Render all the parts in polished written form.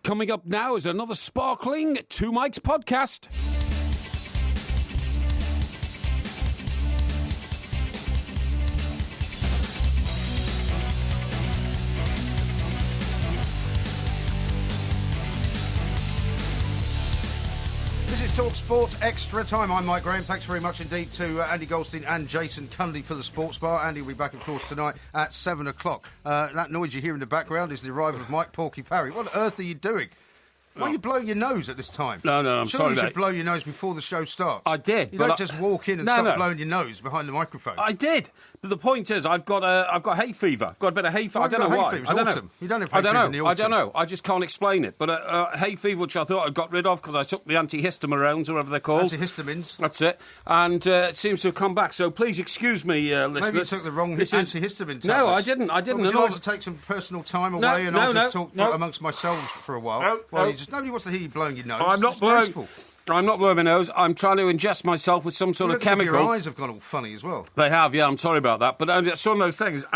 Coming up now is another sparkling Two Mics podcast. This is Talk Sports Extra Time. I'm Mike Graham. Thanks very much indeed to Andy Goldstein and Jason Cundy for the Sports Bar. Andy will be back, of course, tonight at 7 o'clock. That noise you hear in the background is the arrival of Mike Porky Parry. What on earth are you doing? Why are you blowing your nose at this time? No, I'm sorry, Surely you should blow your nose before the show starts. I did. You don't just walk in and start blowing your nose behind the microphone. I did. But the point is, I've got hay fever. I've got a bit of hay fever. I don't know why. It's autumn. You don't have hay fever in the autumn. I don't know. I just can't explain it. But hay fever, which I thought I'd got rid of because I took the antihistamines, or whatever they're called. Antihistamines. That's it. And it seems to have come back. So please excuse me, listeners. Maybe you took the wrong antihistamine tablets. No, I didn't. Would you like to take some personal time away and I'll just talk amongst myself for a while? Nobody wants to hear you blowing your nose. I'm not blowing my nose. I'm trying to ingest myself with some sort of chemical. Your eyes have gone all funny as well. They have, yeah. I'm sorry about that. But it's one of those things.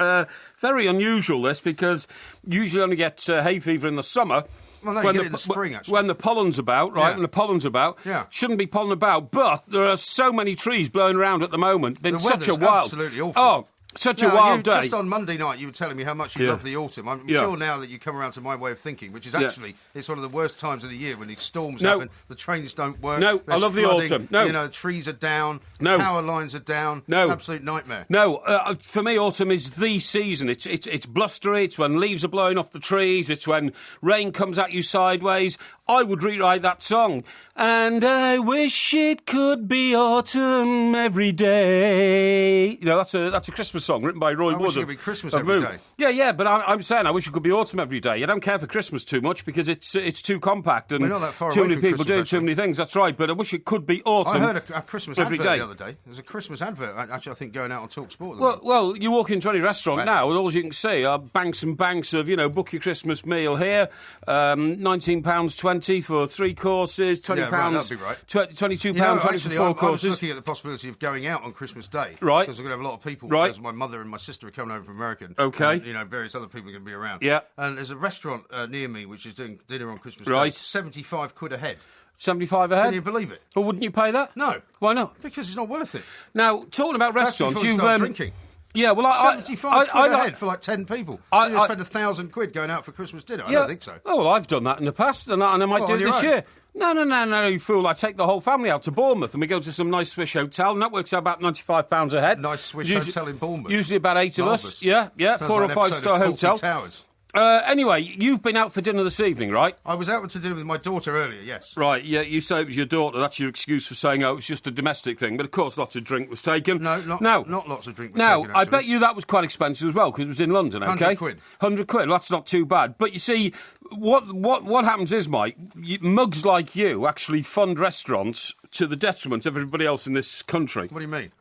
Very unusual, this, because you usually only get hay fever in the summer. Well, no, you get it in the spring, actually. When the pollen's about, right? Yeah. When the pollen's about. Yeah. Shouldn't be pollen about. But there are so many trees blowing around at the moment. Been such a wild... absolutely awful. Oh, such a wild day. Just on Monday night, you were telling me how much you love the autumn. I'm sure now that you come around to my way of thinking, which is actually, it's one of the worst times of the year when these storms happen, the trains don't work. No, I love flooding, the autumn. No. You know, trees are down, power lines are down. No. Absolute nightmare. No, for me, autumn is the season. It's blustery, it's when leaves are blowing off the trees, it's when rain comes at you sideways. I would rewrite that song. And I wish it could be autumn every day. You know, that's a Christmas song written by Roy Wood. I wish it could be Christmas every day. Yeah, but I'm saying I wish it could be autumn every day. I don't care for Christmas too much because it's too compact and we're not that far too away many from people Christmas, doing actually. too many things. That's right, but I wish it could be autumn. I heard a Christmas every advert day. the other day. There's a Christmas advert, actually, I think, going out on Talk Sport. Well, you walk into any restaurant now, and all you can see are banks and banks of, book your Christmas meal here, £19.20 for 3 courses, £20. Yeah, right, that'd be right. £22.20 for 4 courses. I was looking at the possibility of going out on Christmas Day. Right. Because we're going to have a lot of people. Right. Because my mother and my sister are coming over from America. Okay. And, various other people are going to be around. Yeah. And there's a restaurant near me which is doing dinner on Christmas Day. Right. £75 a head. 75 a head? Can you believe it? Well, wouldn't you pay that? No. Why not? Because it's not worth it. Now, talking about restaurants, That's before you start drinking. Yeah, well, £75 a head for like 10 people. You spend £1,000 going out for Christmas dinner. I don't think so. Oh, well, I've done that in the past, and I might do it this year. No, you fool. I take the whole family out to Bournemouth and we go to some nice Swiss hotel, and that works out about £95 a head. Nice Swiss hotel in Bournemouth. Usually about 8 of us. Yeah, sounds 4 or 5 star hotel. Towers. Anyway, you've been out for dinner this evening, right? I was out to dinner with my daughter earlier, yes. Right, yeah, you say it was your daughter. That's your excuse for saying, it's just a domestic thing. But, of course, lots of drink was taken. No, not lots of drink was taken, actually. I bet you that was quite expensive as well, because it was in London, OK? £100. £100, well, that's not too bad. But, you see, what happens is, Mike, mugs like you actually fund restaurants to the detriment of everybody else in this country. What do you mean?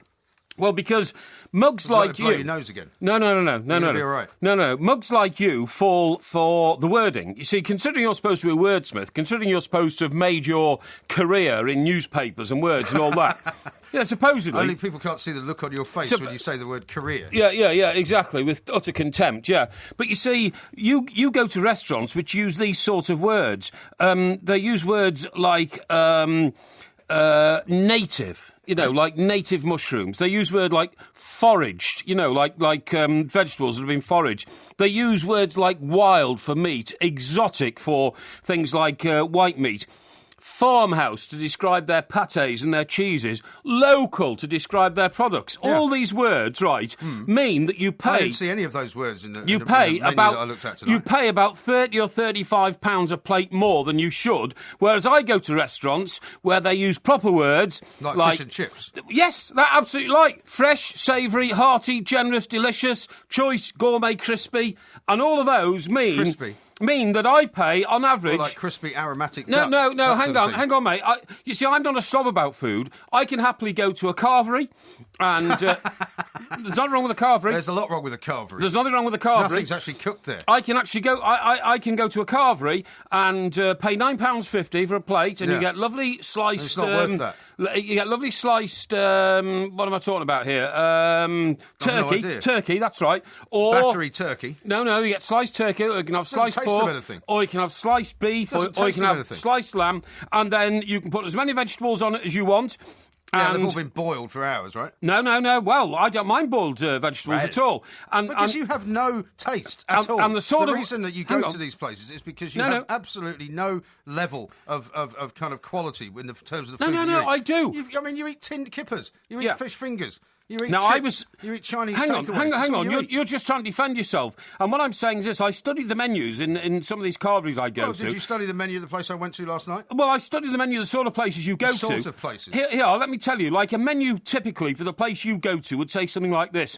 Well, because mugs like you... blow your nose again? No. You'll be all right. No. Mugs like you fall for the wording. You see, considering you're supposed to be a wordsmith, considering you're supposed to have made your career in newspapers and words and all that... Yeah, supposedly... Only people can't see the look on your face when you say the word career. Yeah, exactly, with utter contempt, yeah. But you see, you go to restaurants which use these sort of words. They use words like native... like native mushrooms. They use words like foraged, like vegetables that have been foraged. They use words like wild for meat, exotic for things like white meat. Farmhouse to describe their pâtés and their cheeses, local to describe their products. Yeah. All these words, right, mean that you pay... I didn't see any of those words in the menu that I looked at tonight. You pay about £30 or £35 a plate more than you should, whereas I go to restaurants where they use proper words... Like fish and chips? Yes, that's absolutely right. Fresh, savoury, hearty, generous, delicious, choice, gourmet, crispy, and all of those mean... Crispy? Mean that I pay, on average... Or like crispy aromatic No, duck, hang on, mate. You see, I'm not a snob about food. I can happily go to a carvery, And there's nothing wrong with the carvery. There's a lot wrong with the carvery. There's nothing wrong with the carvery. Nothing's actually cooked there. I can actually go. I can go to a carvery and pay £9.50 for a plate, and you get lovely sliced. It's not worth that. You get lovely sliced. What am I talking about here? Turkey. No idea. Turkey. That's right. Or battery turkey. No. You get sliced turkey, or you can have sliced pork, or you can have sliced beef, or you can have sliced lamb, and then you can put as many vegetables on it as you want. Yeah, they've all been boiled for hours, right? No. Well, I don't mind boiled vegetables at all. Because you have no taste at all. And the reason that you go to these places is because you have absolutely no level of kind of quality in terms of the food. No, I do. You eat tinned kippers. You eat fish fingers. You eat chips. You eat Chinese takeaways. Hang on. You're just trying to defend yourself. And what I'm saying is this. I studied the menus in some of these carveries I go to. Did you study the menu of the place I went to last night? Well, I studied the menu of the sort of places you go to. Sort of places. Here, let me tell you. Like a menu typically for the place you go to would say something like this.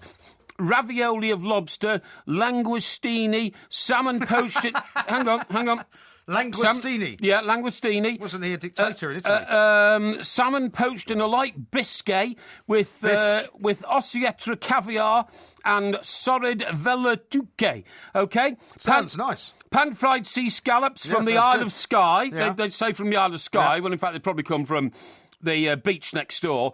Ravioli of lobster, langoustini, salmon poached... Hang on. Langoustini? Langoustini. Wasn't he a dictator in Italy? Salmon poached in a light biscuit with ossietra caviar and sorrid velatuque. Okay? Sounds nice. Pan-fried sea scallops from the Isle of Skye. Yeah. They'd say from the Isle of Skye, well, in fact, they probably come from the beach next door,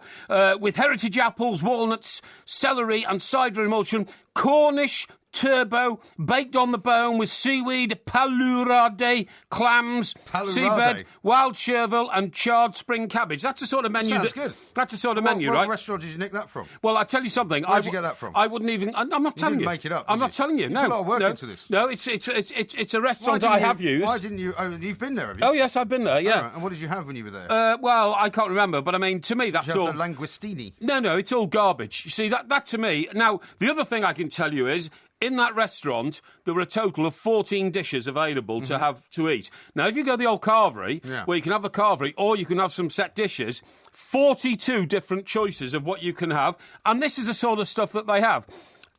with heritage apples, walnuts, celery and cider emulsion, Cornish turbo, baked on the bone with seaweed, palurade, clams, seabed, wild chervil and charred spring cabbage. That's the sort of menu. Sounds good. That's the sort of menu, right? What restaurant did you nick that from? Well, I'll tell you something. Where'd you get that from? I wouldn't even... I'm not telling you. You didn't make it up, I'm not telling you, no. You put a lot of work into this. No, it's a restaurant I have used. Why didn't you... you've been there, have you? Oh, yes, I've been there, yeah. Right. And what did you have when you were there? Well, I can't remember, but I mean, to me, that's did you all... have the langoustini? No, it's all garbage. You see, that to me... Now, the other thing I can tell you is... In that restaurant, there were a total of 14 dishes available to eat. Now, if you go to the old carvery, where you can have the carvery, or you can have some set dishes, 42 different choices of what you can have, and this is the sort of stuff that they have.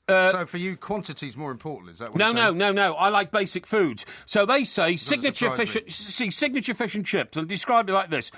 So for you, quantity is more important, is that what you're saying? No. I like basic foods. So they say signature fish and chips, and describe it like this.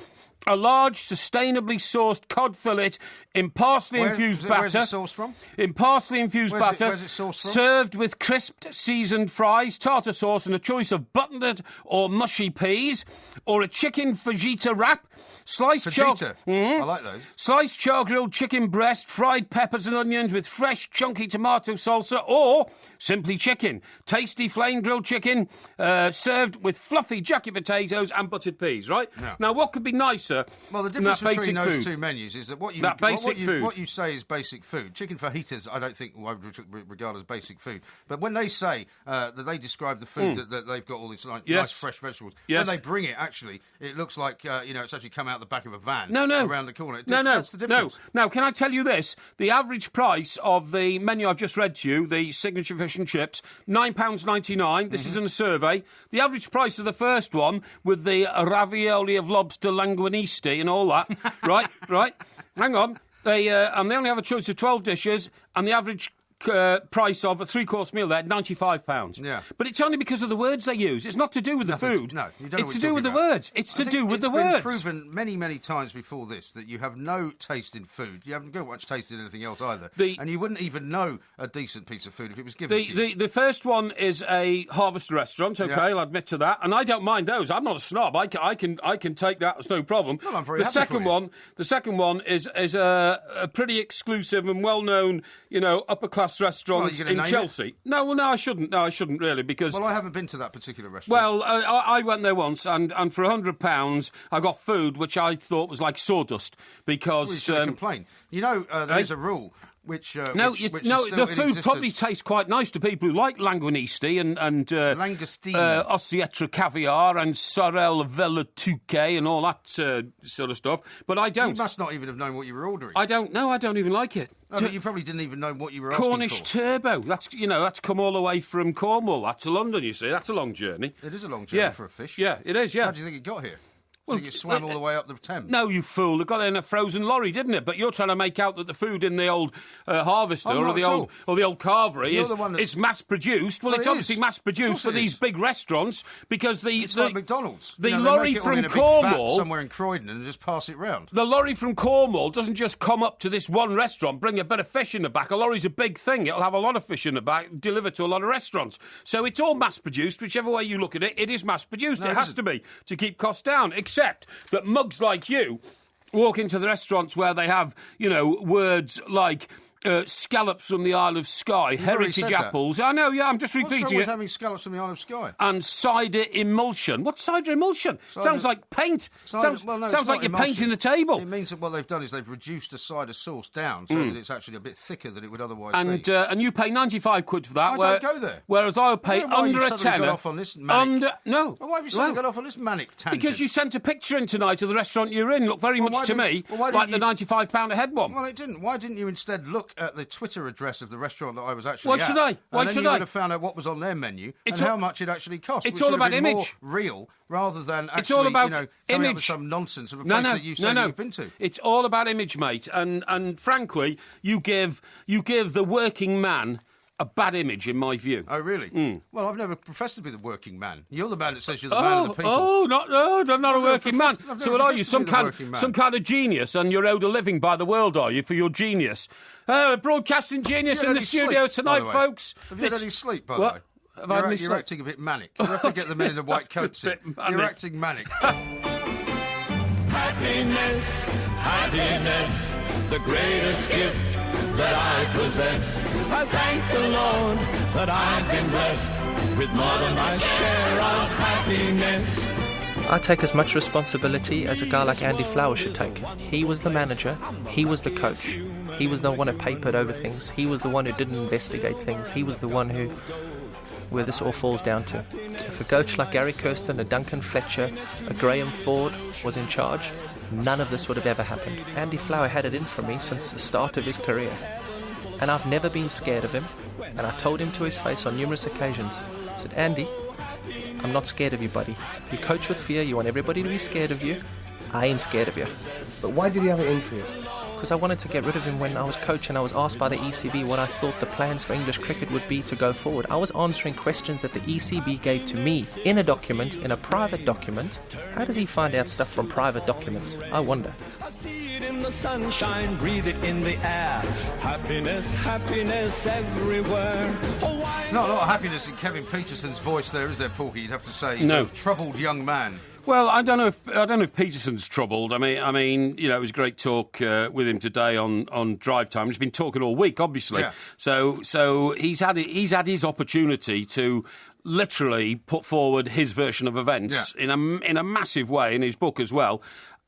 A large, sustainably sourced cod fillet in parsley-infused batter. Where's it sourced from? In parsley-infused batter. Where's it sourced from? Served with crisped, seasoned fries, tartar sauce, and a choice of buttered or mushy peas, or a chicken fajita wrap. Sliced fajita? I like those. Sliced char-grilled chicken breast, fried peppers and onions with fresh, chunky tomato salsa, or simply chicken. Tasty flame-grilled chicken, served with fluffy jacket potatoes and buttered peas, right? Yeah. Now, what could be nicer? Well, the difference between those two menus is that what you say is basic food. Chicken fajitas, I don't think I would regard as basic food. But when they say that they describe the food that they've got all these nice fresh vegetables, when they bring it, actually, it looks like it's actually come out the back of a van around the corner. That's the difference. No. Can I tell you this? The average price of the menu I've just read to you, the signature fish and chips, £9.99. This is in a survey. The average price of the first one, with the ravioli of lobster languinisti and all that, right? Hang on. They only have a choice of 12 dishes, and the average price of a three-course meal there, £95. Yeah. But it's only because of the words they use. It's not to do with the food. No, you don't know it's to do with the words. It's to do with the words. It's been proven many, many times before this that you have no taste in food. You haven't got much taste in anything else either. And you wouldn't even know a decent piece of food if it was given to you. The first one is a harvest restaurant, OK, I'll admit to that. And I don't mind those. I'm not a snob. I can take that. It's no problem. Well, I'm very happy for you. The second one is a pretty exclusive and well-known, upper-class restaurant in Chelsea. No, I shouldn't. No, I shouldn't really, because... Well, I haven't been to that particular restaurant. Well, I went there once, and for £100, I got food which I thought was like sawdust, because... Well, you shouldn't complain. There is a rule... Which the food probably tastes quite nice to people who like languinisti and ossietra caviar and sorrel velatuque and all that sort of stuff. But I don't. You must not even have known what you were ordering. I don't know. I don't even like it. No, but you probably didn't even know what you were asking for. Cornish turbo. That's come all the way from Cornwall. That's to London. You see, that's a long journey. It is a long journey for a fish. Yeah, it is. Yeah. How do you think it got here? Well, you swam all the way up the Thames. No, you fool. It got in a frozen lorry, didn't it? But you're trying to make out that the food in the old harvester or the old carvery is mass-produced. Well, it's obviously mass-produced for these big restaurants because it's like McDonald's. The lorry from Cornwall somewhere in Croydon and just pass it round. The lorry from Cornwall doesn't just come up to this one restaurant, bring a bit of fish in the back. A lorry's a big thing. It'll have a lot of fish in the back, delivered to a lot of restaurants. So it's all mass-produced. Whichever way you look at it, it is mass-produced. No, it has to be to keep costs down. Except that mugs like you walk into the restaurants where they have, words like scallops from the Isle of Skye, heritage apples. I know, I'm just repeating What's wrong with it. having scallops from the Isle of Skye? And cider emulsion. What's cider emulsion? Sounds like paint. Sounds like you're painting the table. It means that what they've done is they've reduced the cider sauce down so that it's actually a bit thicker than it would otherwise be. And you pay 95 quid for that. I don't go there. Whereas I would pay under a tenner. Got off on this manic. No. Well, why have you suddenly got off on this manic tangent? Because you sent a picture in tonight of the restaurant you're in. Looked very much to me like the £95 a head one. Well, it didn't. Why didn't you instead look at the Twitter address of the restaurant that I was actually at? Why should I? And then you would have found out what was on their menu and how much it actually cost. It's all about image. More real rather than actually, it's all about coming image. up with some nonsense of a place that you said you've been to. It's all about image, mate. And frankly, you give the working man a bad image, in my view. Oh, really? Well, I've never professed to be the working man. You're the man that says you're the man of the people. I'm not a working man. So what are you, some kind of genius, and you're owed a living by the world, are you, for your genius? Broadcasting genius in the studio tonight, folks. Have you had any sleep, by the way? You're acting a bit manic. You have to get the men in the white coats in. You're acting manic. Happiness, happiness, the greatest gift that I possess. I thank the Lord that I've been blessed with more than my share of happiness. I take as much responsibility as a guy like Andy Flower should take. He was the manager, he was the coach, he was the one who papered over things, he was the one who didn't investigate things, he was the one where this all falls down to. If a coach like Gary Kirsten, a Duncan Fletcher, a Graham Ford was in charge, none of this would have ever happened. Andy Flower had it in for me since the start of his career. And I've never been scared of him. And I told him to his face on numerous occasions. I said, Andy, I'm not scared of you, buddy. You coach with fear, you want everybody to be scared of you. I ain't scared of you. But why did he have it in for you? Because I wanted to get rid of him when I was coach and I was asked by the ECB what I thought the plans for English cricket would be to go forward. I was answering questions that the ECB gave to me in a document, in a private document. How does he find out stuff from private documents? I wonder. I see it in the sunshine, breathe it in the air. Happiness, happiness everywhere. Not a lot of happiness in Kevin Peterson's voice there, is there, Porky? You'd have to say he's a troubled young man. Well, I don't know if Peterson's troubled. I mean, it was great talk with him today on Drive Time. He's been talking all week, obviously. Yeah. So he's had his opportunity to literally put forward his version of events in a massive way in his book as well.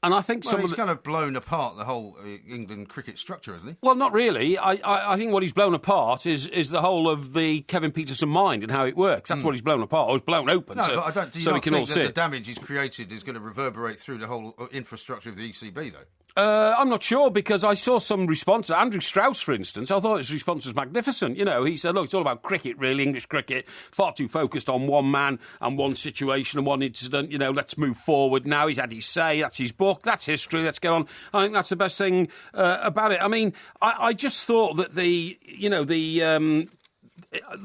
And I think he's kind of blown apart the whole England cricket structure, hasn't he? Well, not really. I think what he's blown apart is the whole of the Kevin Peterson mind and how it works. That's what he's blown apart. Or it's blown open. No, but I don't. Do you not think that the damage he's created is going to reverberate through the whole infrastructure of the ECB, though? I'm not sure, because I saw some response. Andrew Strauss, for instance, I thought his response was magnificent. He said, look, it's all about cricket, really, English cricket, far too focused on one man and one situation and one incident. Let's move forward now. He's had his say. That's his book. That's history. Let's get on. I think that's the best thing about it. I mean, I just thought that the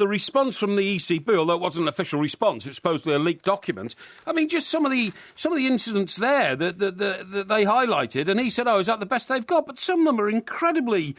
response from the ECB, although it wasn't an official response, it was supposedly a leaked document. I mean, just some of the incidents there that they highlighted, and he said, "Oh, is that the best they've got?" But some of them are incredibly,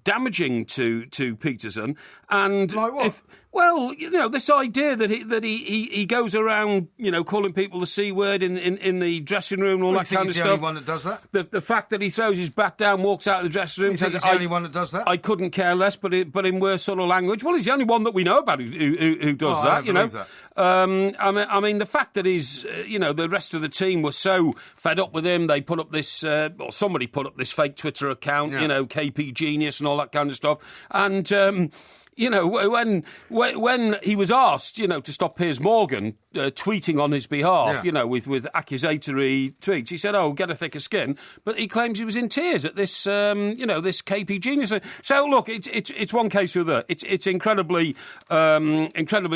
damaging to Peterson. And like what? Well, this idea that he goes around, calling people the C word in the dressing room and all that kind of stuff. He's the only one that does that? The fact that he throws his bat down, walks out of the dressing room. You think he's the only one that does that? I couldn't care less, but in worse sort of language. Well, he's the only one that we know about who does that. I believe that. I mean, the fact that the rest of the team were so fed up with him, they put up this, or somebody put up this fake Twitter account, KP Genius and all that kind of stuff, and. You know, when he was asked, you know, to stop Piers Morgan tweeting on his behalf, you know, with accusatory tweets, he said, "Oh, get a thicker skin." But he claims he was in tears at this, you know, this KP genius. So look, it's one case or the other. It's incredibly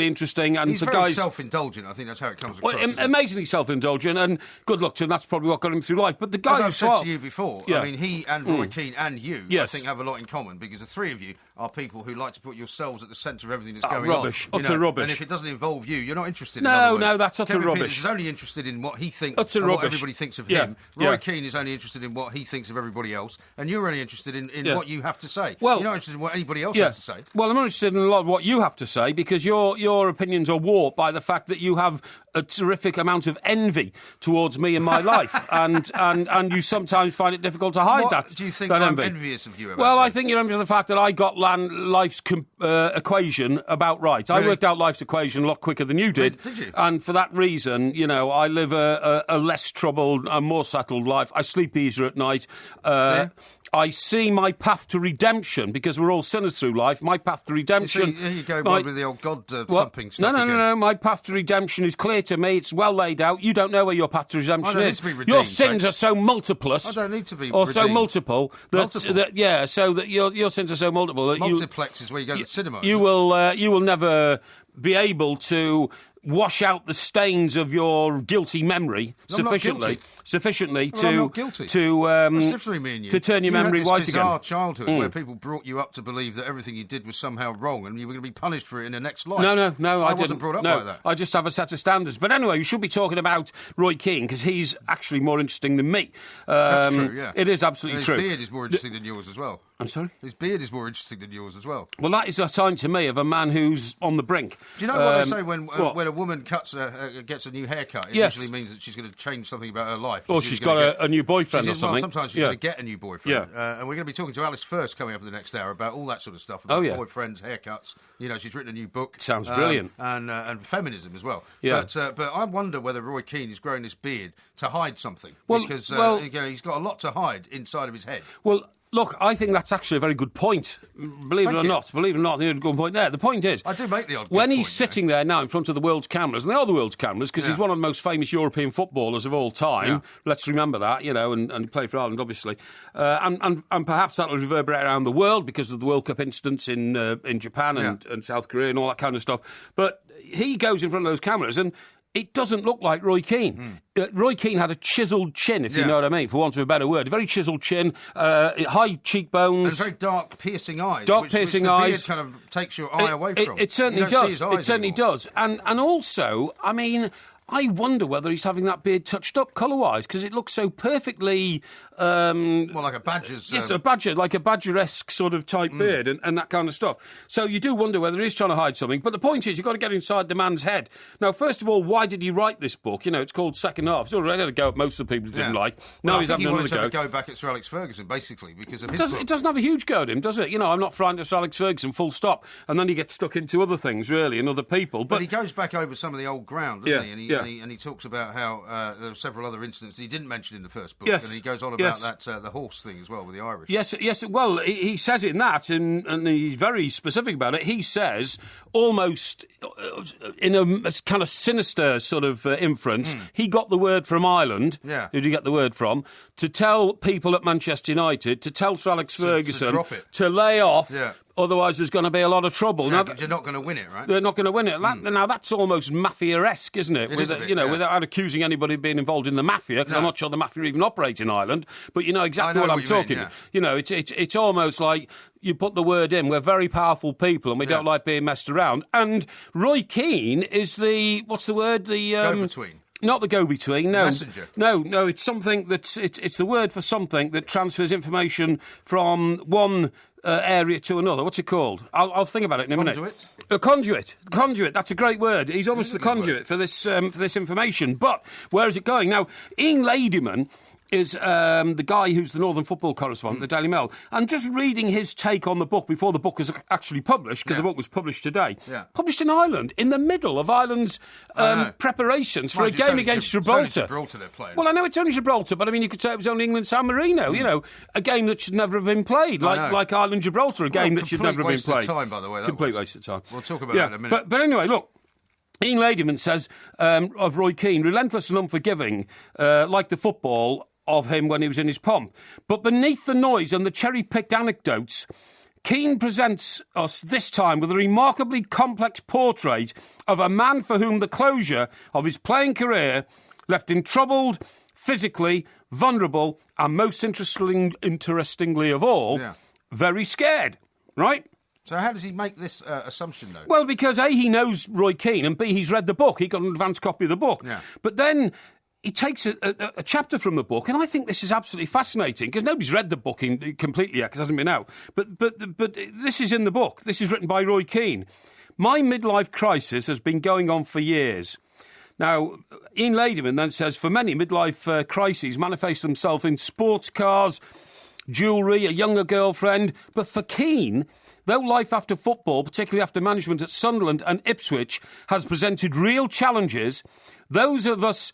interesting, and he's the very guys self-indulgent. I think that's how it comes across. Well, amazingly self-indulgent, and good luck to him. That's probably what got him through life. But the guy, as I've said to you before, yeah. I mean, he and Roy Keane and you, yes. I think, have a lot in common, because the three of you are people who like to put yourselves at the centre of everything that's going rubbish. on. Utter rubbish. And if it doesn't involve you, you're not interested. No, that's utter Kevin rubbish. Peters is only interested in what he thinks, utter and rubbish. what everybody thinks of him. Roy Keane is only interested in what he thinks of everybody else, and you're only interested in what you have to say. Well, you're not interested in what anybody else has to say. Well, I'm not interested in a lot of what you have to say, because your opinions are warped by the fact that you have a terrific amount of envy towards me and my life, and you sometimes find it difficult to hide that. Do you think that I'm envy. envious of you about Well, that? I think you're envious of the fact that I got life's equation about right. Really? I worked out life's equation a lot quicker than you did. Did you? And for that reason, you know, I live a less troubled and more settled life. I sleep easier at night. I see my path to redemption, because we're all sinners through life. My path to redemption... Here you go, with the old God-thumping stuff No. My path to redemption is clear to me. It's well laid out. You don't know where your path to redemption I don't is. need to be redeemed, your sins thanks. are so multiplous. I don't need to be Or so redeemed. multiple. So that your sins are so multiple that Multiplex is where you go to the cinema. you will never be able to wash out the stains of your guilty memory sufficiently I'm not guilty. to What's the difference between me and you? to turn your memory had white this bizarre again. childhood where people brought you up to believe that everything you did was somehow wrong and you were going to be punished for it in the next life. No, I didn't. wasn't brought up no, like that. I just have a set of standards. But anyway, we should be talking about Roy Keane, because he's actually more interesting than me. That's true, yeah. It is absolutely And true. his beard is more interesting than yours as well. I'm sorry? His beard is more interesting than yours as well. Well, that is a sign to me of a man who's on the brink. Do you know what they say when what? a woman gets a new haircut? It Yes. usually means that she's going to change something about her life. Or she's got a new boyfriend or something. Well, sometimes she's going to get a new boyfriend. And we're going to be talking to Alice First coming up in the next hour about all that sort of stuff, about boyfriends, haircuts. You know, she's written a new book. Sounds brilliant. And feminism as well. Yeah. But I wonder whether Roy Keane is growing this beard to hide something. Well, because he's got a lot to hide inside of his head. Well, look, I think that's actually a very good point. Believe it or not, there's a good point there. The point is, I do make the odd when good he's point, sitting there now in front of the world's cameras, and they are the world's cameras, because he's one of the most famous European footballers of all time. Yeah. Let's remember that, you know, and he played for Ireland, obviously. And perhaps that will reverberate around the world because of the World Cup incidents in Japan and South Korea and all that kind of stuff. But he goes in front of those cameras and it doesn't look like Roy Keane. Roy Keane had a chiselled chin, if you know what I mean, for want of a better word. A very chiselled chin, high cheekbones. And very dark, piercing eyes. Which the beard kind of takes your eye away from. It certainly does. It certainly does. And also, I mean, I wonder whether he's having that beard touched up colour-wise, because it looks so perfectly... like a badger's... Yes, like a badger-esque sort of type beard and that kind of stuff. So you do wonder whether he's trying to hide something. But the point is, you've got to get inside the man's head. Now, first of all, why did he write this book? You know, it's called Second Half. It's already had a go at most of the people who didn't like. Now he's having another go. He wanted to go back at Sir Alex Ferguson, basically, because of his book. It doesn't have a huge go at him, does it? You know, I'm not frightened of Sir Alex Ferguson, full stop. And then you get stuck into other things, really, and other people. But he goes back over some of the old ground, doesn't he? And he talks about how there were several other incidents he didn't mention in the first book. Yes. And he goes on about that the horse thing as well with the Irish. Yes. Well, he says in that, and he's very specific about it. He says, almost in a kind of sinister sort of inference, he got the word from Ireland. Yeah. Who did he get the word from? To tell people at Manchester United, to tell Sir Alex Ferguson, to drop it. to lay off. Yeah. Otherwise, there's going to be a lot of trouble. Yeah, now, you're not going to win it, right? They're not going to win it. Now, that's almost mafia-esque, isn't it? It is a bit, without accusing anybody of being involved in the mafia, because I'm not sure the mafia even operate in Ireland. But you know exactly what I'm talking about. You know, it's almost like you put the word in, we're very powerful people and we don't like being messed around. And Roy Keane is the, what's the word? The go-between. Not the go-between, no. Messenger. No, it's something that's... It's the word for something that transfers information from one area to another. What's it called? I'll think about it in a minute. Conduit? Conduit, that's a great word. He's almost the conduit for this information. But where is it going? Now, Ian Ladyman is the guy who's the Northern football correspondent, the Daily Mail, and just reading his take on the book before the book was actually published, because the book was published today. Yeah. Published in Ireland, in the middle of Ireland's preparations for a game against Gibraltar. It's only Gibraltar they're playing. Well, I know it's only Gibraltar, but I mean, you could say it was only England-San Marino, you know, a game that should never have been played, like Ireland-Gibraltar, a game that should never have been played. Complete waste of time, by the way. Complete waste of time. We'll talk about that in a minute. But anyway, look. Ian Ladyman says of Roy Keane, relentless and unforgiving, like the football of him when he was in his pomp. But beneath the noise and the cherry-picked anecdotes, Keane presents us this time with a remarkably complex portrait of a man for whom the closure of his playing career left him troubled, physically, vulnerable, and most interestingly of all, very scared, right? So how does he make this assumption, though? Well, because A, he knows Roy Keane, and B, he's read the book. He got an advance copy of the book. Yeah. But then he takes a chapter from the book, and I think this is absolutely fascinating, because nobody's read the book completely yet, because it hasn't been out. But this is in the book. This is written by Roy Keane. My midlife crisis has been going on for years. Now, Ian Ladyman then says, for many, midlife crises manifest themselves in sports cars, jewellery, a younger girlfriend. But for Keane, though life after football, particularly after management at Sunderland and Ipswich, has presented real challenges, those of us...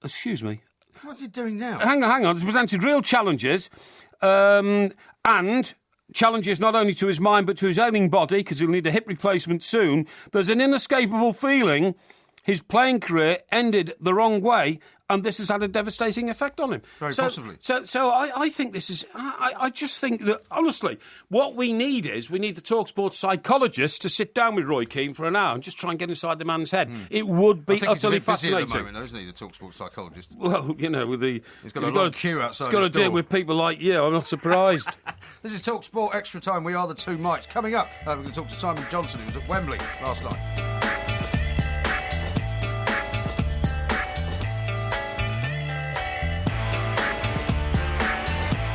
excuse me. What's he doing now? Hang on. It's presented real challenges, and challenges not only to his mind but to his ailing body, because he'll need a hip replacement soon. There's an inescapable feeling his playing career ended the wrong way, and this has had a devastating effect on him. Very possibly. So I think this is... I just think that, honestly, what we need is we need the TalkSport psychologist to sit down with Roy Keane for an hour and just try and get inside the man's head. It would be utterly fascinating. He's a bit busy at the moment, though, isn't he, the TalkSport psychologist? Well, you know, with the... He's got a long queue outside. He's got to deal with people like you. I'm not surprised. This is TalkSport Extra Time. We are the two mics. Coming up, we're going to talk to Simon Johnson, who was at Wembley last night.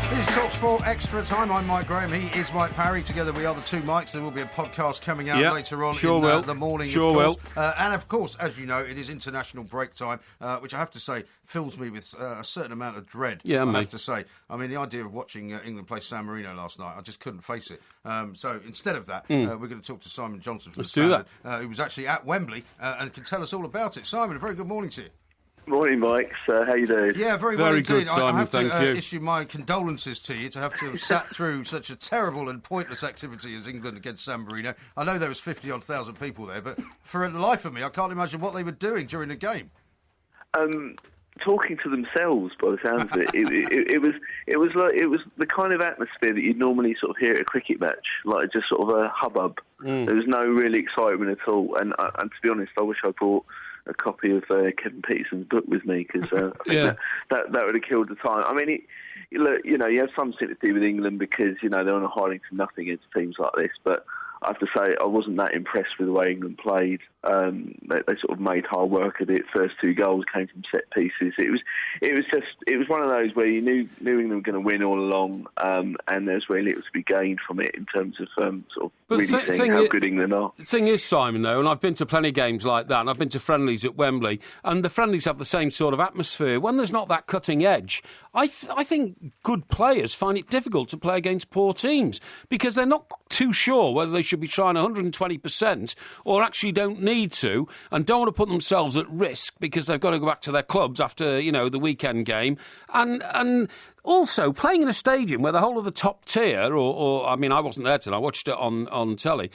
This is TalkSport Extra Time. I'm Mike Graham. He is Mike Parry. Together we are the two mics. There will be a podcast coming out later on in the morning. And of course, as you know, it is international break time, which I have to say fills me with a certain amount of dread. I have to say. I mean, the idea of watching England play San Marino last night, I just couldn't face it. So instead of that, we're going to talk to Simon Johnson from the Standard, who was actually at Wembley and can tell us all about it. Simon, a very good morning to you. Morning, Mike. How you doing? Yeah, very well indeed. Good, Simon, I have thank to you. issue my condolences to you to have to have sat through such a terrible and pointless activity as England against San Marino. I know there was 50-odd thousand people there, but for the life of me, I can't imagine what they were doing during the game. Talking to themselves, by the sounds of it. It was the kind of atmosphere that you'd normally sort of hear at a cricket match, like just sort of a hubbub. There was no real excitement at all, and to be honest, I wish I brought a copy of Kevin Peterson's book with me, because I think that would have killed the time. I mean, look, you know, you have some sympathy with England because, you know, they're on a hiding from nothing against teams like this, but I have to say I wasn't that impressed with the way England played. They sort of made hard work of it. First two goals came from set pieces. It was one of those where you knew England were going to win all along, and there's very little to be gained from it in terms of sort of really seeing how good England are. The thing is, Simon, though, and I've been to plenty of games like that, and I've been to friendlies at Wembley, and the friendlies have the same sort of atmosphere. When there's not that cutting edge, I think good players find it difficult to play against poor teams because they're not too sure whether they should be trying 120% or actually don't need to, and don't want to put themselves at risk because they've got to go back to their clubs after, you know, the weekend game. And also, playing in a stadium where the whole of the top tier, or I mean, I wasn't there tonight, I watched it on telly,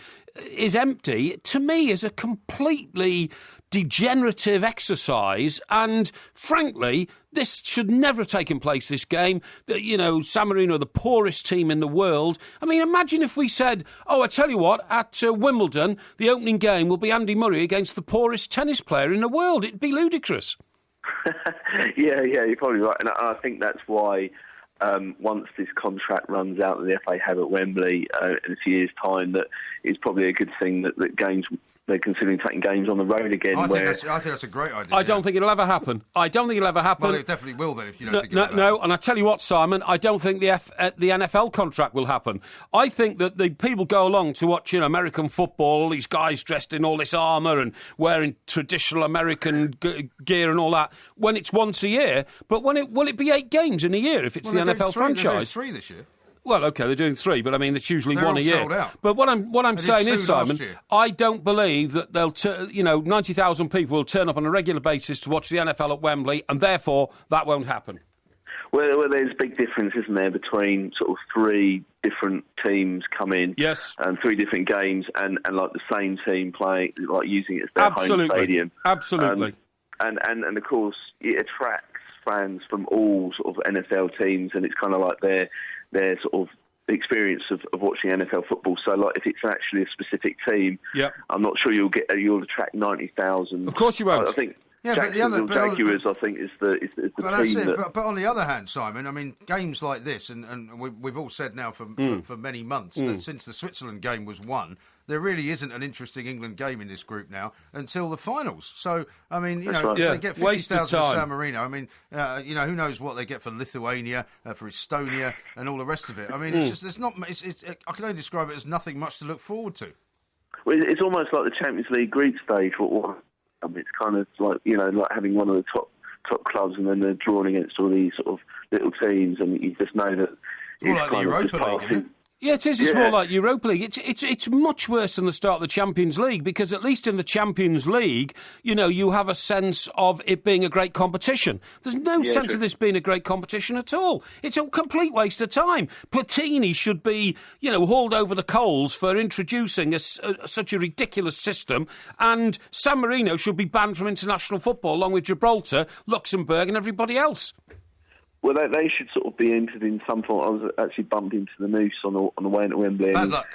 is empty, to me is a completely degenerative exercise, and frankly, this should never have taken place, this game. You know, San Marino are the poorest team in the world. I mean, imagine if we said, oh, I tell you what, at Wimbledon, the opening game will be Andy Murray against the poorest tennis player in the world. It'd be ludicrous. Yeah, you're probably right. And I think that's why once this contract runs out that the FA have at Wembley in a few years' time, that it's probably a good thing that games they're considering taking games on the road again. I think that's a great idea. I don't think it'll ever happen. Well, it definitely will then if you don't think it'll No, and I tell you what, Simon, I don't think the NFL contract will happen. I think that the people go along to watch American football, all these guys dressed in all this armour and wearing traditional American gear and all that, when it's once a year. But will it be 8 games in a year if it's the NFL franchise? They're doing 3 this year. Well, OK, they're doing 3, but I mean, it's usually They're 1 a all year. sold out. But what I'm saying is, Simon, year. I don't believe that they'll, 90,000 people will turn up on a regular basis to watch the NFL at Wembley, and therefore that won't happen. Well, there's a big difference, isn't there, between sort of 3 different teams come in, yes, and 3 different games, and like the same team playing, like using it as their home stadium. Absolutely. And of course, it attracts fans from all sort of NFL teams, and it's kind of like their sort of experience of watching NFL football. So, like, if it's actually a specific team, I'm not sure you'll attract 90,000. Of course you won't. I think. Yeah, Jacksonville Jaguars, I think, is the team. But on the other hand, Simon, I mean, games like this, and we've all said now for many months that since the Switzerland game was won, there really isn't an interesting England game in this group now until the finals. So, I mean, if they get 50,000 for San Marino, I mean, who knows what they get for Lithuania, for Estonia, and all the rest of it. I mean, it's just, I can only describe it as nothing much to look forward to. Well, it's almost like the Champions League group stage. It's kind of like, like having one of the top clubs, and then they're drawing against all these sort of little teams, and you just know that it's like the Europa League, isn't it? Yeah, it is. It's more like Europa League. It's much worse than the start of the Champions League, because at least in the Champions League, you have a sense of it being a great competition. There's no sense of this being a great competition at all. It's a complete waste of time. Platini should be, hauled over the coals for introducing such a ridiculous system, and San Marino should be banned from international football along with Gibraltar, Luxembourg and everybody else. Well, they should sort of be entered in some form. I was actually bumped into the Noose on the way into Wembley. Bad luck.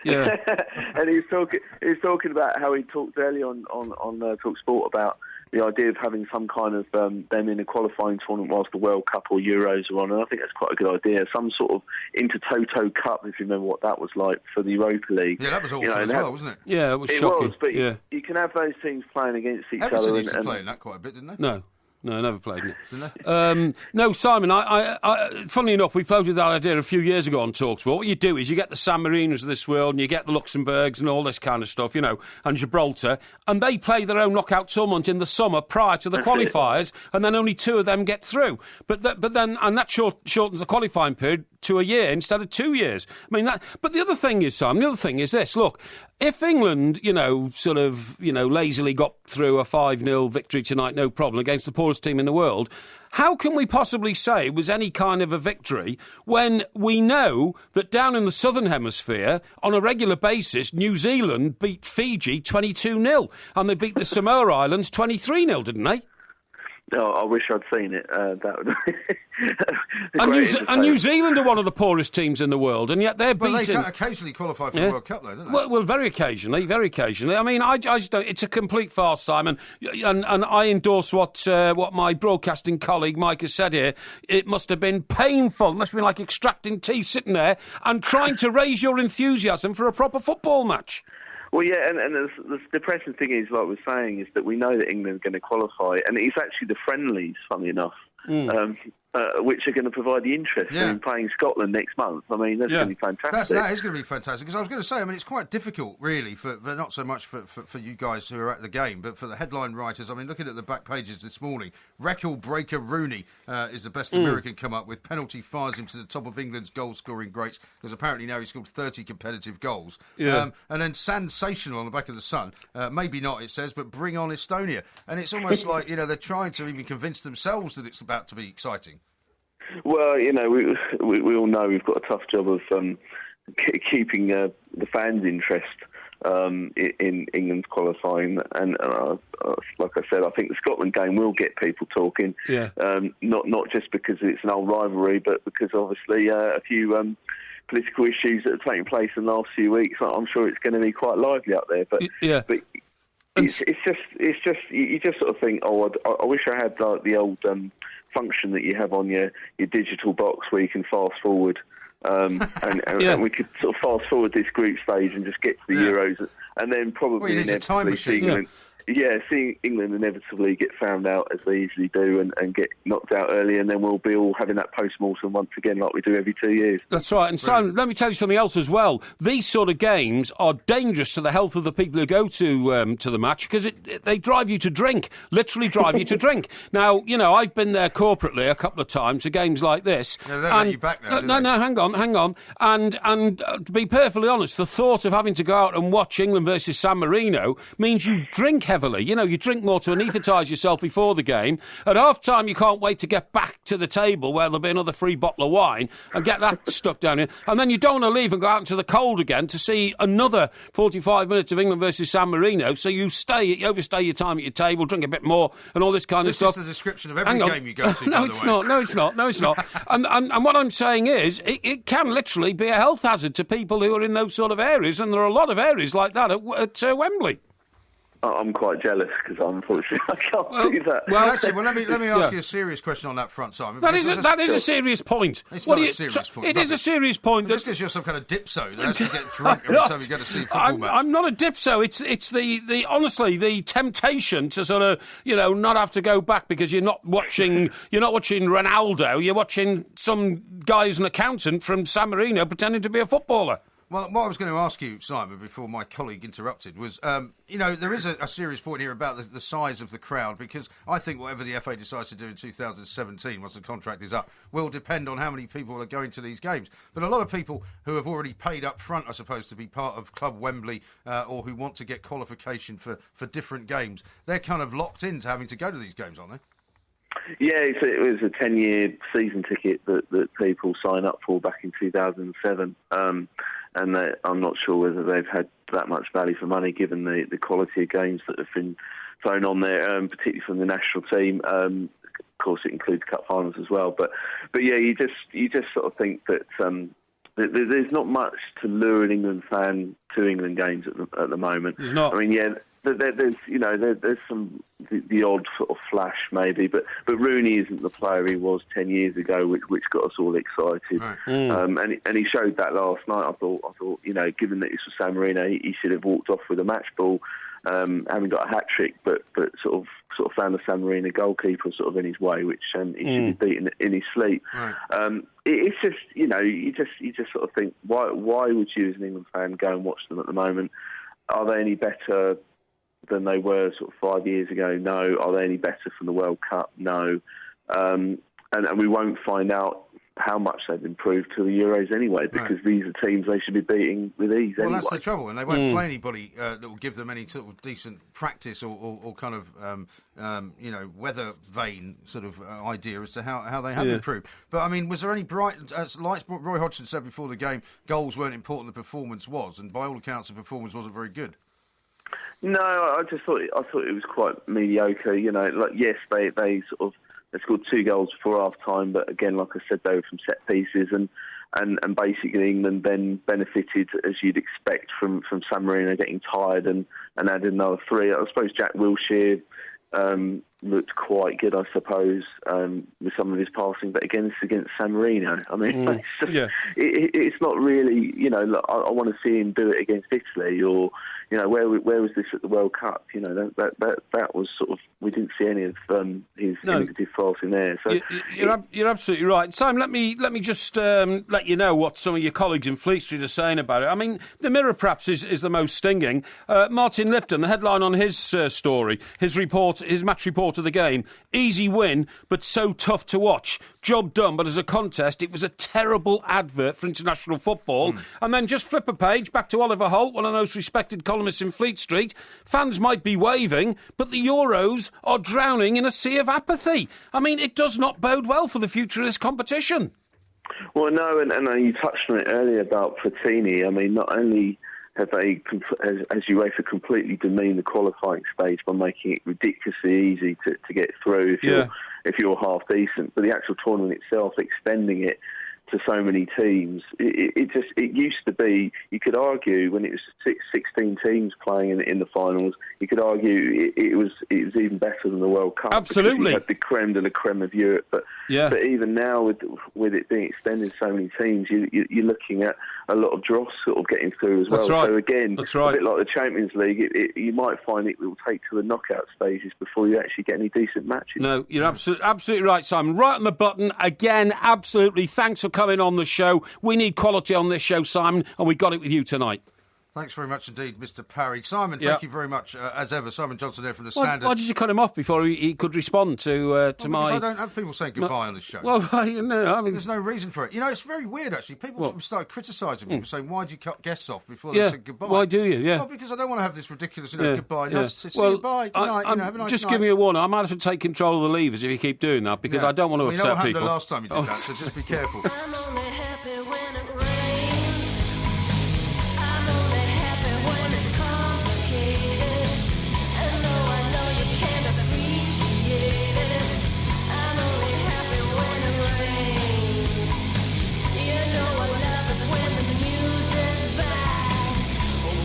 And he was talking about how he talked earlier on Talk Sport about the idea of having some kind of them in a qualifying tournament whilst the World Cup or Euros are on. And I think that's quite a good idea. Some sort of Intertoto Cup, if you remember what that was like for the Europa League. Yeah, that was awful as well, wasn't it? Yeah, it was shocking. It was, but you can have those teams playing against each Everton other. used to play in that quite a bit, didn't they? No. No, I never played it. No, Simon, I, funnily enough, we floated that idea a few years ago on TalkSport. What you do is you get the San Marinos of this world, and you get the Luxembourgs and all this kind of stuff, and Gibraltar, and they play their own knockout tournament in the summer prior to the qualifiers, and then only 2 of them get through. But that shortens the qualifying period to a year instead of 2 years. I mean, but the other thing is, Simon, this. Look, if England, lazily got through a 5-0 victory tonight, no problem, against the poorest team in the world, how can we possibly say it was any kind of a victory when we know that down in the southern hemisphere, on a regular basis, New Zealand beat Fiji 22-0, and they beat the Samoa Islands 23-0, didn't they? Oh, I wish I'd seen it. That would. And New Zealand are one of the poorest teams in the world, and yet they're beaten. Well, they occasionally qualify for the World Cup, though, don't they? Well, very occasionally. I mean, I just don't. It's a complete farce, Simon. And I endorse what my broadcasting colleague Mike has said here. It must have been painful. It must have been like extracting teeth, sitting there and trying to raise your enthusiasm for a proper football match. Well, yeah, and the depressing thing is, like I was saying, is that we know that England's going to qualify, and it's actually the friendlies, funnily enough, which are going to provide the interest in playing Scotland next month. I mean, that's going to be fantastic. That is going to be fantastic, because I was going to say, I mean, it's quite difficult, really, but not so much for you guys who are at the game, but for the headline writers. I mean, looking at the back pages this morning, record breaker Rooney is the best American come up with. Penalty fires him to the top of England's goal-scoring greats, because apparently now he's scored 30 competitive goals. And then sensational on the back of the Sun. Maybe not, it says, but bring on Estonia. And it's almost like, they're trying to even convince themselves that it's about to be exciting. Well, we all know we've got a tough job of keeping the fans' interest in England's qualifying, and like I said, I think the Scotland game will get people talking. Not just because it's an old rivalry, but because obviously a few political issues that have taken place in the last few weeks. I'm sure it's going to be quite lively up there. But it's just you just sort of think, I wish I had like the old function that you have on your digital box where you can fast forward And we could sort of fast forward this group stage and just get to the Euros, and then probably you need a time machine. England. Seeing England inevitably get found out as they usually do and get knocked out early, and then we'll be all having that post-mortem once again like we do every 2 years. That's right. And Simon, let me tell you something else as well. These sort of games are dangerous to the health of the people who go to the match because they drive you to drink, literally drive you to drink. Now, I've been there corporately a couple of times to games like this. Yeah, they don't let you back now, No, hang on. And to be perfectly honest, the thought of having to go out and watch England versus San Marino means you drink heavily. You drink more to anaesthetise yourself before the game. At half-time, you can't wait to get back to the table where there'll be another free bottle of wine and get that stuck down here. And then you don't want to leave and go out into the cold again to see another 45 minutes of England versus San Marino. So you overstay your time at your table, drink a bit more and all this kind of stuff. This is the description of every game you go to, No, it's not. No, it's not. And what I'm saying is it can literally be a health hazard to people who are in those sort of areas, and there are a lot of areas like that at Wembley. I'm quite jealous because unfortunately I can't do that. Well, actually, let me ask you a serious question on that front, Simon. That is a serious point. It's not a serious point. It is a serious point. Just because you're some kind of dipso that has to get drunk every time you go to see a football match. I'm not a dipso. It's the honestly the temptation to sort of not have to go back because you're not watching Ronaldo. You're watching some guy who's an accountant from San Marino pretending to be a footballer. Well, what I was going to ask you, Simon, before my colleague interrupted, was, there is a serious point here about the size of the crowd, because I think whatever the FA decides to do in 2017, once the contract is up, will depend on how many people are going to these games. But a lot of people who have already paid up front, I suppose, to be part of Club Wembley, or who want to get qualification for different games, they're kind of locked into having to go to these games, aren't they? Yeah, it was a 10-year season ticket that people sign up for back in 2007. And I'm not sure whether they've had that much value for money given the quality of games that have been thrown on there, particularly from the national team. Of course, it includes cup finals as well. But yeah, you just sort of think that there's not much to lure an England fan to England games at the moment. There's not. I mean, yeah. There's some the odd sort of flash maybe, but Rooney isn't the player he was 10 years ago, which got us all excited. Right. And he showed that last night. I thought given that this was San Marino, he should have walked off with a match ball, having got a hat trick, but sort of found the San Marino goalkeeper sort of in his way, which he should be beaten in his sleep. Right. It's just you just sort of think why would you as an England fan go and watch them at the moment? Are they any better than they were sort of 5 years ago? No. Are they any better from the World Cup? No. And we won't find out how much they've improved to the Euros anyway, because these are teams they should be beating with ease anyway. Well, that's the trouble, and they won't play anybody that will give them any sort of decent practice or kind of, weather vane sort of idea as to how they have improved. But, I mean, was there any bright lights? Roy Hodgson said before the game, goals weren't important, the performance was, and by all accounts, the performance wasn't very good. No, I thought it was quite mediocre. Yes, they sort of they scored 2 goals before half time, but again, like I said, they were from set pieces, and basically England then benefited, as you'd expect, from San Marino getting tired and added another 3. I suppose Jack Wilshere looked quite good, I suppose, with some of his passing, but again, it's against San Marino. I mean, it's not really, I want to see him do it against Italy, or, where was this at the World Cup? That was sort of, we didn't see any of his negative passing there. So you're absolutely right. Simon, let me just let you know what some of your colleagues in Fleet Street are saying about it. I mean, the Mirror perhaps is the most stinging. Martin Lipton, the headline on his story, his match report of the game: easy win, but so tough to watch. Job done, but as a contest, it was a terrible advert for international football. And then just flip a page back to Oliver Holt, one of the most respected columnists in Fleet Street. Fans might be waving, but the Euros are drowning in a sea of apathy. I mean, it does not bode well for the future of this competition. Well, no, and you touched on it earlier about Platini. I mean, not only have they, as UEFA, completely demeaned the qualifying stage by making it ridiculously easy to get through if you're half decent, but the actual tournament itself, extending it to so many teams. It used to be, you could argue when it was 16 teams playing in the finals, you could argue it was even better than the World Cup. Absolutely. You had the creme de la creme of Europe, but even now with it being extended so many teams, you're looking at a lot of dross sort of getting through as well. That's right. So again, That's right. a bit like the Champions League, you might find it will take to the knockout stages before you actually get any decent matches. No, you're absolutely right, Simon. Right on the button. Again, absolutely. Thanks for coming on the show. We need quality on this show, Simon, and we got it with you tonight. Thanks very much indeed, Mr. Parry. Simon, thank you very much, as ever. Simon Johnson there from the Standard. Why did you cut him off before he could respond to my... Because I don't have people saying goodbye on this show. Well, no, I mean... There's no reason for it. You know, it's very weird, actually. People started criticising me, saying, why do you cut guests off before they said goodbye? Why do you, Well, because I don't want to have this ridiculous, goodbye. No, see you, bye, good night, have a nice night. Just give me a warning. I might have to take control of the levers if you keep doing that, because I don't want to upset people. You know what happened people. the last time you did that, so just be careful. I'm only happy when it rains. I'm only happy when it's complicated. And though I know you can't appreciate it, I'm only happy when it rains. You know I love it when the music's bad.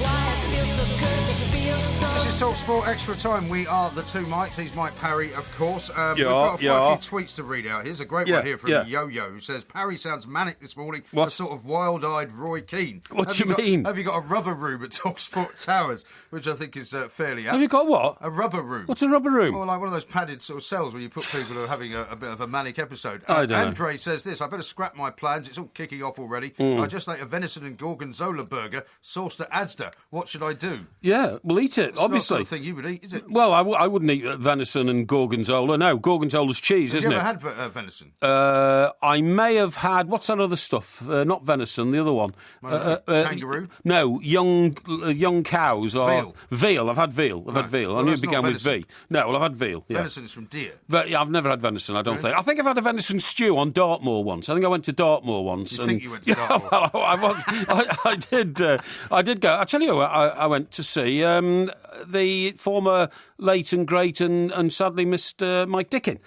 Why it feels so good to feel so. This is TalkSport Extra Time. We are the two Mikes. He's Mike Parry, of course. We've got quite a few tweets to read out. Here's a great one here from Yo-Yo, who says, Parry sounds manic this morning. What? A sort of wild-eyed Roy Keane. What do you mean? Have you got a rubber room at TalkSport Towers, which I think is fairly apt. Have you got what? A rubber room. What's a rubber room? Well, like one of those padded sort of cells where you put people who are having a bit of a manic episode. I don't know. Andre says this, I better scrap my plans. It's all kicking off already. I just ate a venison and gorgonzola burger sauced at Asda. What should I do? Yeah, we'll eat it, It's not the obviously. sort of thing you would eat, is it? Well, I wouldn't eat venison and gorgonzola. No, gorgonzola's cheese, Have isn't you it? ever had venison? I may have had... What's that other stuff? Not venison, the other one. Kangaroo? No, young cows. Or Veal. Veal. I've had veal. I've had veal. Well, I knew it that's not began with venison. V. No, well, I've had veal. Yeah. Venison is from deer. I've never had venison, I don't think. I think I've had a venison stew on Dartmoor once. I think I went to Dartmoor once. You think you went to Dartmoor? Well, I did. I did go. I tell you, I went to see the former late and great and sadly missed Mike Dickin,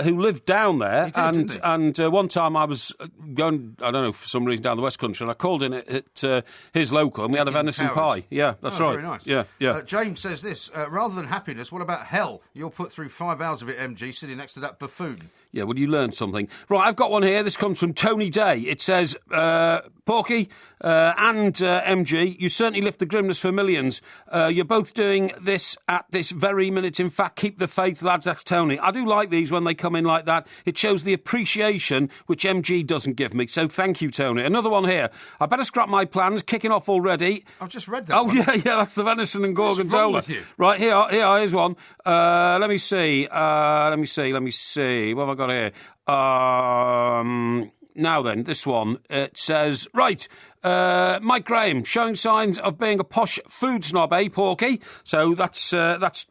who lived down there. And one time I was going, I don't know, for some reason down the West Country, and I called in at his local, and we had a venison pie. Yeah, that's right. Very nice. Yeah. James says this, rather than happiness, what about hell? You'll put through 5 hours of it, MG, sitting next to that buffoon. Yeah, well, you learned something. Right, I've got one here. This comes from Tony Day. It says, Porky and MG, you certainly lift the grimness for millions. You're both doing this at this very minute. In fact, keep the faith, lads. That's Tony. I do like these when they come in like that. It shows the appreciation which MG doesn't give me. So thank you, Tony. Another one here. I better scrap my plans. Kicking off alrehave I've just read that. Oh, one. yeah, that's the venison and gorgonzola. What's wrong with you? Right, here's one. Let me see. What have I got here? Now then, this one. It says, right, Mike Graham, showing signs of being a posh food snob, eh, Porky? So that's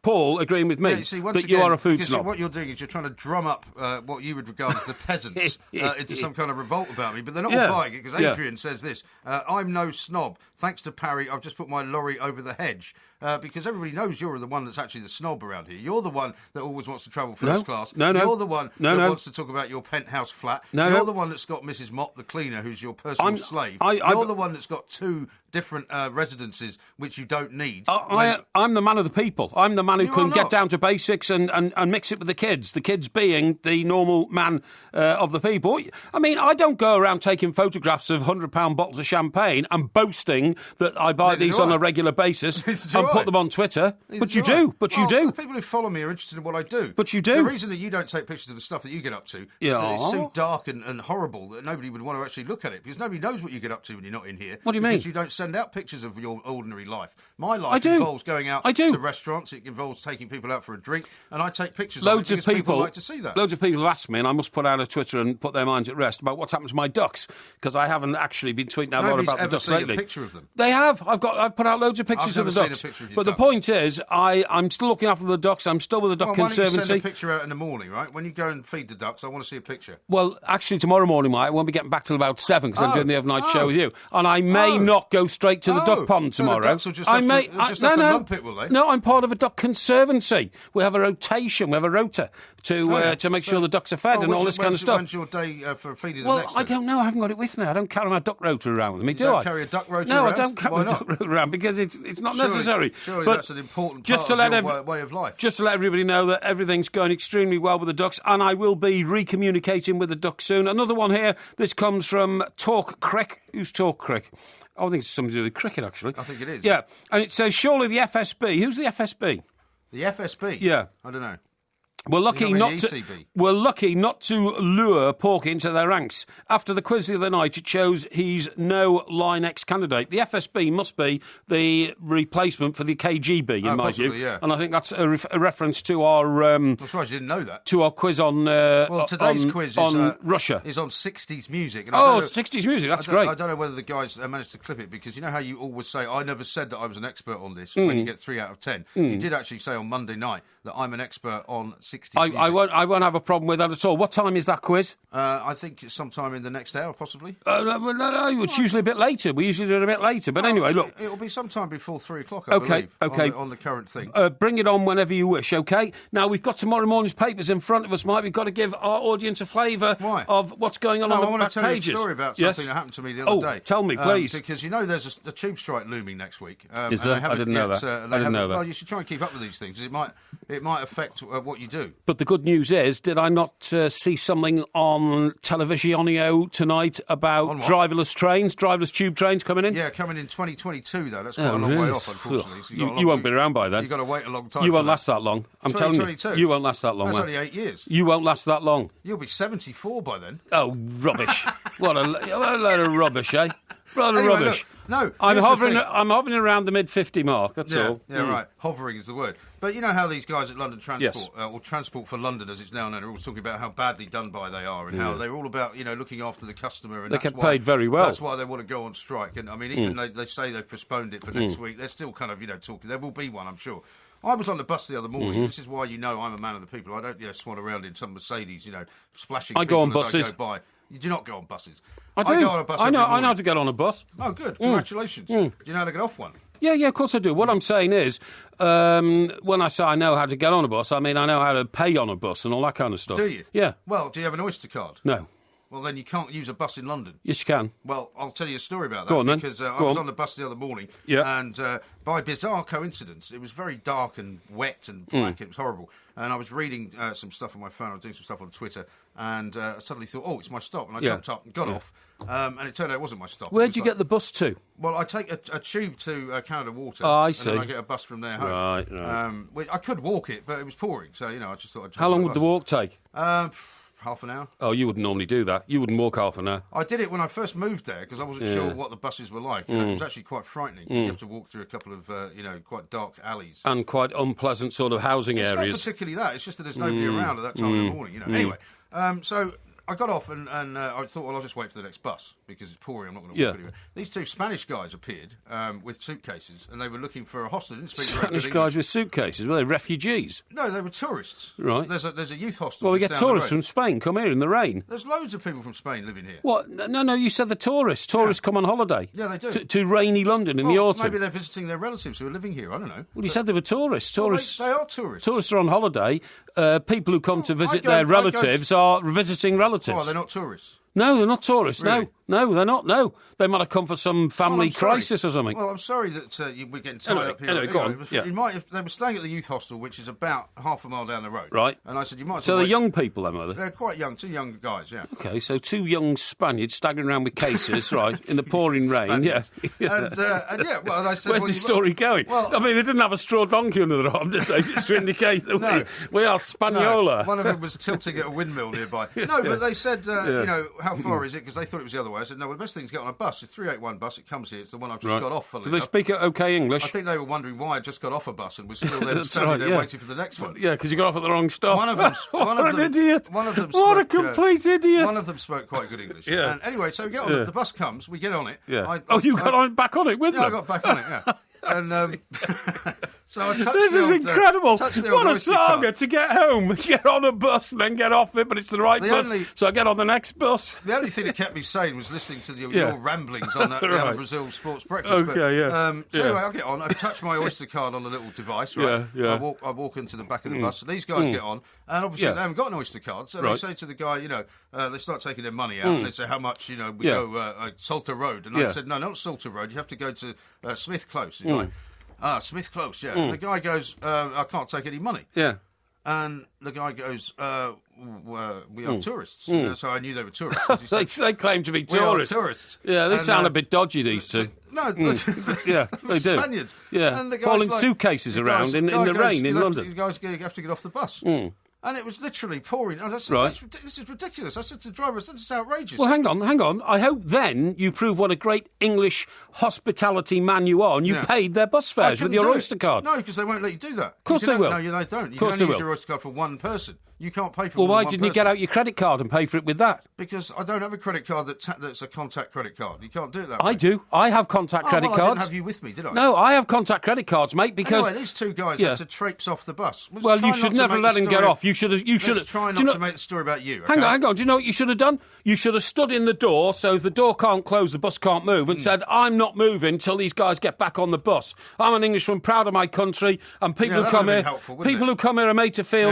Paul agreeing with me that you are a food snob. What you're doing is you're trying to drum up what you would regard as the peasants into some kind of revolt about me, but they're not all buying it, because Adrian says this, I'm no snob. Thanks to Parry, I've just put my lorry over the hedge. Because everybody knows you're the one that's actually the snob around here. You're the one that always wants to travel first class. You're the one that wants to talk about your penthouse flat. You're the one that's got Mrs. Mop, the cleaner, who's your personal slave. You're the one that's got 2 different residences which you don't need. I'm the man of the people. I'm the man who can get down to basics and mix it with the kids being the normal man of the people. I mean, I don't go around taking photographs of £100 bottles of champagne and boasting that I buy these on a regular basis and put them on Twitter. But you do. The people who follow me are interested in what I do. But you do. The reason that you don't take pictures of the stuff that you get up to is that it's so dark and horrible that nobody would want to actually look at it, because nobody knows what you get up to when you're not in here. What do you mean? Because you don't send out pictures of your ordinary life. My life involves going out to restaurants, it involves taking people out for a drink, and I take pictures loads of it because people like to see that. Loads of people have asked me, and I must put out a Twitter and put their minds at rest about what's happened to my ducks, because I haven't actually been tweeting out a lot about the ducks lately. Nobody's ever seen a picture of them. They have. I've put out loads of pictures of the ducks. But the point is, I'm still looking after the ducks. I'm still with the Duck Conservancy. Why don't you send a picture out in the morning, right? When you go and feed the ducks, I want to see a picture. Well, actually, tomorrow morning, Mike, I won't be getting back till about 7 because I'm doing the overnight show with you. And I may not go straight to the duck pond so the tomorrow. ducks will just have to lump it, will they? No, I'm part of a duck conservancy. We have a rotation, we have a rota to make sure the ducks are fed and all this kind of stuff. When's your day for feeding the Well, next? I don't know. I haven't got it with me. I don't carry my duck rota around with me, do I? You don't carry a duck rota No, around? I don't carry Why my not? duck rota around because it's not necessary. Surely But that's an important just part to of let your way of life. Just to let everybody know that everything's going extremely well with the ducks, and I will be recommunicating with the ducks soon. Another one here. This comes from Talk Crick. Who's Talk Crick? I think it's something to do with cricket, actually. I think it is. Yeah, and it says, surely the FSB... Who's the FSB? The FSB? Yeah. I don't know. We're lucky You know, not the to. ECB. We're lucky not to lure Porky into their ranks. After the quiz the other night, it shows he's no Line X candidate. The FSB must be the replacement for the KGB, in my possibly, view. yeah. And I think that's a reference to our I'm surprised you didn't know that. to our quiz on Today's quiz is on Russia. Is on 60s music. And I don't know- 60s music. That's I don't, great. I don't know whether the guys managed to clip it, because you know how you always say, I never said that I was an expert on this when you get 3 out of 10. You did actually say on Monday night that I'm an expert on 60s music. I won't have a problem with that at all. What time is that quiz? I think it's sometime in the next hour, possibly. No, it's usually a bit later. We usually do it a bit later. But anyway, look. It'll be sometime before 3 o'clock, Okay. on the current thing. Bring it on whenever you wish, OK? Now, we've got tomorrow morning's papers in front of us, Mike. We've got to give our audience a flavour of what's going on I the want back to tell pages. you a story about Yes? something that happened to me the other day. Tell me, please. Because you know there's a tube strike looming next week. Is there? I didn't know that. I didn't know that. Well, you should try and keep up with these things. It might affect what you do. But the good news is, did I not see something on Televisionio tonight about On what? driverless tube trains coming in? Yeah, coming in 2022, though. That's quite a long way off, unfortunately. So You won't be around by then. You've got to wait a long time. You for won't that. last that long. I'm telling you. 2022. You won't last that long, That's man. only 8 years. You won't last that long. You'll be 74 by then. Oh, rubbish. what a load of rubbish, eh? What a Anyway, rubbish. look, no, I'm here's the hovering. thing. I'm hovering around the mid-50 mark. That's all. Yeah, right. Hovering is the word. But you know how these guys at London Transport, Yes. or Transport for London as it's now known, are all talking about how badly done by they are, and how they're all about looking after the customer. And They that's get why, paid very well. That's why they want to go on strike. And I mean, even though they say they've postponed it for next week, they're still kind of talking. There will be one, I'm sure. I was on the bus the other morning. This is why I'm a man of the people. I don't swan around in some Mercedes, splashing. I go on people as buses. I go by. You do not go on buses. I do. go on a bus. I every know. I know morning. how to get on a bus. Oh, good. Congratulations. Do you know how to get off one? Yeah, of course I do. What I'm saying is, when I say I know how to get on a bus, I mean I know how to pay on a bus and all that kind of stuff. Do you? Yeah. Well, do you have an Oyster card? No. Well, then you can't use a bus in London. Yes, you can. Well, I'll tell you a story about that. Go on, then. Because I Go was on. on the bus the other morning, Yeah. and by bizarre coincidence, it was very dark and wet and black. It was horrible. And I was reading some stuff on my phone. I was doing some stuff on Twitter, and I suddenly thought, oh, it's my stop. And I Yeah. jumped up and got off. And it turned out it wasn't my stop. Where'd you get the bus to? Well, I take a tube to Canada Water. Oh, I And see. then I get a bus from there home. Right. I could walk it, but it was pouring. So, I just thought I'd jump How on long the would the bus. walk take? Half an hour. Oh, you wouldn't normally do that. You wouldn't walk half an hour. I did it when I first moved there because I wasn't sure what the buses were like. It was actually quite frightening. You have to walk through a couple of, quite dark alleys. And quite unpleasant sort of housing It's not areas. particularly that. It's just that there's nobody around at that time in the morning. Anyway, so I got off and I thought, well, I'll just wait for the next bus because it's pouring. I'm not going to walk anywhere. These two Spanish guys appeared with suitcases and they were looking for a hostel. They didn't speak very good Spanish English. guys with suitcases. Were they refugees? No, they were tourists. Right. There's a youth hostel. Well, we that's get down the tourists road. from Spain come here in the rain. There's loads of people from Spain living here. What? No, you said the tourists. Tourists come on holiday. Yeah, they do. To rainy London in the Well, autumn. maybe they're visiting their relatives who are living here. I don't know. Well, you said they were tourists. Well, Tourists. they are tourists. Tourists are on holiday. People who come to visit I their go- relatives are visiting relatives. Oh, they're not tourists. No, they're not tourists. Really? No, they're not. No, they might have come for some family Well, I'm sorry. crisis or something. Well, I'm sorry that we're getting tied Anyway, up here. anyway, go on. Yeah. They were staying at the youth hostel, which is about half a mile down the road. Right. And I said, you might. So as well they're wait. young people, then, are they? They're quite young, two young guys. Yeah. Okay, so two young Spaniards staggering around with cases, right, in the pouring rain. Yeah. And yeah, well, and I said, Where's well, the you- story going? Well- I mean, they didn't have a straw donkey under their arm, did they? Just to indicate that No. we are No, Spaniola. one of them was tilting at a windmill nearby. No, but they said, how far is it? Because they thought it was the other way. I said, no, well, the best thing is get on a bus. It's 381 bus. It comes here. It's the one I've just got off. Do they speak okay English? I think they were wondering why I just got off a bus and was still there That's standing right, there yeah. waiting for the next one. Yeah, because you got off at the wrong stop. One of them. What an idiot. One of them. What a spoke, complete idiot. One of them spoke quite good English. Yeah. And anyway, so we get on it. The bus comes. We get on it. Yeah. You got back on it with Yeah, them? I got back on it. Yeah. And So I touched This the is old, incredible. touched the old What a Oyster saga card. to get home, get on a bus and then get off it, but it's the right The bus. only- So I get on the next bus. The only thing that kept me sane was listening to your Yeah. ramblings on that the Right. Alan Brazil Sports Breakfast. Okay, yeah. So Yeah. anyway, I'll get on. I touch my Oyster card on a little device, right? Yeah, yeah. I walk into the back of the bus. These guys get on, and obviously Yeah. they haven't got an Oyster card, so Right. they say to the guy, they start taking their money out, and they say, how much, we go Salter Road. And I Yeah. said, no, not Salter Road. You have to go to Smith Close. He's like, Smith Close, yeah. And the guy goes, I can't take any money. Yeah. And the guy goes, we are tourists. So I knew they were tourists. 'cause he They, said, they claim to be we are tourists. tourists. Yeah, they And, sound a bit dodgy, these two. No, Yeah, they do. Spaniards. Yeah, And the guy's hauling like- suitcases the around guy in the goes, rain in "You'll have London." to- You guys have to get off the bus. And it was literally pouring. I said, Right. this is ridiculous. I said to the driver, this is outrageous. Well, hang on. I hope then you prove what a great English hospitality man you are, and you Yeah. paid their bus I fares with couldn't your do it. Oyster card. No, because they won't let you do that. Of course they will. No, they don't. You Course can they only use will. your Oyster card for one person. You can't pay for Well, more why than one didn't you person. get out your credit card and pay for it with that? Because I don't have a credit card that's a contact credit card. You can't do it that way. I do. I have contact credit well, I cards. didn't have you with me, did I? No, I have contact credit cards, mate, because... Anyway, these two guys Yeah. had to traipse off the bus. Well, you should never let him get off. You should have... Let's try not to make the story about you. Hang okay? on. Do you know what you should have done? You should have stood in the door, so if the door can't close, the bus can't move, and said, I'm not moving till these guys get back on the bus. I'm an Englishman, proud of my country, and people Yeah, who that come would have here... been helpful, wouldn't people it? who come here are made to feel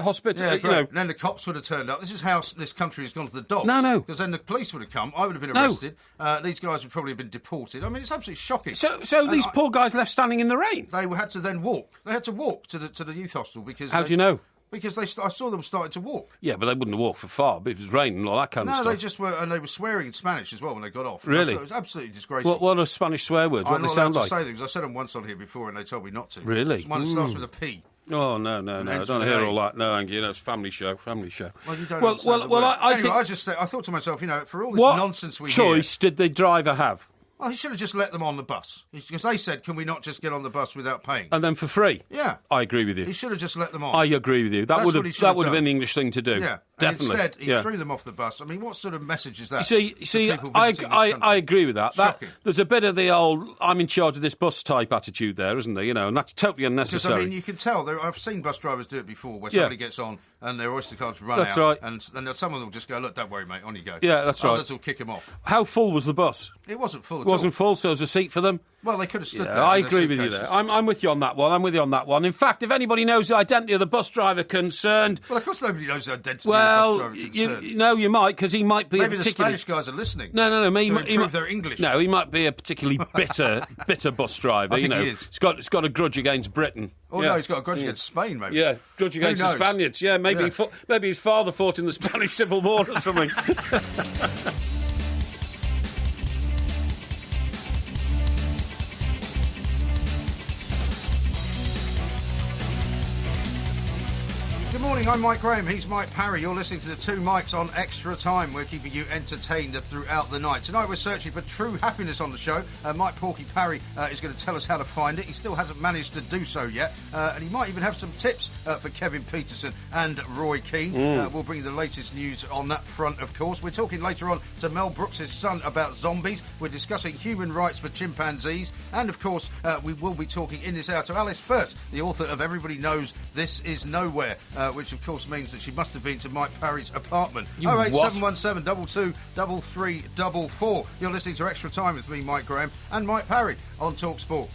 hospitable, Yeah, you great. know... And then the cops would have turned up. This is how this country has gone to the dogs. No. Because then the police would have come. I would have been No. arrested. These guys would probably have been deported. I mean, it's absolutely shocking. So And these poor guys left standing in the rain? They had to then walk. They had to walk to the youth hostel because... How do you know? Because I saw them starting to walk. Yeah, but they wouldn't have walked for far, but if it was raining and all that kind of No, stuff. they just were, and they were swearing in Spanish as well when they got off. Really? It was absolutely disgraceful. What are Spanish swear words? What I'm they not sound allowed like? to say them because I said them once on here before and they told me not to. Really? There's one that starts with a P. Oh, no. I ends don't with hear an A. all that. No, thank you. It's family show. Well, you don't Well, understand the well, word. I Anyway, think... I thought to myself, for all this What nonsense we hear... choice did the driver have? Well, he should have just let them on the bus. Because they said, can we not just get on the bus without paying? And then for free? Yeah. I agree with He you. should have just let them on. I agree with you. That That's would what he have should have been done. the English thing to do. Yeah. Definitely. And instead, he Yeah. threw them off the bus. I mean, what sort of message is that? You to see, people I visiting this country? agree with that. Shocking. There's a bit of the old "I'm in charge of this bus" type attitude there, isn't there? And that's totally Because, unnecessary. I mean, you can tell. I've seen bus drivers do it before where Yeah. somebody gets on and their Oyster cards run That's out. right. And some of them will just go, look, don't worry, mate, on you go. Yeah, that's right. Others will kick them off. How full was the bus? It wasn't full at It wasn't all. full, so there was a seat for them. Well, they could have stood there. Yeah, I with their agree with you suitcases. there. I'm with you on that one. In fact, if anybody knows the identity of the bus driver concerned, Well, of course nobody knows the identity well, of the bus driver concerned. you might, because he might be Maybe a the particularly... Spanish guys are listening. No. So He improve might, their English. No, he might be a particularly bitter bus driver. I think you know, he is. He's got a grudge against Britain. Oh, yeah. no, he's got a grudge against Spain, maybe. Yeah, grudge against the knows? Spaniards. Yeah, maybe Yeah. maybe his father fought in the Spanish Civil War or something. Good morning, I'm Mike Graham. He's Mike Parry. You're listening to the Two Mics on Extra Time. We're keeping you entertained throughout the night. Tonight we're searching for true happiness on the show. Mike Porky Parry is going to tell us how to find it. He still hasn't managed to do so yet. And he might even have some tips for Kevin Peterson and Roy Keane. We'll bring you the latest news on that front, of course. We're talking later on to Mel Brooks' son about zombies. We're discussing human rights for chimpanzees. And, of course, we will be talking in this hour to Alice First, the author of Everybody Knows This Is Nowhere, which, of course, means that she must have been to Mike Parry's apartment. You 08717 22 3344. You're listening to Extra Time with me, Mike Graham, and Mike Parry on Talk Sport.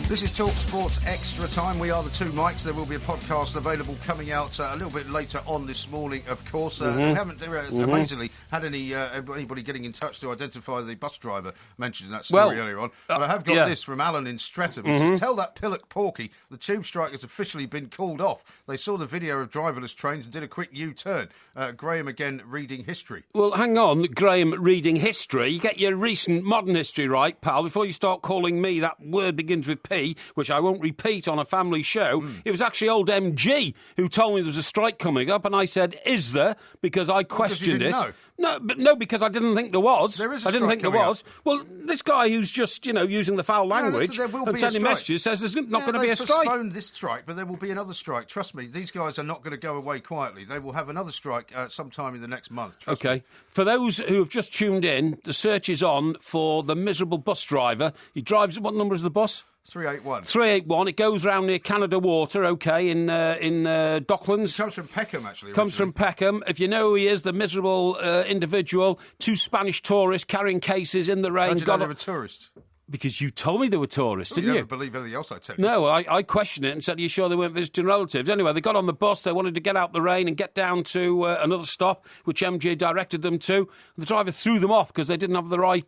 This is Talk Sports Extra Time. We are the Two Mics. There will be a podcast available coming out a little bit later on this morning, of course. We haven't amazingly had anybody getting in touch to identify the bus driver mentioned in that story earlier on. But I have got this from Alan in Streatham. He says, tell that pillock Porky the tube strike has officially been called off. They saw the video of driverless trains and did a quick U-turn. Graham again reading history. Well, hang on, Graham, reading history. You get your recent modern history right, pal, before you start calling me that word begins with P. me, which I won't repeat on a family show. It was actually old MG who told me there was a strike coming up, and I said, "Is there?" Because I questioned didn't it. know. No, because I didn't think there was. There is a I didn't strike think there coming was. Well, this guy who's just, using the foul language there will and be a sending strike. messages says there's not going to be a They've strike. postponed this strike, but there will be another strike. Trust me, these guys are not going to go away quietly. They will have another strike sometime in the next month. Trust me. Okay. For those who have just tuned in, the search is on for the miserable bus driver. He drives, what number is the bus? 381. 381. It goes round near Canada Water, okay, in Docklands. Comes from Peckham, actually. Comes from originally. Peckham. If you know who he is, the miserable individual, 2 Spanish tourists carrying cases in the rain. How do you know they were tourists? Because you told me they were tourists, You didn't never you? believe anything else I tell you. No, I questioned it and said, "Are you sure they weren't visiting relatives?" Anyway, they got on the bus. They wanted to get out the rain and get down to another stop, which MJ directed them to. The driver threw them off because they didn't have the right.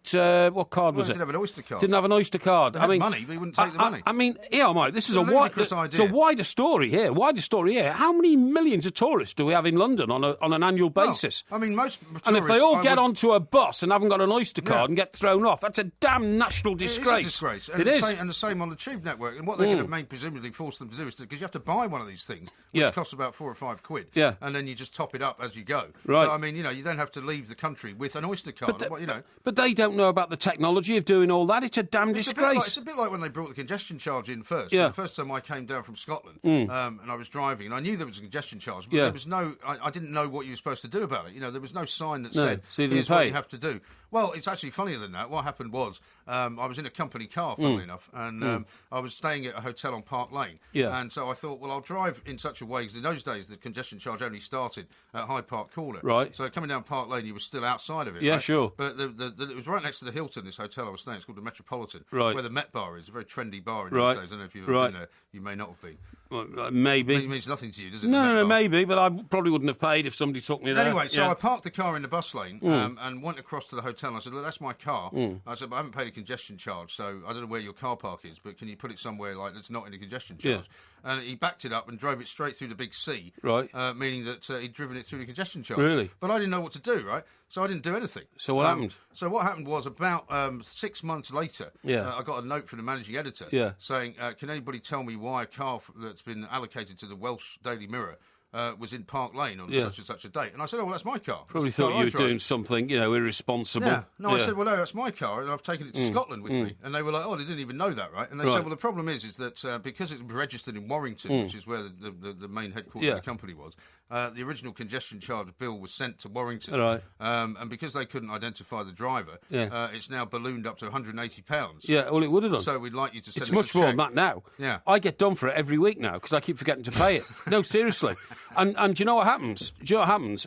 What card was Well, they it? didn't have an Oyster card. Didn't have an Oyster card. They had money, but he wouldn't take the money. I mean, yeah, Mike. This is It's a ludicrous it's a idea. wider story here. How many millions of tourists do we have in London on an annual basis? Well, I mean, most tourists... And if they all I get would- onto a bus and haven't got an Oyster card Yeah. and get thrown off, that's a damn national disgrace. It is a disgrace. It is. And the same on the Tube network. And what they're going to presumably force them to do is because you have to buy one of these things, which Yeah. costs about £4 or £5. Yeah. And then you just top it up as you go. Right. But, I mean, you then have to leave the country with an Oyster card. But they don't know about the technology of doing all that. It's a damn It's disgrace. a bit like when they brought the congestion charge in first. Yeah. The first time I came down from Scotland and I was driving, and I knew there was a congestion charge, but Yeah. there was no... I didn't know what you were supposed to do about it. There was no sign that No, said, so you didn't here's what pay. you have to do. Well, it's actually funnier than that. What happened was I was in a company car, funnily enough, and I was staying at a hotel on Park Lane. Yeah. And so I thought, well, I'll drive in such a way, because in those days the congestion charge only started at Hyde Park Corner. Right. So coming down Park Lane, you were still outside of it. Yeah, right? sure. But it was right next to the Hilton, this hotel I was staying. It's called the Metropolitan, Right. where the Met Bar is, a very trendy bar in Right. those days. I don't know if you've Right. ever been there. You may not have been. Well, maybe. It means nothing to you, does it? the No, Met Bar? maybe, but I probably wouldn't have paid if somebody took me there. Anyway, so Yeah. I parked the car in the bus lane and went across to the hotel. And I said, look, that's my car. I said, but I haven't paid a congestion charge, so I don't know where your car park is, but can you put it somewhere like that's not in a congestion charge? And he backed it up and drove it straight through the big C, Right. Meaning that he'd driven it through the congestion charge. Really? But I didn't know what to do, right? So I didn't do anything. So what happened? So what happened was about 6 months later, Yeah. I got a note from the managing editor saying, can anybody tell me why a car that's been allocated to the Welsh Daily Mirror was in Park Lane on such and such a date? And I said, oh, well, that's my car. Probably That's the car thought I you were drive. doing something, irresponsible. Yeah. No, I said, well, no, that's my car, and I've taken it to Scotland with me. And they were like, oh, they didn't even know that, right? And they Right. said, well, the problem is that because it was registered in Warrington, which is where the main headquarters of the company was, the original congestion charge bill was sent to Warrington. Right. And because they couldn't identify the driver, it's now ballooned up to £180. Yeah, well, it would have done. So we'd like you to send It's us much a more cheque. than that now. Yeah. I get done for it every week now because I keep forgetting to pay it. No, seriously. And do you know what happens?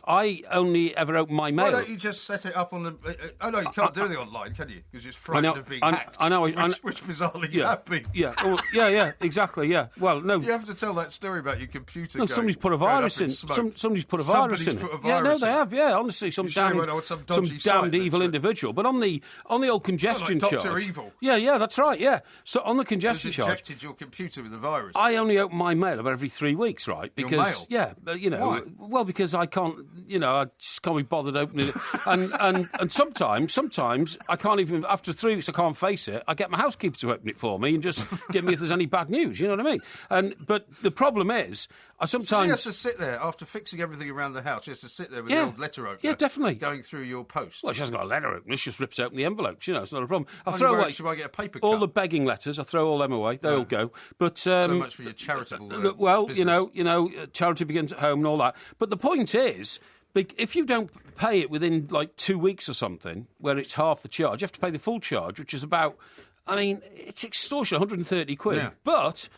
I only ever open my mail. Why don't you just set it up on the... oh, no, you can't do anything online, can you? Because you're frightened of being I hacked. know, Which bizarrely you have been. Yeah, well, yeah, exactly, yeah. Well, no. You have to tell that story about your computer. No, going- somebody's put a going up virus in. smoke. Somebody's put a virus in. Somebody's put a Yeah, no, virus they in. have. Yeah, honestly, some You sure you damned, went on some dodgy damned site, evil then? individual. But on the old congestion Like Dr. charge. Evil. Yeah, that's right. Yeah. So on the Has congestion charge, injected your computer with a virus. I only open my mail about every 3 weeks, right? Your Because mail? Why? well, because I can't, I just can't be bothered opening it, and sometimes I can't even. After 3 weeks, I can't face it. I get my housekeeper to open it for me and just give me if there's any bad news. You know what I mean? But the problem is, I So she sometimes. has to sit there after fixing everything around the house. She has to sit there with Yeah. the old letter opener. Yeah, definitely. Going through your post. Well, she hasn't got a letter opener. She just rips open the envelopes. It's not a problem. I Only throw where away she might get a paper all cut. the begging letters. I throw all them away. They all go. But So much for your charitable. well, business. charity begins at home and all that. But the point is, if you don't pay it within like 2 weeks or something, where it's half the charge, you have to pay the full charge, which is about, it's extortion, 130 quid. Yeah. But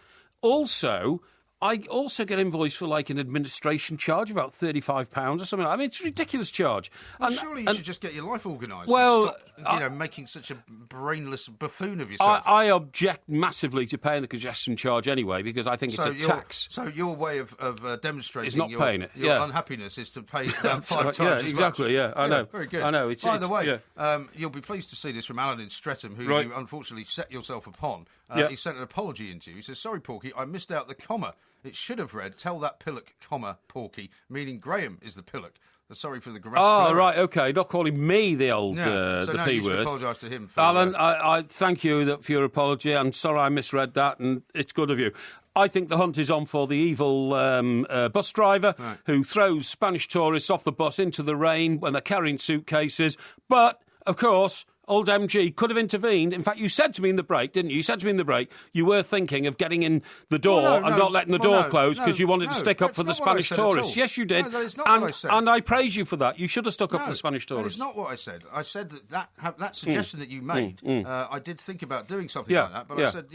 also, I also get invoiced for like an administration charge, about £35 or something. It's a ridiculous charge. Well, surely you should just get your life organised. Well, and stop, making such a brainless buffoon of yourself. I object massively to paying the congestion charge anyway because I think it's a tax. So your way of demonstrating It's not paying it, your yeah. unhappiness is to pay about That's 5 right, times yeah, as exactly, much. yeah, I know. Very good. I know, By the way, yeah. you'll be pleased to see this from Alan in Streatham, who Right. you unfortunately set yourself upon. Yeah. He sent an apology into you. He says, sorry, Porky, I missed out the comma. It should have read, tell that pillock, comma, Porky, meaning Graham is the pillock. Sorry for the grammatical Oh, error. right, OK. Not calling me the old Yeah. So the now P you should word. apologise to him for Alan, I thank you for your apology. I'm sorry I misread that, and it's good of you. I think the hunt is on for the evil bus driver who throws Spanish tourists off the bus into the rain when they're carrying suitcases. But, of course, old MG could have intervened. In fact, you said to me in the break, didn't you? You said to me in the break you were thinking of getting in the door and not letting the door close because you wanted to stick up for the Spanish tourists. Yes, you did. No, that is not what I said. And I praise you for that. You should have stuck up for the Spanish tourists. That is not what I said. I said that suggestion that you made, I did think about doing something like that, but I said,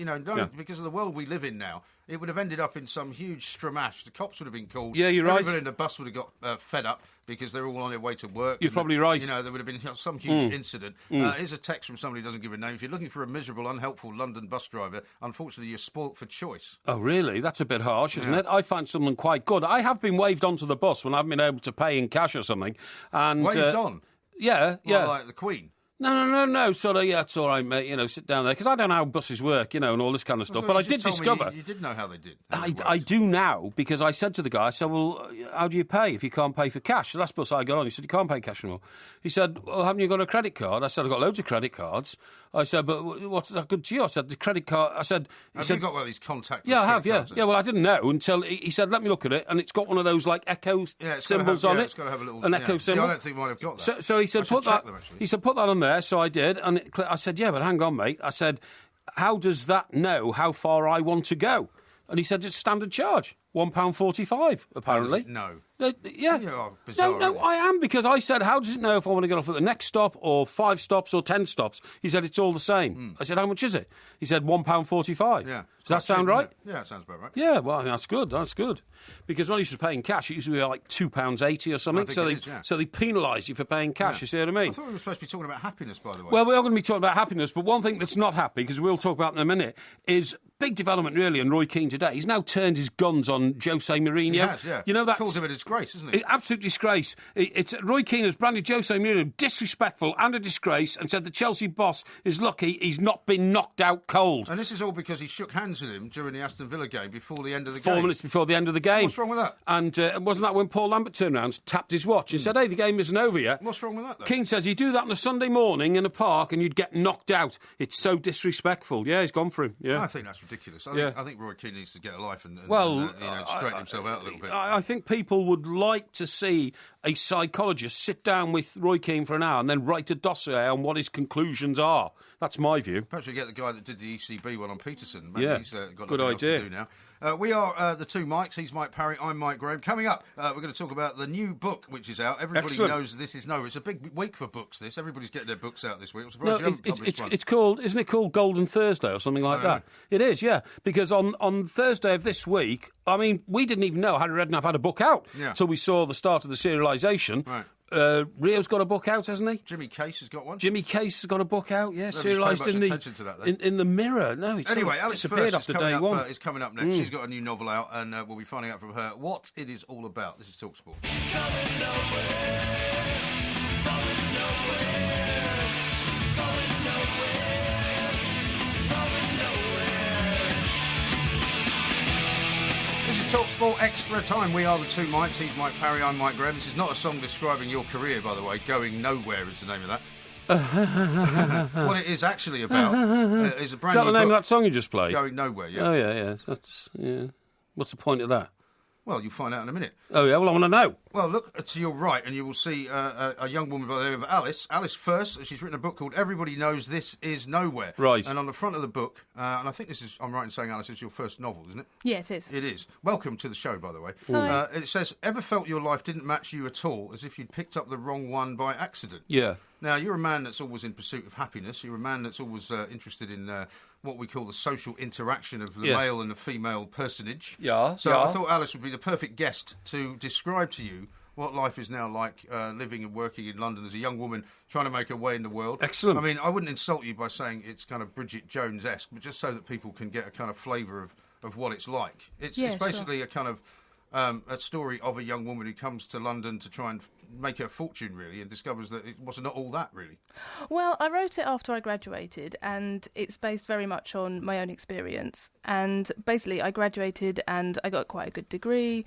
because of the world we live in now, it would have ended up in some huge stramash. The cops would have been called. Yeah, you're right. Everybody in the bus would have got fed up because they're all on their way to work. You're probably right. There would have been some huge incident. Here's a text from somebody who doesn't give a name. If you're looking for a miserable, unhelpful London bus driver, unfortunately, you're spoilt for choice. Oh, really? That's a bit harsh, isn't it? I find someone quite good. I have been waved onto the bus when I haven't been able to pay in cash or something. And, Waved on? Yeah, yeah. Well, like the Queen? No. Sort of, yeah, it's all right, mate. Sit down there. Because I don't know how buses work, and all this kind of stuff. But I did discover... You did know how they did. I do now, because I said to the guy, I said, well, how do you pay if you can't pay for cash? The last bus I got on, he said, you can't pay cash anymore. He said, well, haven't you got a credit card? I said, I've got loads of credit cards. I said, but what's that good to you? I said, the credit card... I said... Have you got one of these contactless Yeah, I have, yeah. cards, Yeah, well, I didn't know until he said, let me look at it, and it's got one of those, echo symbols on it. It's got to have a little... An echo symbol. See, I don't think mine have got that. So he said, put that on there, so I did, and I said, yeah, but hang on, mate. I said, how does that know how far I want to go? And he said, it's standard charge, £1.45, apparently. No. Yeah. You are bizarre, No, I am, because I said, how does it know if I want to get off at the next stop or 5 stops or 10 stops? He said, it's all the same. I said, how much is it? He said, £1.45. Yeah. Does that sound right? Yeah, it sounds about right. Yeah, well, that's good. Because when I used to pay in cash, it used to be like £2.80 or something. So they penalise you for paying cash, you see what I mean? I thought we were supposed to be talking about happiness, by the way. Well, we are going to be talking about happiness, but one thing that's not happy, because we'll talk about in a minute, is big development, really, in Roy Keane today. He's now turned his guns on Jose Mourinho. He has, yeah. That's... Calls him a disgrace, isn't he? Absolute disgrace. Roy Keane has branded Jose Mourinho disrespectful and a disgrace and said the Chelsea boss is lucky he's not been knocked out cold. And this is all because he shook hands with him during the Aston Villa game before the end of the game. 4 minutes before the end of the game. What's wrong with that? And wasn't that when Paul Lambert turned around, tapped his watch and said, hey, the game isn't over yet? What's wrong with that, though? Keane says you do that on a Sunday morning in a park and you'd get knocked out. It's so disrespectful. Yeah, he's gone for him. Yeah. I think that's ridiculous. I think Roy Keane needs to get a life and straighten himself out a little bit. I think people would like to see a psychologist sit down with Roy Keane for an hour and then write a dossier on what his conclusions are. That's my view. Perhaps we get the guy that did the ECB one on Peterson. Maybe Yeah, he's got good nothing else idea. to do now. We are the two Mikes. He's Mike Parry, I'm Mike Graham. Coming up, we're going to talk about the new book which is out. Everybody Excellent. knows this is It's a big week for books, this. Everybody's getting their books out this week. I'm surprised you haven't published one. It's called, isn't it called Golden Thursday or something like that? It is, yeah. Because on Thursday of this week, I mean, we didn't even know Harry Redknapp had a book out until we saw the start of the serialisation. Right. Rio's got a book out, hasn't he? Jimmy Case has got one. Jimmy Case has got a book out, yeah, Nobody's serialised paid in much attention to that, then. in the Mirror. No, it's Anyway, sort of Alex disappeared First after day one. is coming up next. She's got a new novel out, and we'll be finding out from her what it is all about. This is TalkSport. This is TalkSport Extra Time. We are the two Mikes. He's Mike Parry, I'm Mike Graham. This is not a song describing your career, by the way. Going Nowhere is the name of that. What it is actually about is a brand new Is that the name of book. that song you just played? Going Nowhere, yeah. Oh, yeah. Yeah. What's the point of that? Well, you'll find out in a minute. Oh, yeah, well, I want to know. Well, look to your right and you will see a young woman by the name of Alice. Alice First, she's written a book called Everybody Knows This Is Nowhere. Right. And on the front of the book, and I think I'm right in saying, Alice, it's your first novel, isn't it? Yes, it is. It is. Welcome to the show, by the way. Hi. It says, ever felt your life didn't match you at all, as if you'd picked up the wrong one by accident? Yeah. Now, you're a man that's always in pursuit of happiness. You're a man that's always interested in what we call the social interaction of the male and the female personage. Yeah. So I thought Alice would be the perfect guest to describe to you what life is now like living and working in London as a young woman trying to make her way in the world. Excellent. I mean, I wouldn't insult you by saying it's kind of Bridget Jones-esque, but just so that people can get a kind of flavour of what it's like. It's basically a kind of a story of a young woman who comes to London to try and make her fortune, really, and discovers that it was not all that, really. Well, I wrote it after I graduated, and it's based very much on my own experience. And basically, I graduated and I got quite a good degree,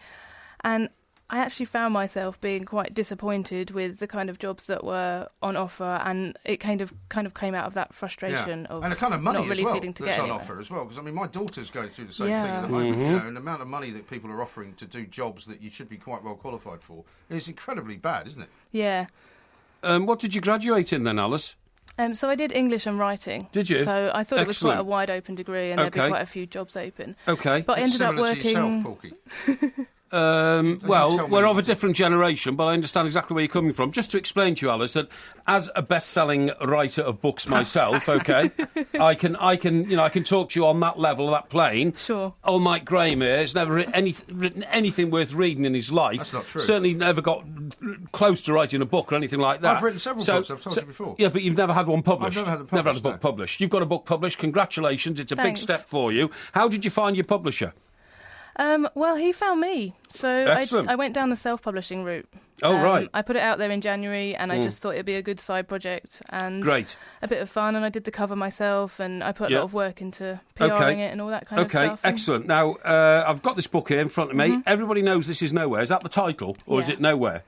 and I actually found myself being quite disappointed with the kind of jobs that were on offer, and it kind of came out of that frustration of and the kind of money not really as well feeling to that's get on anywhere. offer as well. Because I mean, my daughter's going through the same Yeah. thing at the moment. You know, and the amount of money that people are offering to do jobs that you should be quite well qualified for is incredibly bad, isn't it? Yeah. What did you graduate in then, Alice? So I did English and writing. Did you? So I thought it was quite a Excellent. wide open degree, and there'd Okay. be quite a few jobs open. Okay. But I ended up Similar to working. yourself, Porky. Well, tell me we're of a what- different generation, but I understand exactly where you're coming from. Just to explain to you, Alice, that as a best-selling writer of books myself, okay, I can talk to you on that level, that plane. Sure. Old Mike Graham here has never written anything worth reading in his life. That's not true. Certainly never got close to writing a book or anything like that. I've written several books, I've told you before. Yeah, but you've never had one published. I've never had them Never had a published, book no. published. You've got a book published. Congratulations. It's a big Thanks. step for you. How did you find your publisher? Well, he found me. So Excellent. I went down the self-publishing route. Oh, right. I put it out there in January, and I just thought it'd be a good side project and Great. a bit of fun. And I did the cover myself, and I put a Yeah. lot of work into PRing it and all that kind of Okay, stuff. excellent. Now, I've got this book here in front of me. Everybody knows this is Nowhere. Is that the title, or is Yeah. it Nowhere?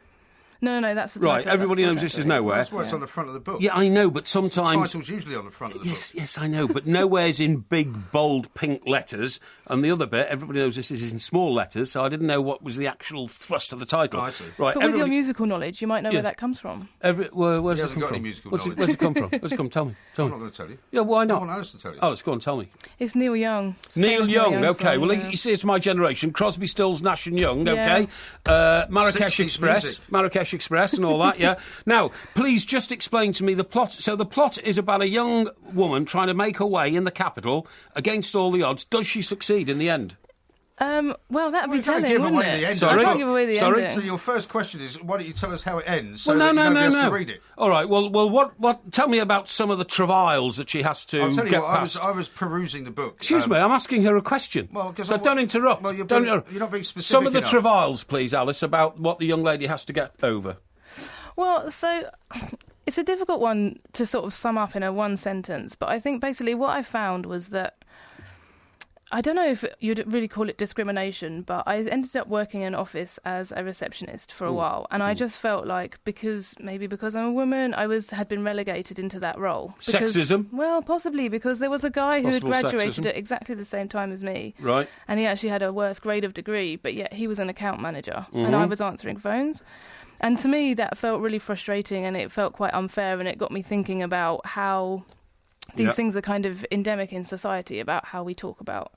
No, that's the Right, title. everybody That's knows the this is title. Nowhere. That's why it's on the front of the book. Yeah, I know, but The sometimes... title's usually on the front of the Yes, book. yes, I know, but Nowhere's in big, bold, pink letters, and the other bit, everybody knows this is in small letters, so I didn't know what was the actual thrust of the title. Oh, I see. Right, But with your everybody- musical knowledge, you might know Yes. where that comes from. where does He it come hasn't got from? any musical Where's it knowledge. come from? Where's it come? Tell me. Tell I'm me. not going to tell you. Yeah, why I not? want Alice to tell you. Oh, let's go on, tell me. It's Neil Young. It's a Neil famous Young, okay. song, Well, yeah. you see, it's my generation. Crosby, Stills, Nash and Young, Yeah. okay. Marrakesh 60s Express, music. Marrakesh Express, and all that. Yeah. Now, please just explain to me the plot. So the plot is about a young woman trying to make her way in the capital against all the odds. Does she succeed in the end? Well, that'd be you can't telling, give wouldn't away it? the ending. Sorry? I can't give away the Sorry? ending. So your first question is, why don't you tell us how it ends so Well, that no. nobody else to read it? All right. Well, what? Tell me about some of the travails that she has to I'll tell you get what, past. I was perusing the book. Excuse me, I'm asking her a question. Well, 'cause so I- don't interrupt. well, you're Don't being- interrupt. you're not being Some specific of the enough. travails, please, Alice, about what the young lady has to get over. Well, so it's a difficult one to sort of sum up in a one sentence, but I think basically what I found was that I don't know if you'd really call it discrimination, but I ended up working in an office as a receptionist for a while, and I just felt like because I'm a woman, had been relegated into that role. Because, Sexism? Well, possibly because there was a guy who had Possible graduated sexism. at exactly the same time as me, Right. and he actually had a worse grade of degree, but yet he was an account manager, and I was answering phones. And to me, that felt really frustrating, and it felt quite unfair, and it got me thinking about how these Yeah. thing are kind of endemic in society, about how we talk about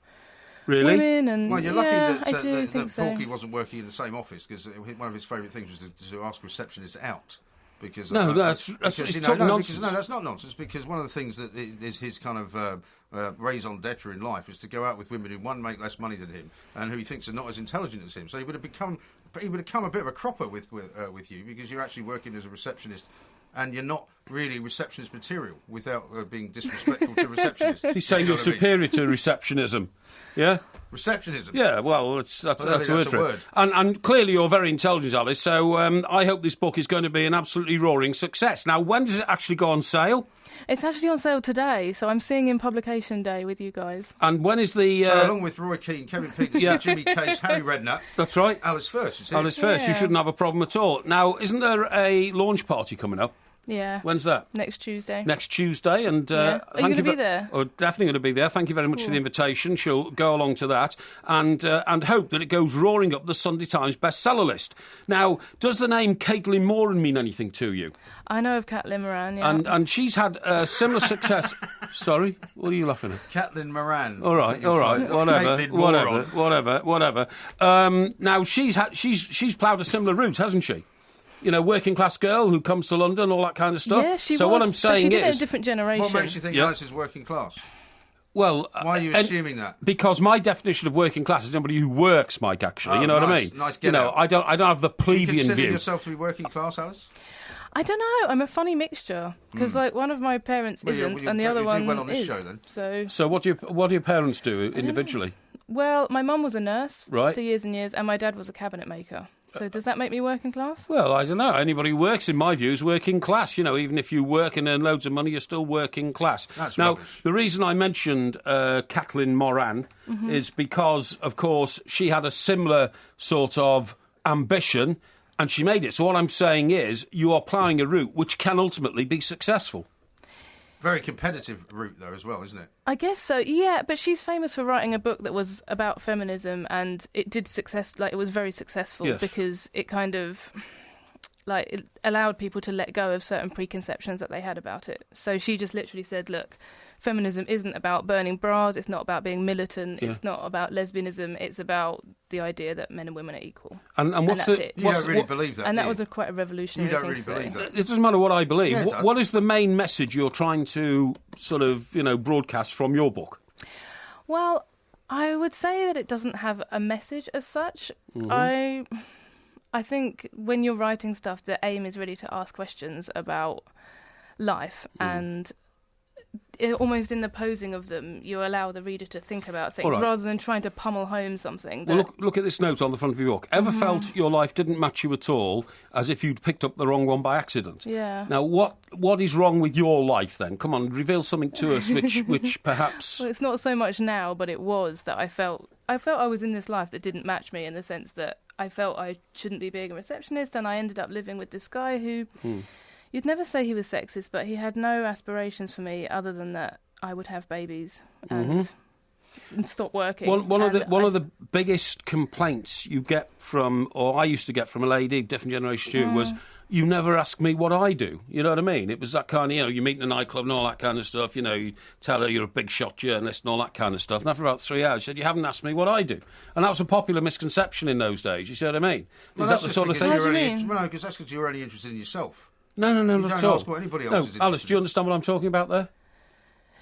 Really? women. And Well, you're lucky yeah, that, I do that think so. Porky wasn't working in the same office, because one of his favourite things was to ask receptionists out. Because No, that's because, it's you know, total no, nonsense. because, no, that's not nonsense. Because one of the things that is his kind of raison d'etre in life is to go out with women who one make less money than him and who he thinks are not as intelligent as him. So he would have become a bit of a cropper with you, because you're actually working as a receptionist. And you're not really receptionist material, without being disrespectful to receptionists. He's saying You know you're what I mean? superior to receptionism. Yeah? Receptionism. Yeah, well, that's I don't a think word that's for a it. word. And clearly you're very intelligent, Alice, so I hope this book is going to be an absolutely roaring success. Now, when does it actually go on sale? It's actually on sale today, so I'm seeing in publication day with you guys. And when is the... So along with Roy Keane, Kevin Peterson, Yeah. Jimmy Case, Harry Redknapp, That's right. Alice First. You see? Alice first, you Yeah. shouldn't have a problem at all. Now, isn't there a launch party coming up? Yeah. When's that? Next Tuesday. Next Tuesday, and Yeah. Are you thank gonna be ve- there? Oh, definitely going to be there. Thank you very much for the invitation. She'll go along to that, and hope that it goes roaring up the Sunday Times bestseller list. Now, does the name Caitlin Moran mean anything to you? I know of Caitlin Moran, yeah. And she's had similar success. Sorry, what are you laughing at? Caitlin Moran. All right, Caitlin Moran. whatever. Now she's ploughed a similar route, hasn't she? You know, working class girl who comes to London, all that kind of stuff. Yeah, she so was. what I'm but saying she did it in is, a different generation. What makes you think Yeah. Alice is working class? well, Why are you assuming that? Because my definition of working class is somebody who works, Mike. Actually, Oh, you know what I nice. mean? Nice you get know, out. I don't have the Do you plebeian consider view. yourself to be working class, Alice? I don't know. I'm a funny mixture because, like, one of my parents Well, you- isn't, you- and the you other do one well on this is. show, then. So what do your parents do individually? Well, my mum was a nurse Right. for years and years, and my dad was a cabinet maker. So does that make me working class? Well, I don't know. Anybody who works, in my view, is working class. You know, even if you work and earn loads of money, you're still working class. That's now, rubbish. the reason I mentioned Caitlin Moran Mm-hmm. is because, of course, she had a similar sort of ambition, and she made it. So what I'm saying is you are ploughing a route which can ultimately be successful. Very competitive route, though, as well, isn't it? I guess so, yeah, but she's famous for writing a book that was about feminism, and it did it was very successful Yes. because it kind of, it allowed people to let go of certain preconceptions that they had about it. So she just literally said, look, feminism isn't about burning bras, it's not about being militant, it's not about lesbianism, it's about the idea that men and women are equal. And what's that's the... it. You what's don't really what- believe that, And do that you? was quite a revolutionary You don't thing really to say. believe that. It doesn't matter what I believe. Yeah, it What- does. what is the main message you're trying to sort of, broadcast from your book? Well, I would say that it doesn't have a message as such. I think when you're writing stuff, the aim is really to ask questions about life, and almost in the posing of them, you allow the reader to think about things All right. rather than trying to pummel home something. Well, that- look at this note on the front of your book. Ever felt your life didn't match you at all, as if you'd picked up the wrong one by accident? Yeah. Now, what is wrong with your life then? Come on, reveal something to us which perhaps... Well, it's not so much now, but it was that I felt I was in this life that didn't match me, in the sense that I felt I shouldn't be being a receptionist, and I ended up living with this guy who, you'd never say he was sexist, but he had no aspirations for me other than that I would have babies and stop working. One of And the biggest complaints you get from, or I used to get from a lady, different generation to you, was you never ask me what I do. You know what I mean? It was that kind of, you meet in a nightclub and all that kind of stuff. You tell her you're a big shot journalist and all that kind of stuff. And after about 3 hours, she said, you haven't asked me what I do. And that was a popular misconception in those days. You see what I mean? Well, Is that's that the just sort of because thing? How do you you're mean? No, because that's because you're only interested in yourself. No, You not don't at all. ask what anybody else No, is interested Alice, do you in. understand what I'm talking about there?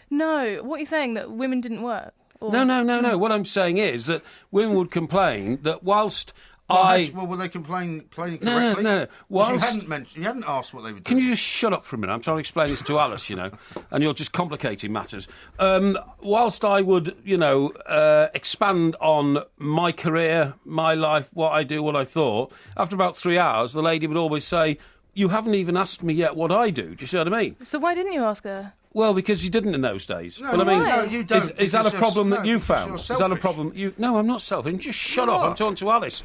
No, what are you saying, that women didn't work? Or- No. What I'm saying is that women would complain that whilst Well, were they complaining correctly? No. Because you hadn't asked what they were doing. Can you just shut up for a minute? I'm trying to explain this to Alice, and you're just complicating matters. Whilst I would, expand on my career, my life, what I do, what I thought, after about 3 hours, the lady would always say, you haven't even asked me yet what I do. Do you see what I mean? So why didn't you ask her? Well, because you didn't in those days. No, well, I mean, no, you don't. Is that a because problem you're- that you no, found? you're Is that a selfish. problem? No, I'm not selfish. Just shut You up. are. I'm talking to Alice.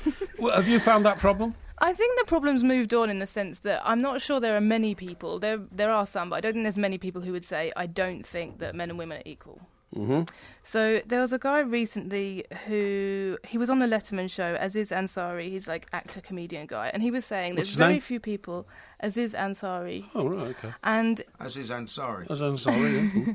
Have you found that problem? I think the problem's moved on, in the sense that I'm not sure there are many people. There are some, but I don't think there's many people who would say, I don't think that men and women are equal. Mm-hmm. So there was a guy recently he was on the Letterman show, Aziz Ansari. He's like actor, comedian guy, and he was saying What's there's his very name? few people. Aziz Ansari. Oh, right, okay. And As is Ansari. I'm sorry. Yeah.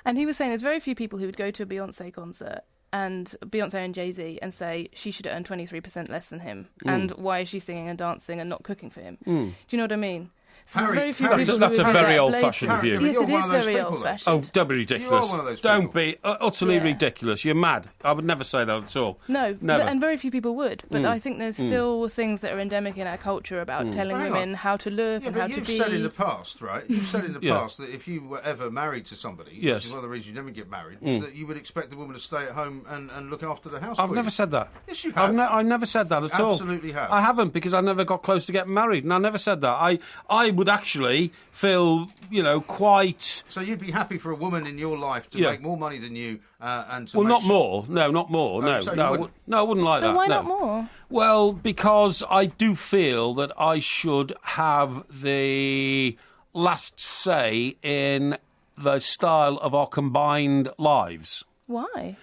And he was saying there's very few people who would go to a Beyonce concert, and Beyonce and Jay-Z, and say she should earn 23% less than him, and why is she singing and dancing and not cooking for him? Do you know what I mean? So there's Harry, very few Harry, people that's who a would very do that old-fashioned blatantly. view. Harry, Yes, you're it one is of those very people, though. old-fashioned. Oh, don't be ridiculous. one of those Don't people. be utterly Yeah. ridiculous. You're mad. I would never say that at all. No, Never. and very few people would. But I think there's still things that are endemic in our culture about telling Hang on. women how to look Yeah, and how but to you've be. said in the past, right? You've said in the Yeah. past that if you were ever married to somebody, Yes. which is one of the reasons you never get married, is that you would expect the woman to stay at home and look after the house I've for never you. said that. Yes, you have. I never said that at all. Absolutely have. I haven't, because I never got close to getting married, and I never said that. I would actually feel, quite... So you'd be happy for a woman in your life to Yeah. make more money than you and to Well, make not sure- more. No, not more. Oh, No, so you no, wouldn't? no, I wouldn't like So that. why no. not more? Well, because I do feel that I should have the last say in the style of our combined lives. Why?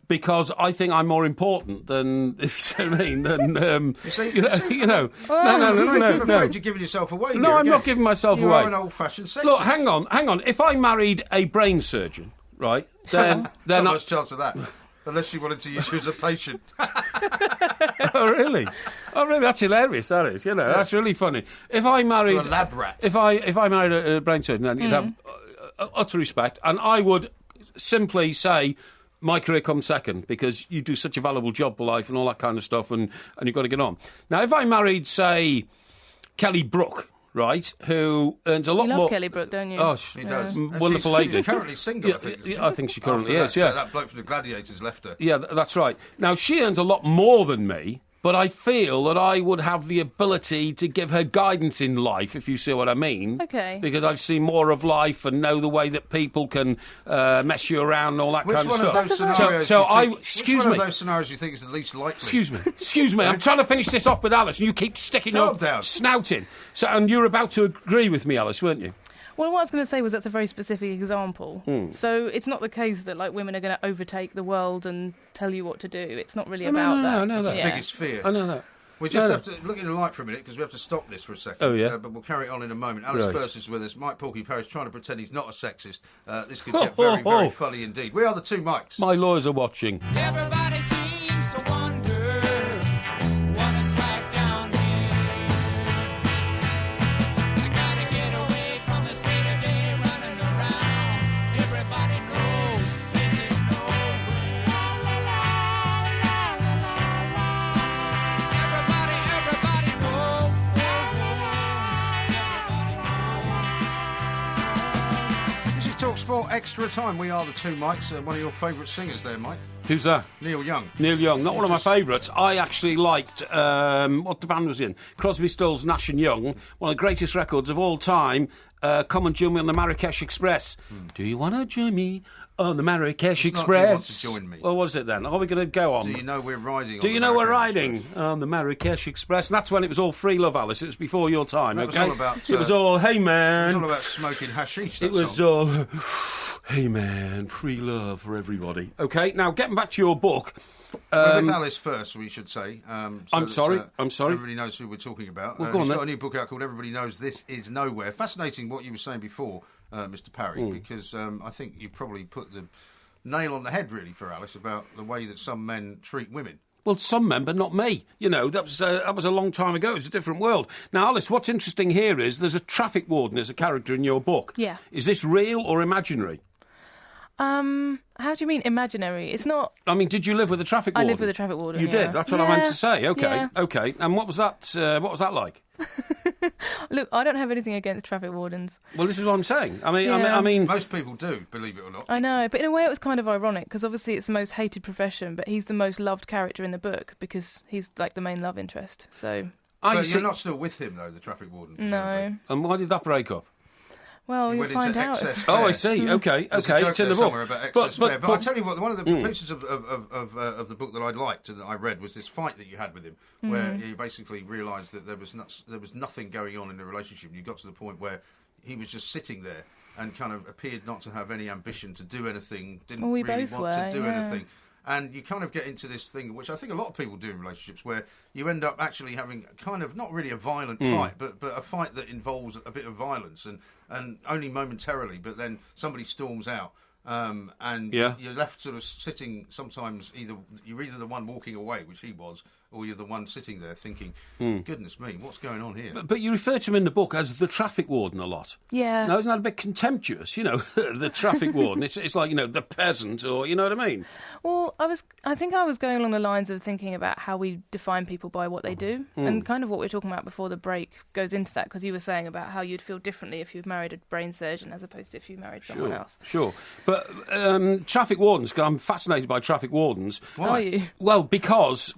Because I think I'm more important than, if you see what I mean, than, You see, No. I'm afraid you're giving yourself away. No, here I'm again. not giving myself you away. You are an old-fashioned sexist. Look, hang on. If I married a brain surgeon, right, then Not I... much chance of that. Unless you wanted to use you as a patient. Oh, really? Oh, really? That's hilarious, that is. That's really funny. If I married... You're a lab rat. If I married a brain surgeon, then you'd have utter respect, and I would simply say... My career comes second, because you do such a valuable job for life and all that kind of stuff, and you've got to get on. Now, if I married, say, Kelly Brook, right, who earns a lot You love more... Kelly Brook, don't you? Oh, He does. And wonderful lady. She's currently single, Yeah, I think. yeah, I think she currently After is, that, yeah. So that bloke from the Gladiators left her. Yeah, that's right. Now, she earns a lot more than me, but I feel that I would have the ability to give her guidance in life, if you see what I mean. Okay. Because I've seen more of life and know the way that people can mess you around and all that Which kind of one of stuff. those scenarios? So do you think, excuse which one me. of those scenarios do you think is the least likely? Excuse me. I'm trying to finish this off with Alice, and you keep sticking Calm your down. snouting. So, and you're about to agree with me, Alice, weren't you? Well, what I was going to say was that's a very specific example. So it's not the case that like women are going to overtake the world and tell you what to do. It's not really about that. no, That's that. the biggest fear. I know that. We just have to look in the light for a minute because we have to stop this for a second. Oh, yeah? But we'll carry it on in a moment. Alice Right. First is with us. Mike Porky Parrish trying to pretend he's not a sexist. This could get very, very funny indeed. We are the two Mikes. My lawyers are watching. Everybody seems to wonder what it's like down here. I gotta get away from the state of day running around. Everybody knows this is nowhere. Everybody knows. This is Talk Sport Extra Time. We are the two Mikes. One of your favourite singers there, Mike. Who's that? Neil Young. Neil Young, not one of my favourites. I actually liked what the band was in. Crosby, Stills, Nash and Young, one of the greatest records of all time. Come and join me on the Marrakesh Express. Do you want to join me on the Marrakesh It's not, Express? do you want to join me? Well, what is it then? Are we going to go on? Do you know we're riding? Do on you the know we're Marrakesh riding Express? on the Marrakesh Express? And that's when it was all free love, Alice. It was before your time, That was okay? all about, it was all, hey It's man. all about smoking hashish. It That was song. all, hey man, free love for everybody. Okay, now getting back to your book. We're with Alice First, we should say. I'm sorry. Everybody knows who we're talking about. Well, go on he's got then. a new book out called Everybody Knows This Is Nowhere. Fascinating what you were saying before, Mr. Parry, because I think you probably put the nail on the head, really, for Alice, about the way that some men treat women. Well, some men, but not me. You know, that was a long time ago. It was a different world. Now, Alice, what's interesting here is there's a traffic warden as a character in your book. Yeah. Is this real or imaginary? How do you mean imaginary? It's not. I mean, did you live with a traffic warden? I lived with a traffic warden. You yeah. did? That's what I meant to say. Okay, Yeah. okay. And what was that? What was that like? Look, I don't have anything against traffic wardens. Well, this is what I'm saying. I mean, Yeah. I mean, Most people do, believe it or not. I know, but in a way it was kind of ironic because obviously it's the most hated profession, but he's the most loved character in the book because he's like the main love interest. So But you're not still with him, though, the traffic warden. no. And why did that break up? Well, He you'll went find into out. excess Oh, fare. I see. Okay, There's a okay. joke It's in there the book. somewhere about excess fare. But I tell you what, one of the Hmm. pieces of the book that I liked and that I read was this fight that you had with him, where you basically realised that there was nothing going on in the relationship. You got to the point where he was just sitting there and kind of appeared not to have any ambition to do anything, didn't Well, we really both want to were, do yeah. anything. And you kind of get into this thing, which I think a lot of people do in relationships, where you end up actually having kind of not really a violent fight, but a fight that involves a bit of violence and only momentarily. But then somebody storms out, and Yeah. you're left sort of sitting. Sometimes you're either the one walking away, which he was, or you're the one sitting there thinking, "Goodness me, what's going on here?" But you refer to him in the book as the traffic warden a lot. Yeah. Now, isn't that a bit contemptuous? You know, the traffic warden. It's like, you know, the peasant, or you know what I mean? Well, I think I was going along the lines of thinking about how we define people by what they do, and kind of what we were talking about before the break goes into that because you were saying about how you'd feel differently if you'd married a brain surgeon as opposed to if you married someone else. Sure. But traffic wardens, 'cause I'm fascinated by traffic wardens. Are you? Well, because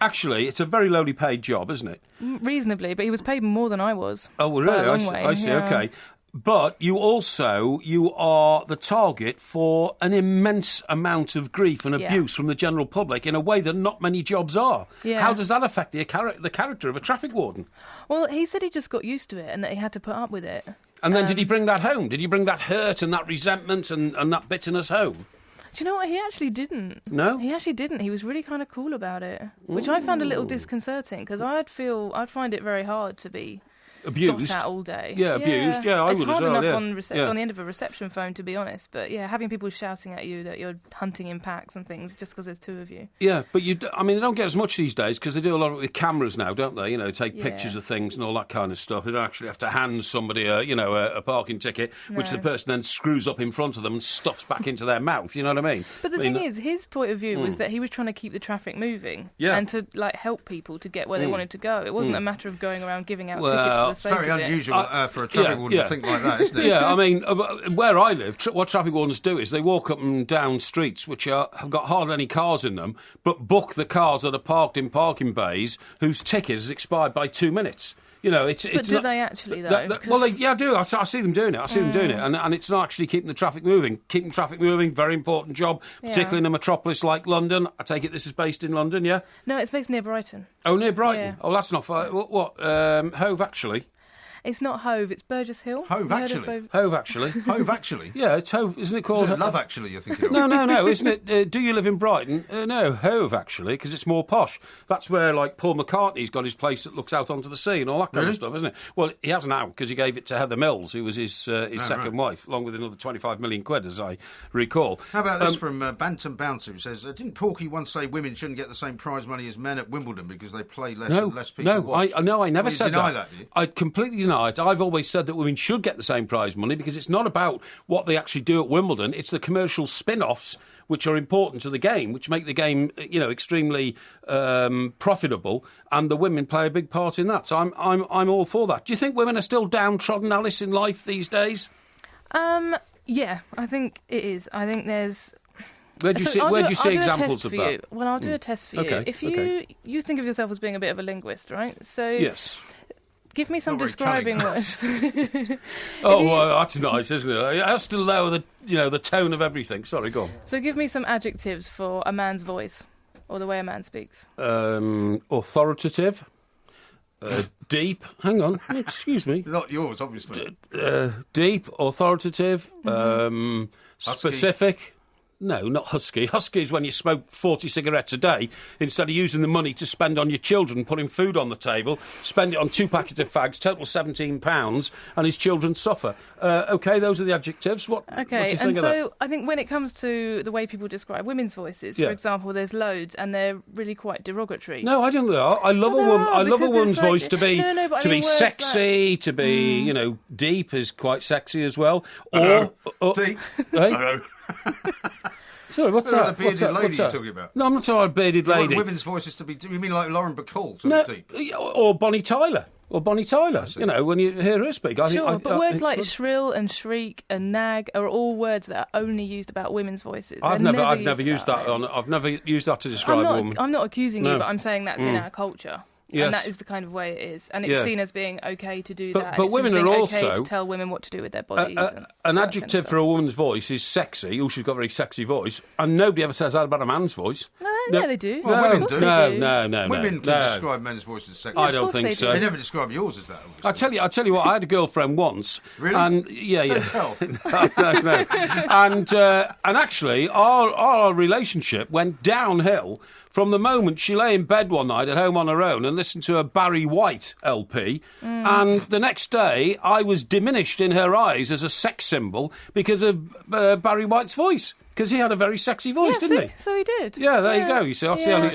actually it's a very lowly paid job, isn't it? Reasonably, but he was paid more than I was. Oh, well, by a really? long way, I see. yeah. Okay. But you are the target for an immense amount of grief and Yeah. abuse from the general public in a way that not many jobs are. Yeah. How does that affect the character of a traffic warden? Well, he said he just got used to it and that he had to put up with it. And then did he bring that home? Did he bring that hurt and that resentment and that bitterness home? Do you know what? He actually didn't. No? He actually didn't. He was really kind of cool about it, which I found a little disconcerting because I'd find it very hard to be Abused? got at all day. Yeah, abused. Yeah, I it's would as hard well, enough yeah. on the end of a reception phone, to be honest. But yeah, having people shouting at you that you're hunting in packs and things just because there's two of you. Yeah, but I mean, they don't get as much these days because they do a lot with cameras now, don't they? You know, take Yeah. pictures of things and all that kind of stuff. They don't actually have to hand somebody a parking ticket, which the No. person then screws up in front of them and stuffs back into their mouth. You know what I mean? But the I mean, thing is, his point of view was that he was trying to keep the traffic moving Yeah. and to like help people to get where they wanted to go. It wasn't a matter of going around giving out tickets for well, the It's sake very of it. unusual for a traffic warden to think like that, isn't it? Yeah, I mean, where I live, what traffic wardens do is they walk up and down streets which have got hardly any cars in them, but book the cars that are parked in parking bays whose ticket is expired by 2 minutes. You know, it's But do not, they actually, though? I do. I see them doing it. And it's not actually keeping the traffic moving. Keeping traffic moving, very important job, particularly in a metropolis like London. I take it this is based in London, yeah? No, it's based near Brighton. Oh, near Brighton. Yeah. Oh, that's not far. What? Hove, actually. It's not Hove, it's Burgess Hill. Hove, You heard of actually? Hove, actually. Hove, actually? Yeah, it's Hove. Isn't it called... Is it Love, actually, you're thinking of? No, isn't it? Do you live in Brighton? No, Hove, actually, because it's more posh. That's where, like, Paul McCartney's got his place that looks out onto the sea and all that kind of stuff, isn't it? Well, he has now, because he gave it to Heather Mills, who was his second wife, along with another 25 million quid, as I recall. How about this from Bantam Bouncer, who says, didn't Porky once say women shouldn't get the same prize money as men at Wimbledon because they play less and less people watch? I never said deny that. Did you? I completely deny it. I've always said that women should get the same prize money because it's not about what they actually do at Wimbledon. It's the commercial spin-offs which are important to the game, which make the game, extremely profitable, and the women play a big part in that. So I'm all for that. Do you think women are still downtrodden, Alice, in life these days? Yeah, I think it is. I think there's... Where do you see examples of that? You. Well, I'll do a test for you. Okay, If you think of yourself as being a bit of a linguist, right? So Yes. give me some Not very describing cunning, words. Well, that's nice, isn't it? It has to lower the tone of everything. Sorry, go on. So give me some adjectives for a man's voice or the way a man speaks. Authoritative. Deep. Hang on. Excuse me. Not yours, obviously. Deep. Authoritative. Specific. No, not husky. Husky is when you smoke 40 cigarettes a day instead of using the money to spend on your children, putting food on the table, spend it on 2 packets of fags, total £17, and his children suffer. OK, those are the adjectives. What do you think and of so that? I think when it comes to the way people describe women's voices, Yeah. for example, there's loads and they're really quite derogatory. No, I don't think they are. I love Well, a there woman. are, I love a because woman's it's like- voice to be No, but I to mean be words sexy, to be deep is quite sexy as well. Deep. Hey? Sorry, what's The that? bearded What's that? lady What's you're that? talking about. No, I'm not talking about a bearded You want lady. women's voices to be... You mean like Lauren Bacall, No, deep? or Bonnie Tyler. When you hear her speak. Sure, but words like shrill and shriek and nag are all words that are only used about women's voices. I've They're never used about that. men. I've never used that to describe a woman. I'm not accusing No. you, but I'm saying that's in our culture. Yes. And that is the kind of way it is. And it's Yeah. seen as being okay to do But- that. but It's seen as women are being also- okay to tell women what to do with their bodies. and An all that kind of adjective for stuff. a woman's voice is sexy. Oh, she's got a very sexy voice. And nobody ever says that about a man's voice. Yeah, they do. Well, Of women course do. they do. No. Women can describe men's voices as sexy. I of don't course think they so. They never describe yours as that, obviously. I tell you what. I had a girlfriend once. Really? And yeah. Don't tell. No. And actually, our relationship went downhill from the moment she lay in bed one night at home on her own and listened to a Barry White LP, and the next day I was diminished in her eyes as a sex symbol because of Barry White's voice. Because he had a very sexy voice, Yeah, didn't he? So he did. Yeah, there you go. You see,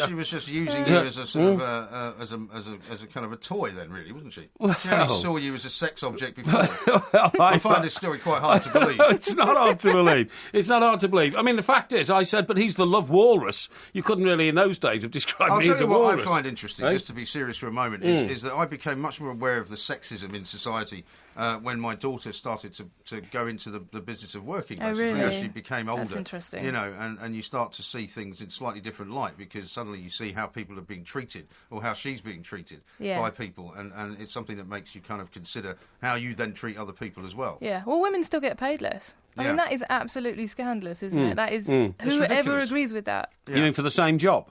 She was just using you as a sort of as a kind of a toy, then, really, wasn't she? She only saw you as a sex object before. I find this story quite hard to believe. It's not hard to believe. It's not hard to believe. I mean, the fact is, I said, but he's the love walrus. You couldn't really, in those days, have described I'll me tell as a you what walrus. I find interesting, Eh? just to be serious for a moment, is that I became much more aware of the sexism in society when my daughter started to go into the business of working, Oh, basically, really? as she became older. That's interesting. You know, and you start to see things in slightly different light because suddenly you see how people are being treated or how she's being treated by people, and it's something that makes you kind of consider how you then treat other people as well. Yeah. Well, women still get paid less. I mean, that is absolutely scandalous, isn't it? That is It's whoever ridiculous. agrees with that. You mean for the same job?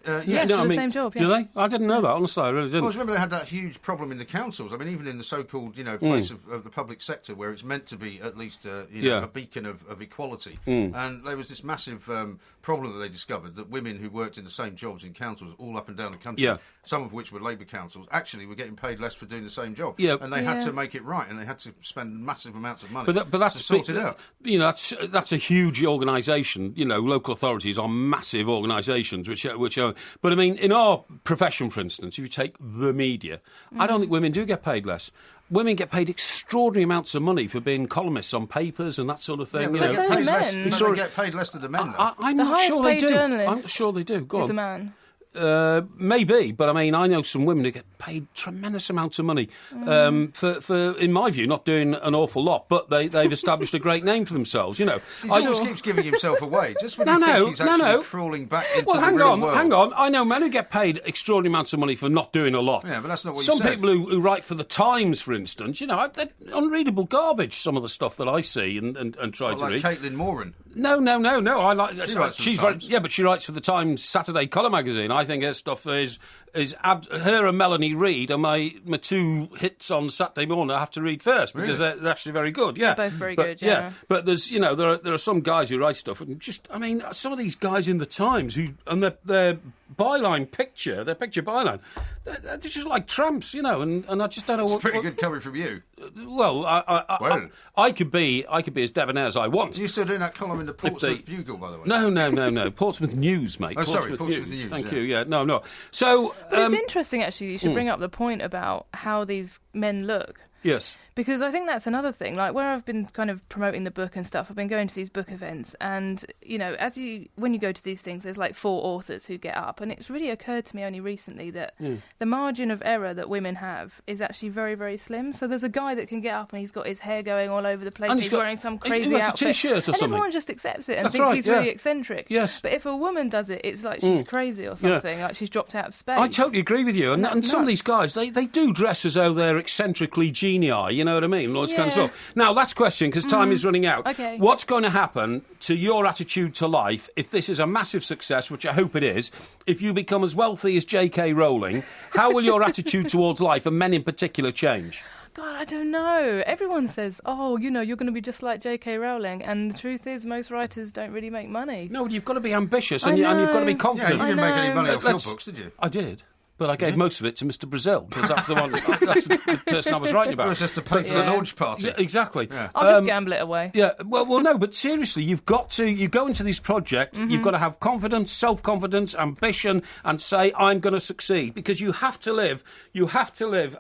Yeah, No, for I the mean, same job. Yeah. Do they? I didn't know that, honestly. I really didn't. Well, I remember they had that huge problem in the councils. I mean, even in the so-called, place of the public sector where it's meant to be at least, a beacon of equality. And there was this massive problem that they discovered that women who worked in the same jobs in councils all up and down the country, some of which were Labour councils, actually were getting paid less for doing the same job. Yeah. And they had to make it right, and they had to spend massive amounts of money But that's to sort it out. You know, that's a huge organisation. You know, local authorities are massive organisations, which are. But I mean, in our profession, for instance, if you take the media, I don't think women do get paid less. Women get paid extraordinary amounts of money for being columnists on papers and that sort of thing. Yeah, but you they know. so get paid do less. men. But they get paid less than the men, though. I'm The not highest sure they paid do. journalist I'm not sure they do. Go Is on. a man. Maybe, but I mean, I know some women who get paid tremendous amounts of money for, in my view, not doing an awful lot, but they've established a great name for themselves, you know. He always keeps giving himself away, just when you think he's actually crawling back into the real world. Hang on. I know men who get paid extraordinary amounts of money for not doing a lot. Yeah, but that's not what you Some said. people who write for the Times, for instance, you know, they're unreadable garbage, some of the stuff that I see and try to read. Like Caitlin Moran. No. I like. She writes for the she's Times. yeah, but she writes for the Times Saturday Colour magazine. I think her stuff is her and Melanie Reid are my two hits on Saturday morning. I have to read first because they're actually very good. Yeah, They're both very good. Yeah. But there's there are some guys who write stuff and just I mean some of these guys in the Times who and their byline picture, their picture byline, they're just like tramps, you know, and I just don't know It's pretty good coming from you. Well, I could be as debonair as I want. Are you still doing that column in the Portsmouth Bugle, by the way? No. Portsmouth News, mate. Oh, sorry, Portsmouth News. Thank you. Yeah, no. So But it's interesting, actually. You should bring up the point about how these men look. yes. Because I think that's another thing. Like where I've been kind of promoting the book and stuff, I've been going to these book events, and you know, when you go to these things, there's like 4 authors who get up, and it's really occurred to me only recently that the margin of error that women have is actually very, very slim. So there's a guy that can get up and he's got his hair going all over the place, And and he's wearing some crazy that's outfit, a t-shirt or and something. everyone just accepts it and That's thinks right, he's yeah. really eccentric. Yes. But if a woman does it, it's like she's crazy or something, like she's dropped out of space. I totally agree with you. And that's some of nuts. these guys, they do dress as though they're eccentrically genii, you know what I mean? All this kind of Yeah. stuff. Now, last question, because time is running out. Okay. What's going to happen to your attitude to life if this is a massive success, which I hope it is, if you become as wealthy as J.K. Rowling? How will your attitude towards life, and men in particular, change? God, I don't know. Everyone says, oh, you know, you're going to be just like J.K. Rowling. And the truth is, most writers don't really make money. No, you've got to be ambitious and I you've got to be know. Yeah, confident. you didn't make any money off your Let's- books, did you? I did. But I gave most of it to Mr. Brazil, because that's the one. That's the person I was writing It about. was just to pay for the Yeah. launch party. Yeah, exactly. I'll just gamble it away. Yeah, well, no, but seriously, you go into this project, you've got to have confidence, self-confidence, ambition, and say, I'm going to succeed. Because you have to live,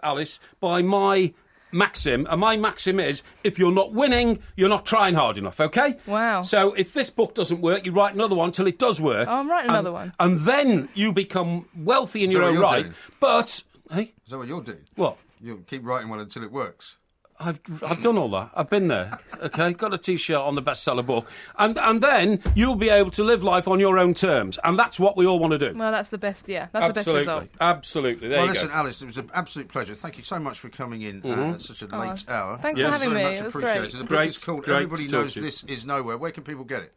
Alice, by my maxim, and my maxim is, if you're not winning, you're not trying hard enough, okay? Wow. So if this book doesn't work, you write another one till it does work. Oh, I'm writing another one. And then you become wealthy in Is your that own what you're right. doing? But, hey, Is that what you're doing? what? You'll keep writing one until it works. I've done all that. I've been there. Okay, got a T-shirt on the bestseller book, and then you'll be able to live life on your own terms, and that's what we all want to do. Well, that's the best, that's the best result. Absolutely. There Well, you listen, go. Alice, it was an absolute pleasure. Thank you so much for coming in at such a late hour. Thanks Yes. for having Very me. much It was appreciated. great. The book Great, is called great Everybody to talk Knows to you. This Is Nowhere. Where can people get it?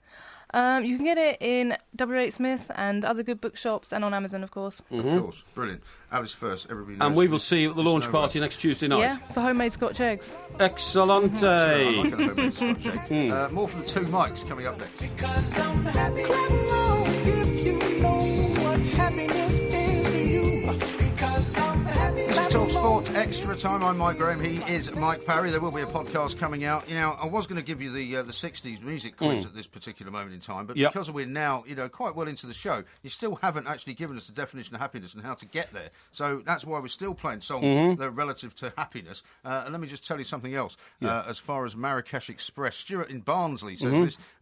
You can get it in W.H. Smith and other good bookshops, and on Amazon, of course. Of course. Brilliant. Alice first, Everybody Knows And we will This see you at the Is launch Nowhere. party next Tuesday night. Yeah, for homemade Scotch eggs. Excellente. I'm not going to have a Scotch egg. More from the two mics coming up next. Because I'm happy. Clap along if you know what happiness is to you. Because I'm happy. This is Talk Sport Extra Time. I'm Mike Graham. He is Mike Parry. There will be a podcast coming out. You know, I was going to give you the 60s music quiz at this particular moment in time, but Yep. because we're now, quite well into the show, you still haven't actually given us the definition of happiness and how to get there. So that's why we're still playing songs that are relative to happiness. And let me just tell you something else. As far as Marrakesh Express, Stuart in Barnsley says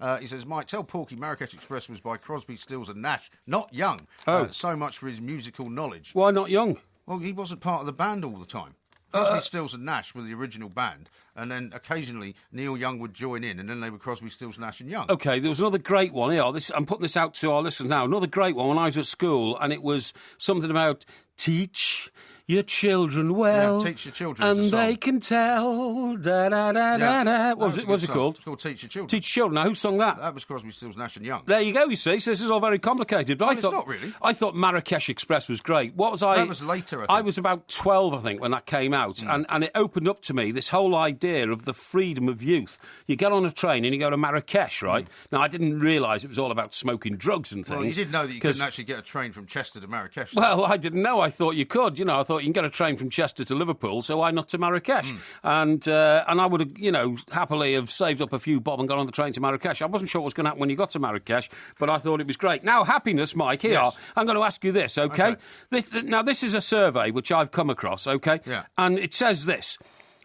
this. He says, Mike, tell Porky Marrakesh Express was by Crosby, Stills and Nash, not Young. So much for his musical knowledge. Why not Young? Well, he wasn't part of the band all the time. Crosby, Stills and Nash were the original band, and then occasionally Neil Young would join in, and then they were Crosby, Stills, Nash and Young. Okay, there was another great one. Yeah, I'm putting this out to our listeners now. Another great one when I was at school, and it was something about teach your children well. Yeah, Teach Your Children is and a song. they can tell. Da da da da da. What's That it? was a What's good it song. called? It's called Teach Your Children. Teach your children. Now, who sung that? That was Crosby, Stills, Nash and Young. There you go, you see. So this is all very complicated. But Well, I thought, it's not really. I thought Marrakesh Express was great. What was I? That was later, I think. I was about 12, I think, when that came out. And it opened up to me this whole idea of the freedom of youth. You get on a train and you go to Marrakesh, right? Now, I didn't realise it was all about smoking drugs and things. Well, you did know that you 'cause- couldn't actually get a train from Chester to Marrakesh. Well, I didn't know. I thought you could. I thought you can get a train from Chester to Liverpool, so why not to Marrakesh? And I would have, happily have saved up a few bob and got on the train to Marrakesh. I wasn't sure what was going to happen when you got to Marrakesh, but I thought it was great. Now, happiness, Mike, here. Yes. I'm going to ask you this, okay? This is a survey which I've come across, okay? Yeah. And it says this.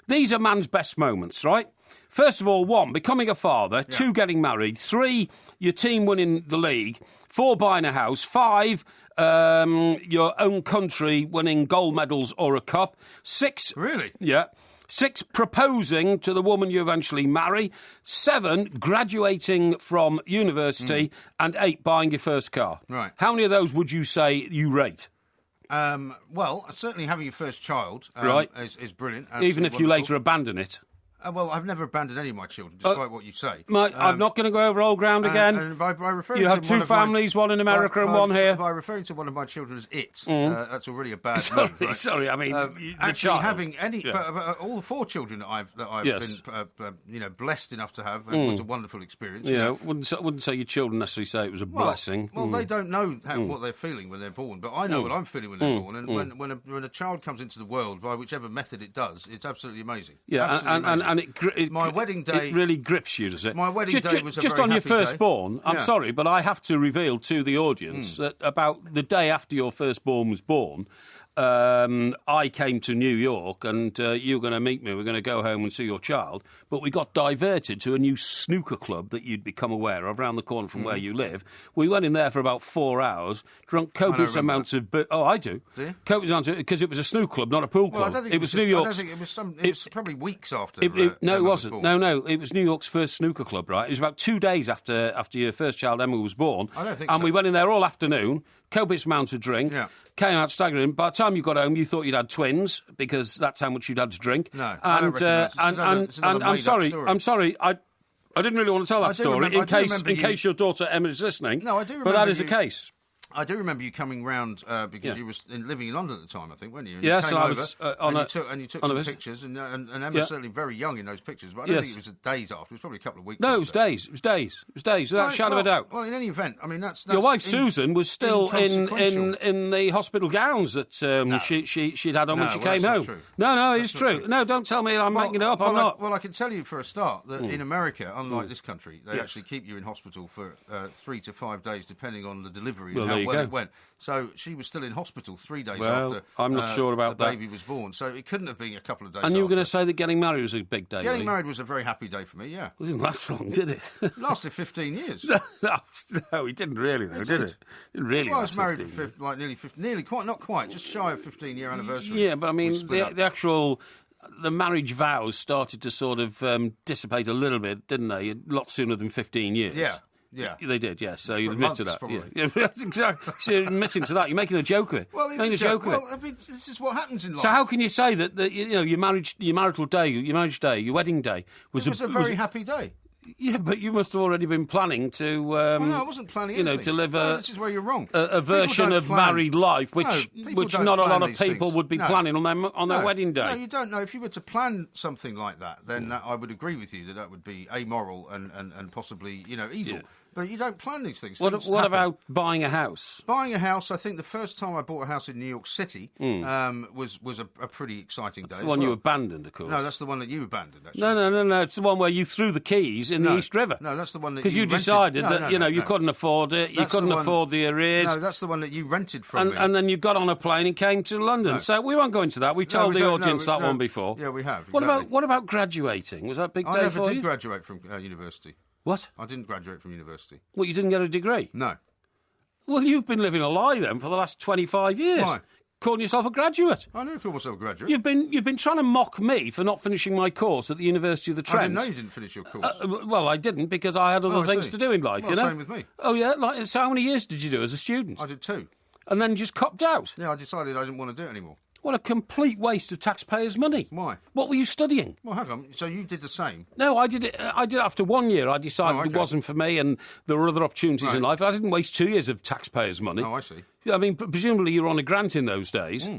These are man's best moments, right? First of all, 1, becoming a father. 2, getting married. 3, your team winning the league. 4, buying a house. 5, your own country winning gold medals or a cup. 6... Really? Yeah. 6, proposing to the woman you eventually marry. 7, graduating from university. And 8, buying your first car. Right. How many of those would you say you rate? Well, certainly having your first child Right. is brilliant. Even if you wonderful. later abandon it. Well, I've never abandoned any of my children, despite what you say. I'm not going to go over old ground again. And by referring You to have 2 one of my- families, one in America and by- one here. By referring to one of my children as it, that's already a bad move. Right? Sorry, I mean, the Actually, child. having any, Yeah. but all the 4 children that I've Yes. been, blessed enough to have, it was a wonderful experience. You know, wouldn't say your children necessarily say it was a blessing. Well, they don't know what they're feeling when they're born, but I know what I'm feeling when they're born. And when a child comes into the world, by whichever method it does, it's absolutely amazing. Yeah, Absolutely amazing. and my wedding day it really grips you, does it? My wedding day was a just very on your happy day. firstborn. I'm Yeah. sorry, but I have to reveal to the audience that about the day after your firstborn was born, I came to New York and you were going to meet me. We're going to go home and see your child. But we got diverted to a new snooker club that you'd become aware of around the corner from where you live. We went in there for about 4 hours, drunk copious remember amounts of... Oh, I do. Do you? Copious amounts because it was a snooker club, not a pool club. Well, I don't think it was New York's... I don't think it was probably weeks after. No, Emma it was wasn't. born. No, it was New York's first snooker club, right? It was about 2 days after your first child, Emma, was born. I don't think and so. we went in there all afternoon, copious amounts of drink, Yeah. came out staggering. By the time you got home, you thought you'd had twins because that's how much you'd had to drink. No, I don't recognise it. It's another I'm made-up sorry, story. I'm sorry, I didn't really want to tell that I do story remember- I do remember in case your daughter Emma is listening. No, I do But remember that is you- the case. I do remember you coming round because Yeah. you were living in London at the time, I think, weren't you? And Yes, you came I over was, and you took on a some visit. pictures, and Emma's Yeah. certainly very young in those pictures. But I don't Yes. think it was days after. It was probably a couple of weeks. No, it after was that. days. It was days. It was days, without a shadow of a doubt. Well, in any event, I mean that's Your wife in- Susan was still inconsequential. in the hospital gowns that she'd had on when No, she well, came that's not home. true. No, That's it's not true. true. No, don't tell me I'm making it up. I'm not. Well, I can tell you for a start that in America, unlike this country, they Yes. actually keep you in hospital for 3 to 5 days, depending on the delivery Well, and there how you well go. it went. So she was still in hospital 3 days Well, after I'm not sure about the that. baby was born. So it couldn't have been a couple of days. And you were going to after. say that getting married was a big day. Getting Lee. married was a very happy day for me. Yeah, It didn't last long, did it? it lasted 15 years. no, it didn't really, though, did did. it? It really Well, I was last married 15 for nearly quite, not quite, just shy of 15-year anniversary. Yeah, but I We mean, split up. the actual... The marriage vows started to sort of dissipate a little bit, didn't they? A lot sooner than 15 years. Yeah. Yeah. They did, yes. So you for admit to months, that. probably. Yeah, that's exactly. So you're admitting to that. You're making a joke of it. Well, it's making a joke. of it. Well, I mean, this is what happens in life. So how can you say that your marital day, your marriage day, your wedding day it was a very happy day. Yeah, but you must have already been planning to. Well, no, I wasn't planning anything. To live No, this is where you're wrong. a People version don't of plan. married life, No, which people don't not a plan lot of these people things. would be No. planning on their No, wedding day. No, you don't know. If you were to plan something like that, then I would agree with you that would be amoral and possibly evil. Yeah. But you don't plan these things. What Things what happen. about buying a house? Buying a house? I think the first time I bought a house in New York City was a pretty exciting day. It's as the one you well. abandoned, of course. No, that's the one that you abandoned. Actually. No. It's the one where you threw the keys in the No. East River. No, that's the one that Because you rented. decided No, that no, you no. couldn't afford it. You That's the couldn't one- afford the arrears. No, that's the one that you rented from me. And then you got on a plane and came to London. No. So we won't go into that. We've No, told we the don't- no, audience we- that no. one before. Yeah, we have. What exactly. about graduating? Was that a big I day never for did you? graduate from university. What? I didn't graduate from university. Well, you didn't get a degree? No. Well, you've been living a lie then for the last 25 years. Why? Calling yourself a graduate. I never call myself a graduate. You've been trying to mock me for not finishing my course at the University of the I Trent. didn't know you didn't finish your course. Well, I didn't because I had other Oh, I things see. to do in life. Well, you know. same with me. Oh yeah, so how many years did you do as a student? I did 2. And then just copped out. Yeah, I decided I didn't want to do it anymore. What a complete waste of taxpayers' money. Why? What were you studying? Well, how come? So you did the same? No, I did it. I did it after 1 year. I decided Oh, okay. it wasn't for me, and there were other opportunities in life. I didn't waste 2 years of taxpayers' money. Oh, I see. I mean, presumably you were on a grant in those days.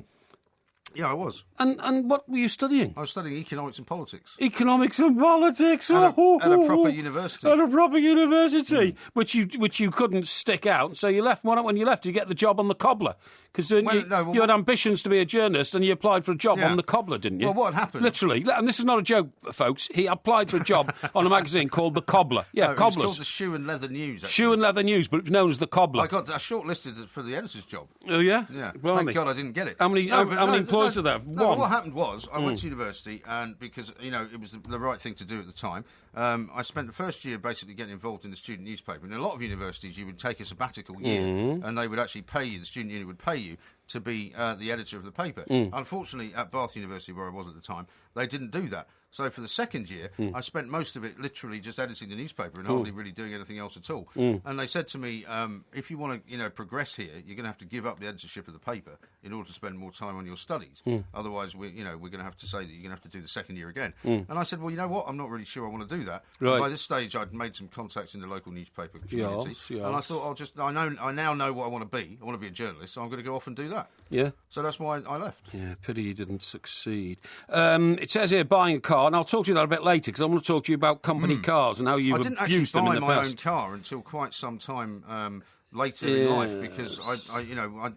Yeah, I was. And what were you studying? I was studying economics and politics. Economics and politics At a proper university. At a proper university, which you couldn't stick out. So you left. When you left, you get the job on the Cobbler because you had ambitions to be a journalist, and you applied for a job Yeah. on the Cobbler, didn't you? Well, what happened? Literally, and this is not a joke, folks. He applied for a job on a magazine called the Cobbler. Yeah, No, it was Cobblers. called the Shoe and Leather News. Actually. Shoe and Leather News, but it was known as the Cobbler. I got shortlisted for the editor's job. Oh yeah, Yeah. Blimey. Thank God I didn't get it. How many No, but no, employees voice of that. No, One. what happened was I went to university, and because it was the right thing to do at the time, I spent the first year basically getting involved in the student newspaper. In a lot of universities, you would take a sabbatical year, and they would actually pay you. The student union would pay you to be the editor of the paper. Unfortunately, at Bath University, where I was at the time, they didn't do that. So for the second year, I spent most of it literally just editing the newspaper and hardly really doing anything else at all. And they said to me, if you want to, progress here, you're going to have to give up the editorship of the paper in order to spend more time on your studies. Otherwise, we're going to have to say that you're going to have to do the second year again. And I said, well, you know what? I'm not really sure I want to do that. Right. And by this stage, I'd made some contacts in the local newspaper community, Yes. and I thought I now know what I want to be. I want to be a journalist, so I'm going to go off and do that. Yeah. So that's why I left. Yeah, pity you didn't succeed. It says here, buying a car, and I'll talk to you that a bit later, because I want to talk to you about company cars and how you've I didn't actually abused them in buy the my past. own car until quite some time later in life, because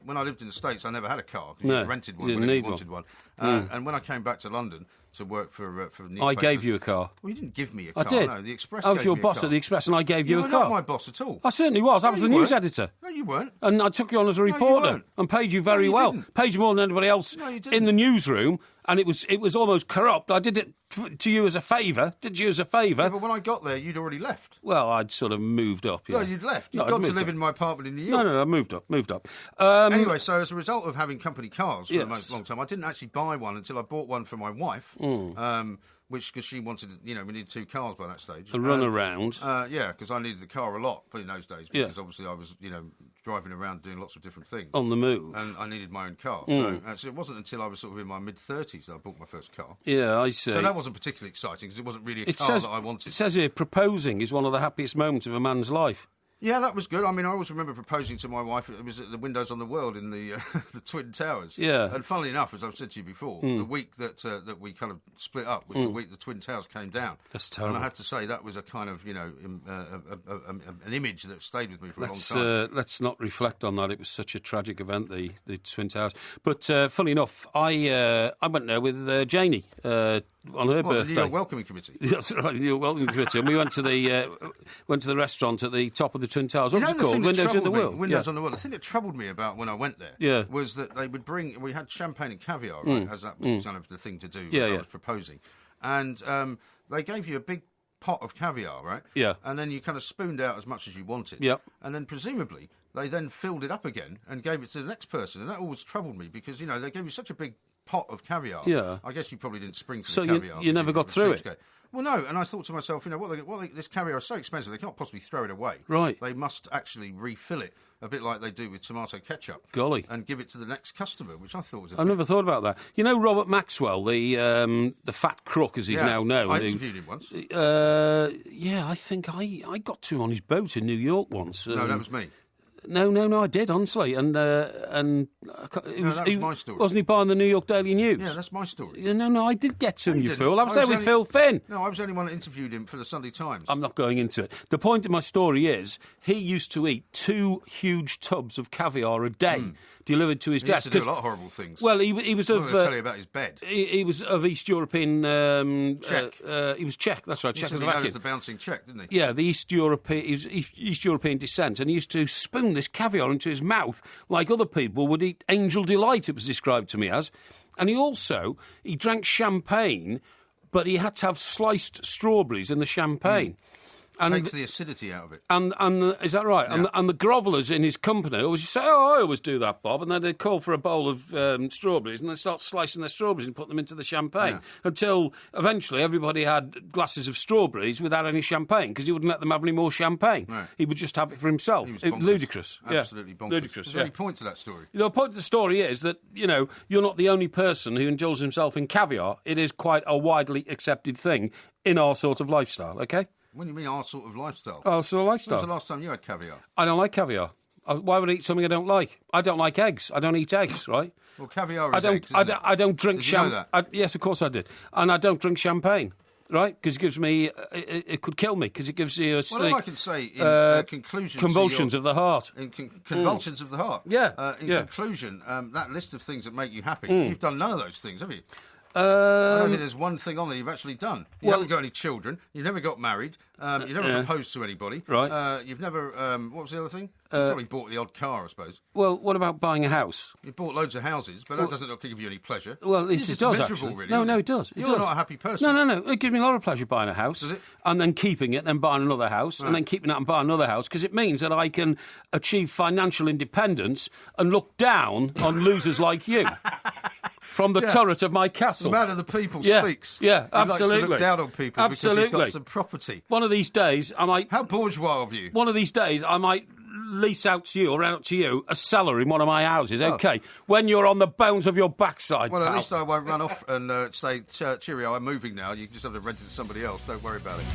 when I lived in the States, I never had a car. I just rented one you when I didn't need wanted one. And when I came back to London to work for newspapers, I gave you a car. Well, you didn't give me a I car. did. No, the Express. I was gave your me a boss car. at the Express, and I gave You you were a car. not my boss at all. I certainly was. I was No, the you news weren't. editor. No, you weren't. And I took you on as a you reporter weren't. and paid you very you well. didn't. Paid you more than anybody else No, you didn't. in the newsroom, and it was almost corrupt. I did it to you as a favour. Did you as a favour? Yeah, but when I got there, you'd already left. Well, I'd sort of moved up. Yeah. No, you'd left. No, You'd I'd gone to moved live up. in my apartment in New York. No, I moved up. Anyway, so as a result of having company cars for Yes. a long time, I didn't actually buy one until I bought one for my wife, which, because she wanted, we needed two cars by that stage. A run around. Yeah, because I needed the car a lot in those days, Yeah. because obviously I was, driving around doing lots of different things. On the move. And I needed my own car. So it wasn't until I was sort of in my mid-30s that I bought my first car. Yeah, I see. So that wasn't particularly exciting, because it wasn't really a It car says, that I wanted. It says here, proposing is one of the happiest moments of a man's life. Yeah, that was good. I mean, I always remember proposing to my wife. It was at the Windows on the World in the the Twin Towers. Yeah. And funnily enough, as I've said to you before, the week that we kind of split up was the week the Twin Towers came down. That's terrible. And I had to say that was a kind of, an image that stayed with me for a long time. Let's not reflect on that. It was such a tragic event, the Twin Towers. But funny enough, I went there with Janie on her Well, the birthday. New York Welcoming Committee. That's right, the New York Welcoming Committee, and we went to the restaurant at the top of the Twin Towers. What was it called? Windows in the World. Windows on the World. The thing that troubled me about when I went there Yeah. was that they would bring. We had champagne and caviar, right, as that was kind of the thing to do Yeah, as I yeah. was proposing, and they gave you a big pot of caviar, right? Yeah. And then you kind of spooned out as much as you wanted. Yep. And then presumably they then filled it up again and gave it to the next person, and that always troubled me because they gave you such a big pot of caviar. Yeah. I guess you probably didn't sprinkle So the you caviar. never because got were a through it? cheapskate. Well, no, and I thought to myself, this caviar is so expensive, they can't possibly throw it away. Right. They must actually refill it, a bit like they do with tomato ketchup. Golly. And give it to the next customer, which I thought was a I never thought about that. You know Robert Maxwell, the fat crook as he's now known. I who- interviewed him once. Yeah, I think I got to him on his boat in New York once. No, that was me. No, I did, honestly. And it was, that was my story. Wasn't he buying the New York Daily News? Yeah, that's my story. Yeah, no, I did get to him, you you didn't. fool. I was I there was with only- Phil Finn. No, I was the only one that interviewed him for the Sunday Times. I'm not going into it. The point of my story is he used to eat 2 huge tubs of caviar a day delivered to his He used desk. to do a 'cause- lot of horrible things. Well, he was I'm of... not going to tell you about his bed. He was of East European... Czech. He was Czech, that's right, He used to be known Czechoslovakian. as the bouncing Czech, didn't he? Yeah, the East European descent, and he used to spoon this caviar into his mouth like other people would eat Angel Delight, it was described to me as. And he drank champagne, but he had to have sliced strawberries in the champagne. And Takes the acidity out of it. is that right? Yeah. And the grovellers in his company always say, "Oh, I always do that, Bob." And then they'd call for a bowl of strawberries, and they start slicing their strawberries and put them into the champagne until eventually everybody had glasses of strawberries without any champagne because he wouldn't let them have any more champagne. Right. He would just have it for himself. He was It- bonkers. ludicrous, Absolutely yeah. bonkers. Ludicrous. There's Yeah. any point to that story. The point of the story is that, you're not the only person who indulges himself in caviar. It is quite a widely accepted thing in our sort of lifestyle, okay? What do you mean our sort of lifestyle? Our sort of When was lifestyle. the last time you had caviar? I don't like caviar. Why would I eat something I don't like? I don't like eggs. I don't eat eggs, right? Well, caviar is I don't. eggs, isn't it? I don't drink Did you know champagne. that? Yes, of course I did. And I don't drink champagne, right? Because it gives me. It could kill me because it gives you a Well, all I can say in conclusion, convulsions of the heart. in convulsions of the heart. Yeah, In yeah. conclusion, that list of things that make you happy, you've done none of those things, have you? I Um, don't think there's one thing on there you've actually done. You haven't got any children. You've never got married. You've never proposed to anybody. Right. You've never. What was the other thing? Probably bought the odd car, I suppose. Well, what about buying a house? You bought loads of houses, but that doesn't give you any pleasure. Well, It's it just does, miserable, actually. really. No, isn't no, it? it does. You're not a happy person. No. It gives me a lot of pleasure buying a house. Does it? And then keeping it, then buying another house, and then keeping that and buying another house, because it means that I can achieve financial independence and look down on losers like you. From the turret of my castle. The man of the people Yeah, speaks. yeah, He likes to absolutely. look down on people because he's Absolutely. got some property. One of these days, I might... How bourgeois of you. One of these days, I might lease out to you or rent out to you a cellar in one of my houses, okay? When you're on the bones of your backside, Well, at pal. least I won't run off and say, cheerio, I'm moving now. You just have to rent it to somebody else. Don't worry about it.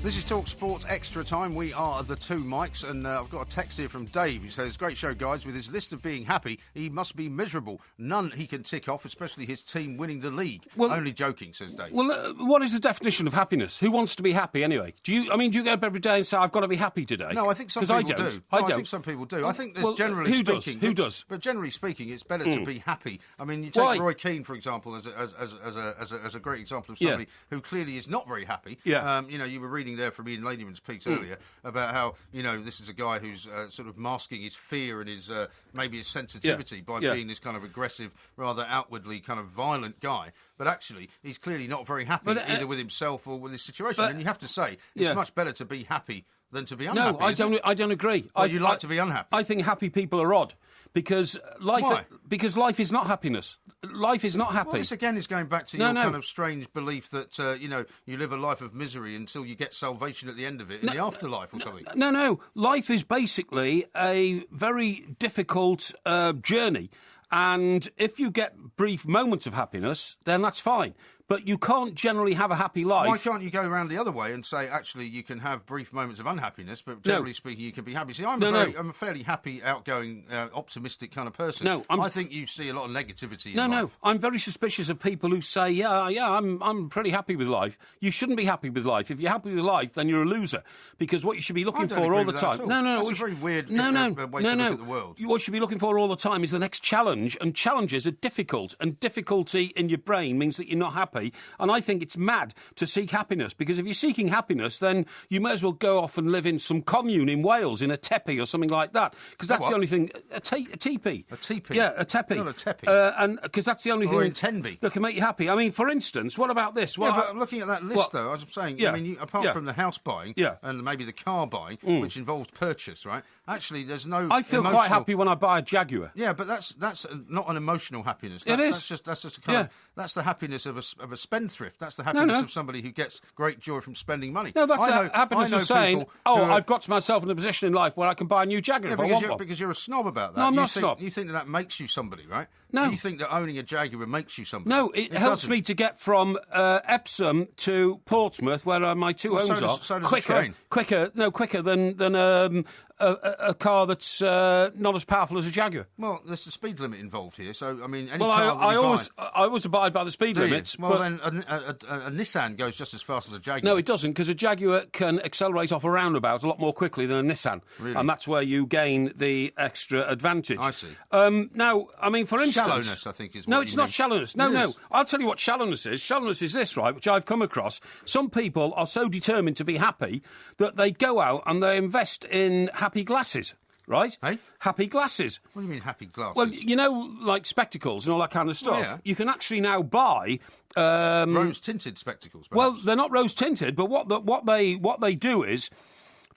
This is Talk Sports Extra Time. We are the two mics, and I've got a text here from Dave who says, great show, guys. With his list of being happy, he must be miserable. None he can tick off, especially his team winning the league. Well- Only joking, says Dave. Well, what is the definition of happiness? Who wants to be happy anyway? Do you get up every day and say, I've got to be happy today? No, I think some 'Cause people I don't. do. I No, don't. think some people do. I think there's Well, generally who does? speaking... Who does? But generally speaking, it's better to be happy. I mean, you take Why? Roy Keane, for example, as a great example of somebody who clearly is not very happy. Yeah. You were reading there from Ian Ladyman's piece earlier about how, this is a guy who's sort of masking his fear and his maybe his sensitivity by being this kind of aggressive, rather outwardly kind of violent guy. But actually, he's clearly not very happy either with himself or with his situation. And you have to say, it's much better to be happy than to be unhappy. No, I don't agree. Well, you like to be unhappy. I think happy people are odd. Because life Why? is not happiness. Life is not happy. Well, this again is going back to your kind of strange belief that, you live a life of misery until you get salvation at the end of it in the afterlife or something. No. Life is basically a very difficult journey. And if you get brief moments of happiness, then that's fine. But you can't generally have a happy life. Why can't you go around the other way and say, actually, you can have brief moments of unhappiness, but generally speaking, you can be happy? See, I'm a fairly happy, outgoing, optimistic kind of person. I think you see a lot of negativity in life. No, I'm very suspicious of people who say, I'm pretty happy with life. You shouldn't be happy with life. If you're happy with life, then you're a loser. Because what you should be looking for all the time... No. That's a very weird way to look at the world. What you should be looking for all the time is the next challenge, and challenges are difficult, and difficulty in your brain means that you're not happy. And I think it's mad to seek happiness, because if you're seeking happiness, then you may as well go off and live in some commune in Wales, in a teepee or something like that, because that's the only thing... A teepee. A teepee? Yeah, a teepee. Not a teepee. And because that's the only Or in thing Tenby. that can make you happy. I mean, for instance, what about this? Yeah, but looking at that list, though, I was saying, I mean, apart from the house buying and maybe the car buying, which involves purchase, right? Actually, there's no. I feel quite happy when I buy a Jaguar. Yeah, but that's not an emotional happiness. It is. That's just a kind of, that's the happiness of a spendthrift. That's the happiness of somebody who gets great joy from spending money. No, that's the happiness of saying, I've got myself in a position in life where I can buy a new Jaguar if I want one. Because you're a snob about that. No, I'm not a snob. You think that makes you somebody, right? No. You think that owning a Jaguar makes you somebody. No, it helps me to get from Epsom to Portsmouth, where my two homes are. So does the train. Quicker than a car that's not as powerful as a Jaguar. Well, there's a speed limit involved here, so I mean, any Well, car that I you always buy, abide by the speed do you? limits. Well, but then a Nissan goes just as fast as a Jaguar. no, it doesn't, because a Jaguar can accelerate off a roundabout a lot more quickly than a Nissan, Really? and that's where you gain the extra advantage. I see. Now, I mean, for instance, Shallowness, I think, is no, what it's you not mean. shallowness. It No. is. I'll tell you what shallowness is. Shallowness is this, right, which I've come across. Some people are so determined to be happy that they go out and they invest in happy glasses. Right? Hey? Happy glasses. What do you mean happy glasses? Well, you know, like spectacles and all that kind of stuff. Yeah. You can actually now buy rose-tinted spectacles, perhaps. well, they're not rose-tinted, but what they do is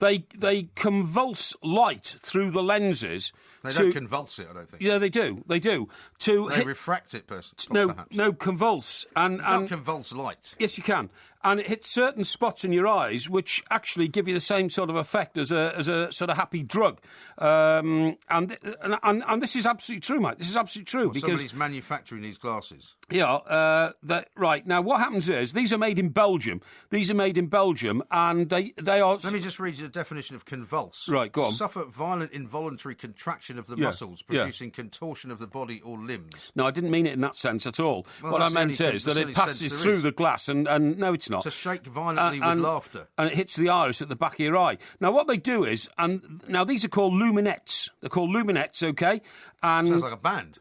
they convulse light through the lenses. They don't convulse it, I don't think. Yeah, they do. They do. They refract it, perhaps. No, convulse. And Not convulse light. yes, you can. And it hits certain spots in your eyes, which actually give you the same sort of effect as a sort of happy drug. And this is absolutely true, mate. This is absolutely true. Because Somebody's manufacturing these glasses. yeah, right. Now, what happens is these are made in Belgium. And they are... Let me just read you the definition of convulse. Right, go on. Suffer violent involuntary contraction of the muscles, producing contortion of the body or limbs. No, I didn't mean it in that sense at all. Well, what I that's the meant only is thing- that that's it the only passes sense there through is. the glass, and no, it it's not. To shake violently with laughter. And it hits the iris at the back of your eye. Now, what they do is, and now these are called luminettes. They're called luminettes, okay? And Sounds like a band.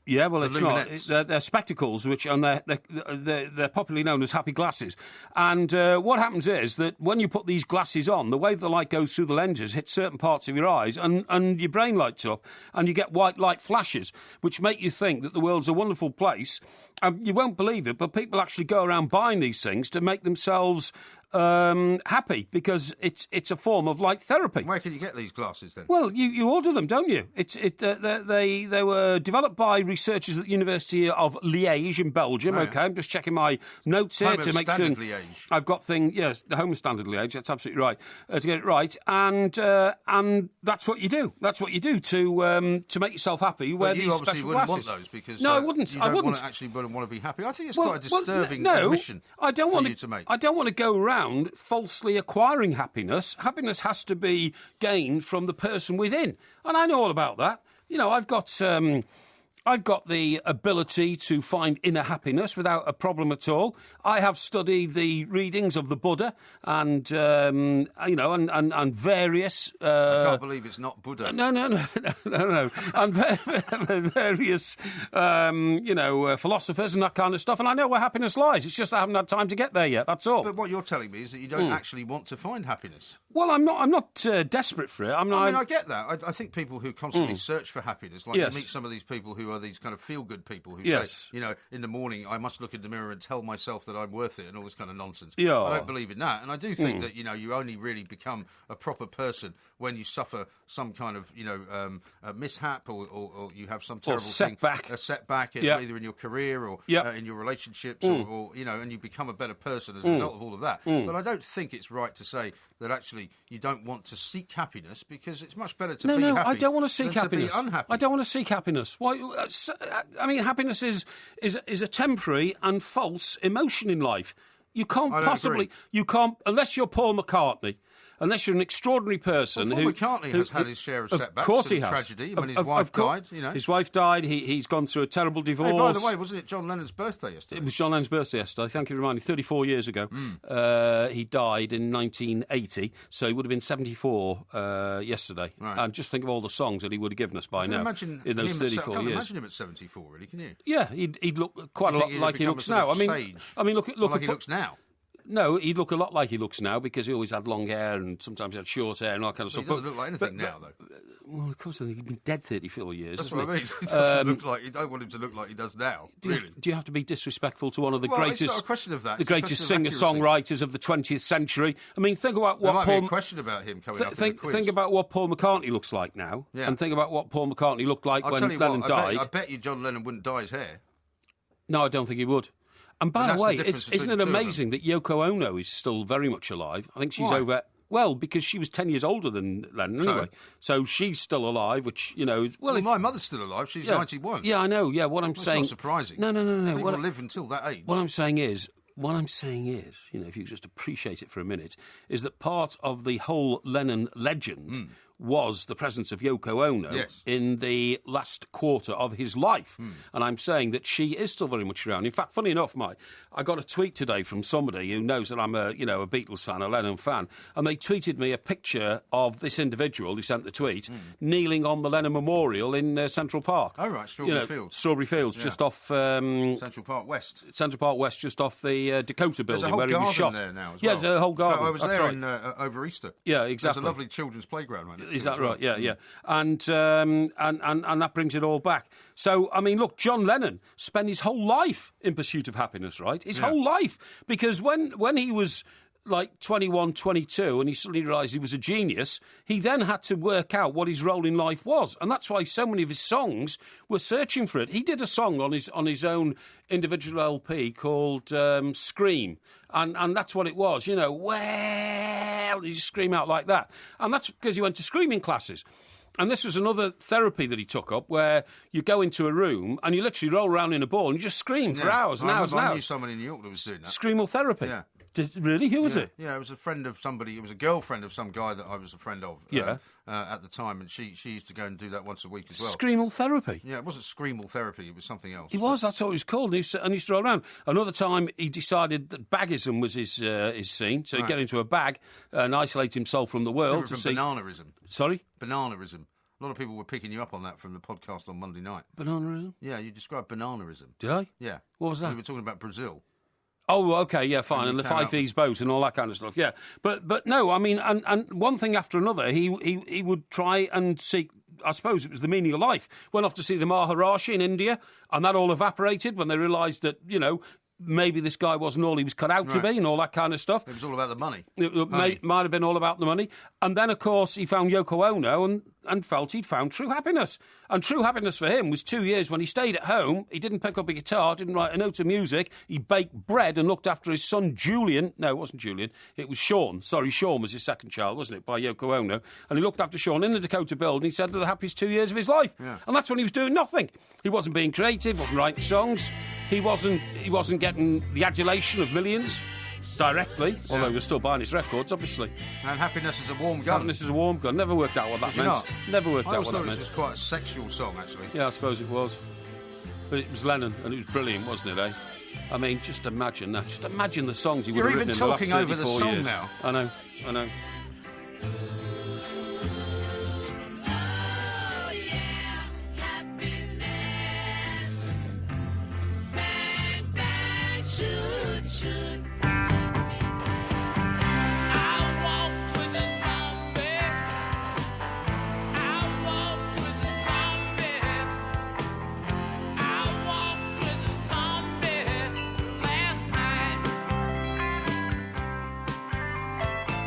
yeah, well, The it's luminettes. not. They're spectacles, which and they're popularly known as happy glasses. And what happens is that when you put these glasses on, the way the light goes through the lenses hits certain parts of your eyes, and your brain lights up, and you get white light flashes, which make you think that the world's a wonderful place. You won't believe it, but people actually go around buying these things to make themselves happy, because it's a form of light therapy. Where can you get these glasses then? Well, you order them, don't you? They were developed by researchers at the University of Liège in Belgium. Oh, yeah. Okay, I'm just checking my notes here Home to of make sure Standard Liège. I've got yes, the Home of Standard Liège. That's absolutely right, to get it right, and that's what you do. That's what you do to make yourself happy. Wear But you these obviously special wouldn't glasses. want those because No, I wouldn't. You I don't wouldn't. wouldn't want to be happy. I think it's Well, quite a disturbing no, admission I don't for want you to make. I don't want to go around falsely acquiring happiness. Happiness has to be gained from the person within, and I know all about that. You know, I've got the ability to find inner happiness without a problem at all. I have studied the readings of the Buddha and and various. I can't believe it's not Buddha. No, and various, philosophers and that kind of stuff. And I know where happiness lies. It's just I haven't had time to get there yet. That's all. But what you're telling me is that you don't actually want to find happiness. Well, I'm not desperate for it. I get that. I think people who constantly search for happiness, like Yes. you meet some of these people who are these kind of feel-good people who Yes. say, in the morning I must look in the mirror and tell myself that I'm worth it and all this kind of nonsense. Yeah. I don't believe in that. And I do think that, you only really become a proper person when you suffer some kind of, a mishap or you have some terrible setback. thing, a setback Yeah. either in your career or Yeah. in your relationships or, and you become a better person as a result of all of that. But I don't think it's right to say that actually you don't want to seek happiness, because it's much better to be happy. No, I don't want to seek than happiness. To be unhappy. I don't want to seek happiness. Why? Happiness is a temporary and false emotion in life. You can't I don't possibly, agree. you can't, unless you're Paul McCartney. Unless you're an extraordinary person Well, Paul McCartney has had his share of setbacks Of course he and has. tragedy when his wife died, His wife died. He's gone through a terrible divorce. Hey, by the way, wasn't it John Lennon's birthday yesterday? It was John Lennon's birthday yesterday. Thank you for reminding me. 34 years ago. He died in 1980, so he would have been 74 yesterday. Right. And just think of all the songs that he would have given us by now Imagine in those him 34 I can't years. imagine him at 74, really, can you? Yeah, he'd look quite a Do you lot think he'd like he become a looks sort now. of sage? Look Like he looks now. No, he'd look a lot like he looks now, because he always had long hair and sometimes he had short hair and all that kind of Well, stuff. he doesn't look like anything now, though. Well, of course, he's been dead 34 years. That's hasn't what I he? mean. He doesn't look like. You don't want him to look like he does now. Really. Do you have to be disrespectful to one of the Well, it's greatest, not a question of that. the It's a greatest question of accuracy. singer-songwriters of the 20th century? I mean, think about There what might be Paul. a question about him coming up in the quiz. Think about what Paul McCartney looks like now, Yeah. and think about what Paul McCartney looked like I'll when tell you Lennon what, died. I bet you John Lennon wouldn't dye his hair. No, I don't think he would. And by And the that's the way, difference isn't between it the two of them. amazing that Yoko Ono is still very much alive? I think she's Why? over. Well, because she was 10 years older than Lennon anyway. So she's still alive, which, Well, my mother's still alive. She's 91. Yeah, I know. Yeah, what I'm That's saying. not surprising. No. People live until that age. What I'm saying is, if you just appreciate it for a minute, is that part of the whole Lennon legend was the presence of Yoko Ono Yes. in the last quarter of his life. And I'm saying that she is still very much around. In fact, funny enough, Mike, I got a tweet today from somebody who knows that I'm a Beatles fan, a Lennon fan, and they tweeted me a picture of this individual who sent the tweet kneeling on the Lennon Memorial in Central Park. Oh, right, Strawberry Fields. Strawberry Fields, just off Central Park West. Central Park West, just off the Dakota There's a building whole where he was garden shot. there now as Yeah, well. there's a whole In fact, garden. I was That's there right. over Easter. Yeah, exactly. There's a lovely children's playground right Is that right? Yeah. And that brings it all back. So, I mean, look, John Lennon spent his whole life in pursuit of happiness, right? His whole life. Because when he was like 21, 22, and he suddenly realised he was a genius, he then had to work out what his role in life was. And that's why so many of his songs were searching for it. He did a song on his own individual LP called Scream. And that's what it was, well, you just scream out like that. And that's because he went to screaming classes. And this was another therapy that he took up, where you go into a room and you literally roll around in a ball and you just scream for hours and hours and I knew hours. someone in New York that was doing that. Screamal therapy. Yeah. Really? Who was it? Yeah, it was a friend of somebody. It was a girlfriend of some guy that I was a friend of. Yeah. At the time, and she used to go and do that once a week as well. Screamal therapy. Yeah, it wasn't screamal therapy. It was something else. It was. That's what it was called. And he used to roll around. Another time, he decided that bagism was his scene. So he'd get into a bag and isolate himself from the world. From bananaism. Sorry? Bananaism. A lot of people were picking you up on that from the podcast on Monday night. Bananaism? Yeah, you described bananaism. Did I? Yeah. What was that? We were talking about Brazil. Oh, okay, yeah, fine, and the came Five out with- E's boat and all that kind of stuff, yeah. But no, I mean, and one thing after another, he would try and seek, I suppose it was the meaning of life. Went off to see the Maharishi in India, and that all evaporated when they realised that, maybe this guy wasn't all he was cut out to be and all that kind of stuff. It was all about the money. It might have been all about the money. And then, of course, he found Yoko Ono and felt he'd found true happiness. And true happiness for him was 2 years when he stayed at home. He didn't pick up a guitar, didn't write a note of music. He baked bread and looked after his son Julian. No, it wasn't Julian. It was Sean. Sorry, Sean was his second child, wasn't it, by Yoko Ono. And he looked after Sean in the Dakota building. He said they're the happiest 2 years of his life. Yeah. And that's when he was doing nothing. He wasn't being creative, wasn't writing songs. He wasn't getting the adulation of millions directly, although we're still buying his records, obviously. And happiness is a warm gun. Happiness is a warm gun. Never worked out what that Did you meant. not? Never worked I out always what thought that it meant. was just quite a sexual song, actually. Yeah, I suppose it was. But it was Lennon, and it was brilliant, wasn't it, eh? I mean, just imagine that. Just imagine the songs he would You're have even written in the last talking over the 34 song years. now. I know.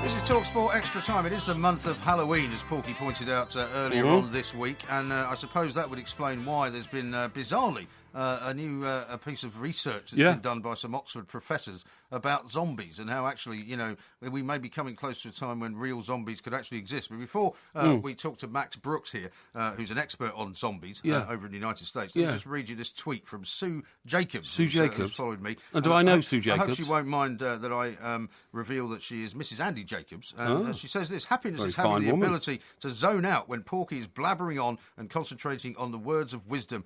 This is TalkSport Extra Time. It is the month of Halloween, as Porky pointed out earlier on this week, and I suppose that would explain why there's been, bizarrely, a new a piece of research that's been done by some Oxford professors about zombies and how actually, we may be coming close to a time when real zombies could actually exist. But before we talk to Max Brooks here, who's an expert on zombies over in the United States, let me just read you this tweet from Sue Jacobs. Who's followed me. And do I know Sue Jacobs? I hope she won't mind that I reveal that she is Mrs. Andy Jacobs. And she says this: happiness Very is having fine the woman. ability to zone out when Porky is blabbering on and concentrating on the words of wisdom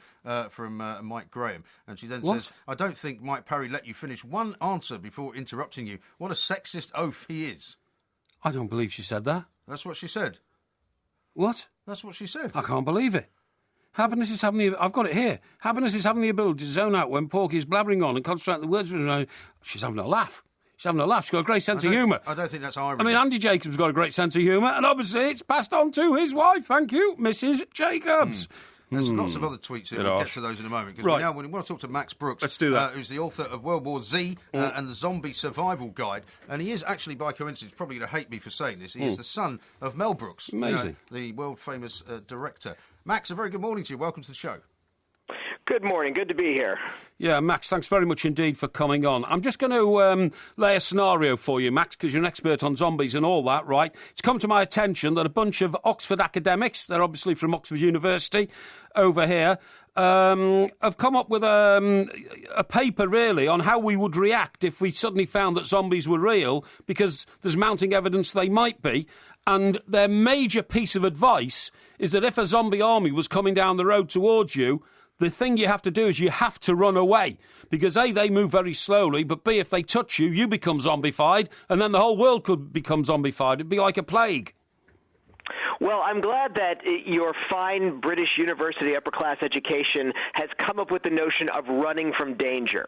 from Mike Graham. And she then says, I don't think Mike Parry let you finish one answer before interrupting you. What a sexist oaf he is. I don't believe she said that. That's what she said. What? That's what she said. I can't believe it. Happiness is having the... I've got it here. Happiness is having the ability to zone out when Porky is blabbering on and concentrating the words... She's having a laugh. She's having a laugh. She's got a great sense of humour. I don't think that's irony. I mean, Andy Jacobs got a great sense of humour, and obviously it's passed on to his wife. Thank you, Mrs. Jacobs. There's lots of other tweets here. We'll get to those in a moment. Because Right. now we want to talk to Max Brooks. Let's do that. Who's the author of World War Z and the Zombie Survival Guide. And he is actually, by coincidence, probably going to hate me for saying this, he is the son of Mel Brooks. Amazing. The world-famous director. Max, a very good morning to you. Welcome to the show. Good morning. Good to be here. Yeah, Max, thanks very much indeed for coming on. I'm just going to lay a scenario for you, Max, because you're an expert on zombies and all that, right? It's come to my attention that a bunch of Oxford academics, they're obviously from Oxford University over here, have come up with a paper, really, on how we would react if we suddenly found that zombies were real, because there's mounting evidence they might be. And their major piece of advice is that if a zombie army was coming down the road towards you, the thing you have to do is you have to run away. Because A, they move very slowly, but B, if they touch you, you become zombified, and then the whole world could become zombified. It'd be like a plague. Well, I'm glad that your fine British university upper-class education has come up with the notion of running from danger.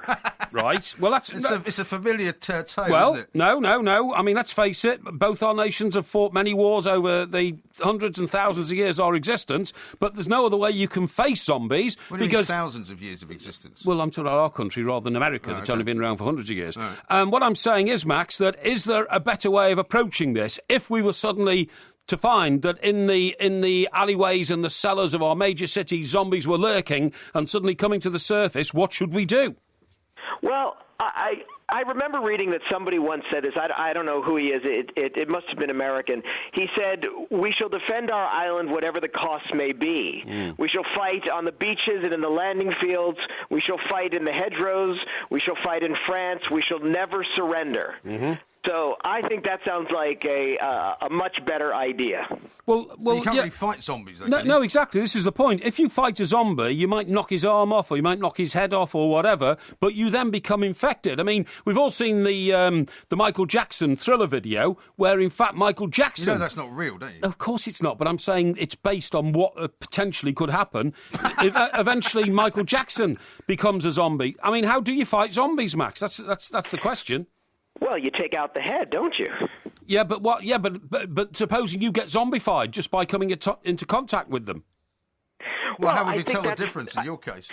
Right. Well, that's... It's a familiar tale, well, isn't it? No. I mean, let's face it. Both our nations have fought many wars over the hundreds and thousands of years of our existence, but there's no other way you can face zombies What do you because... mean thousands of years of existence? Well, I'm talking about our country rather than America, that's only been around for hundreds of years. And what I'm saying is, Max, that is there a better way of approaching this if we were suddenly to find that in the alleyways and the cellars of our major cities, zombies were lurking and suddenly coming to the surface? What should we do? Well, I remember reading that somebody once said this. I don't know who he is. It must have been American. He said, "We shall defend our island whatever the costs may be. We shall fight on the beaches and in the landing fields. We shall fight in the hedgerows. We shall fight in France. We shall never surrender." So I think that sounds like a much better idea. Well, you can't really fight zombies, though, No, exactly. This is the point. If you fight a zombie, you might knock his arm off, or you might knock his head off, or whatever. But you then become infected. I mean, we've all seen the Michael Jackson Thriller video, where in fact Michael Jackson. You know that's not real, don't you? Of course it's not. But I'm saying it's based on what potentially could happen. Eventually, Michael Jackson becomes a zombie. I mean, how do you fight zombies, Max? That's the question. Well, you take out the head, don't you? Yeah, but what? Yeah, but supposing you get zombified just by coming into contact with them. Well, how would you tell the difference in your case?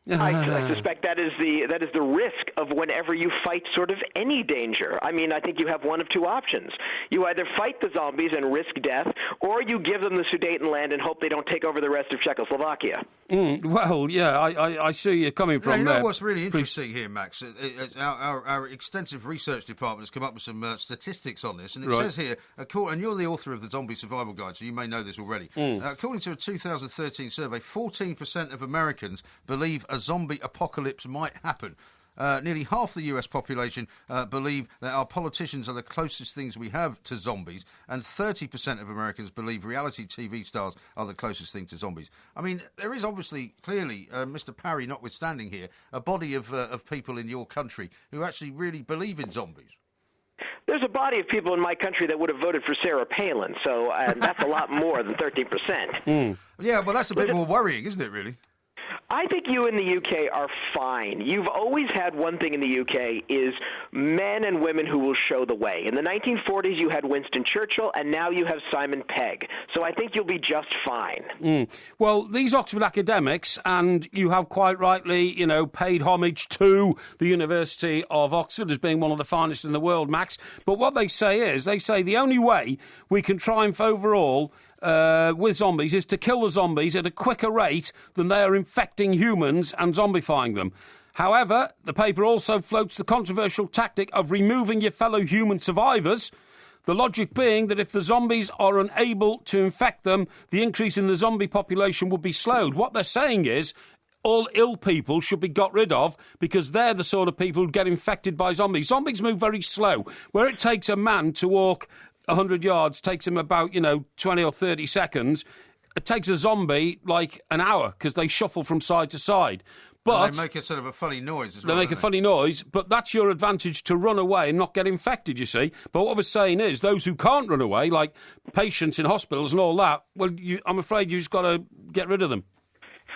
I suspect that is the risk of whenever you fight sort of any danger. I mean, I think you have one of two options. You either fight the zombies and risk death, or you give them the Sudetenland and hope they don't take over the rest of Czechoslovakia. Well, yeah, I see you're coming from you there. know what's really interesting here, Max? Our extensive research department has come up with some statistics on this, and it says here, and you're the author of the Zombie Survival Guide, so you may know this already. According to a 2013 survey, 14% of Americans believe a zombie apocalypse might happen. Nearly half the US population believe that our politicians are the closest things we have to zombies, and 30% of Americans believe reality TV stars are the closest thing to zombies. I mean, there is obviously, clearly, Mr. Parry notwithstanding here, a body of people in your country who actually really believe in zombies. There's a body of people in my country that would have voted for Sarah Palin, so that's a lot more than 13%. Yeah, well, that's a bit more worrying, isn't it, really? I think you in the UK are fine. You've always had one thing in the UK is men and women who will show the way. In the 1940s, you had Winston Churchill, and now you have Simon Pegg. So I think you'll be just fine. Well, these Oxford academics, and you have quite rightly, paid homage to the University of Oxford as being one of the finest in the world, Max. But what they say the only way we can triumph overall with zombies is to kill the zombies at a quicker rate than they are infecting humans and zombifying them. However, the paper also floats the controversial tactic of removing your fellow human survivors, the logic being that if the zombies are unable to infect them, the increase in the zombie population will be slowed. What they're saying is all ill people should be got rid of because they're the sort of people who get infected by zombies. Zombies move very slow. Where it takes a man to walk 100 yards takes him about, 20 or 30 seconds. It takes a zombie like an hour because they shuffle from side to side. But and they make a sort of a funny noise as well. They make a funny noise, but that's your advantage to run away and not get infected, you see. But what we're saying is those who can't run away, like patients in hospitals and all that, well, I'm afraid you've just got to get rid of them.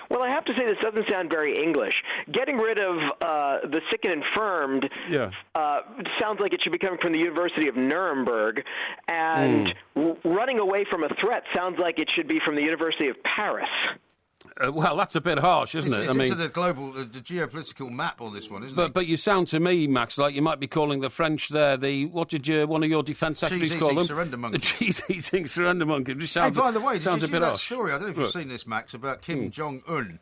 Well, I have to say this doesn't sound very English. Getting rid of the sick and infirmed sounds like it should be coming from the University of Nuremberg, and running away from a threat sounds like it should be from the University of Paris. Well, that's a bit harsh, isn't it? It's into the global, the geopolitical map on this one, isn't it? But you sound to me, Max, like you might be calling the French there one of your defence secretaries call them? Surrender monkeys. The cheese-eating surrender monkeys. Hey, by the way, did you see that harsh. story? I don't know if you've seen this, Max, about Kim Jong-un.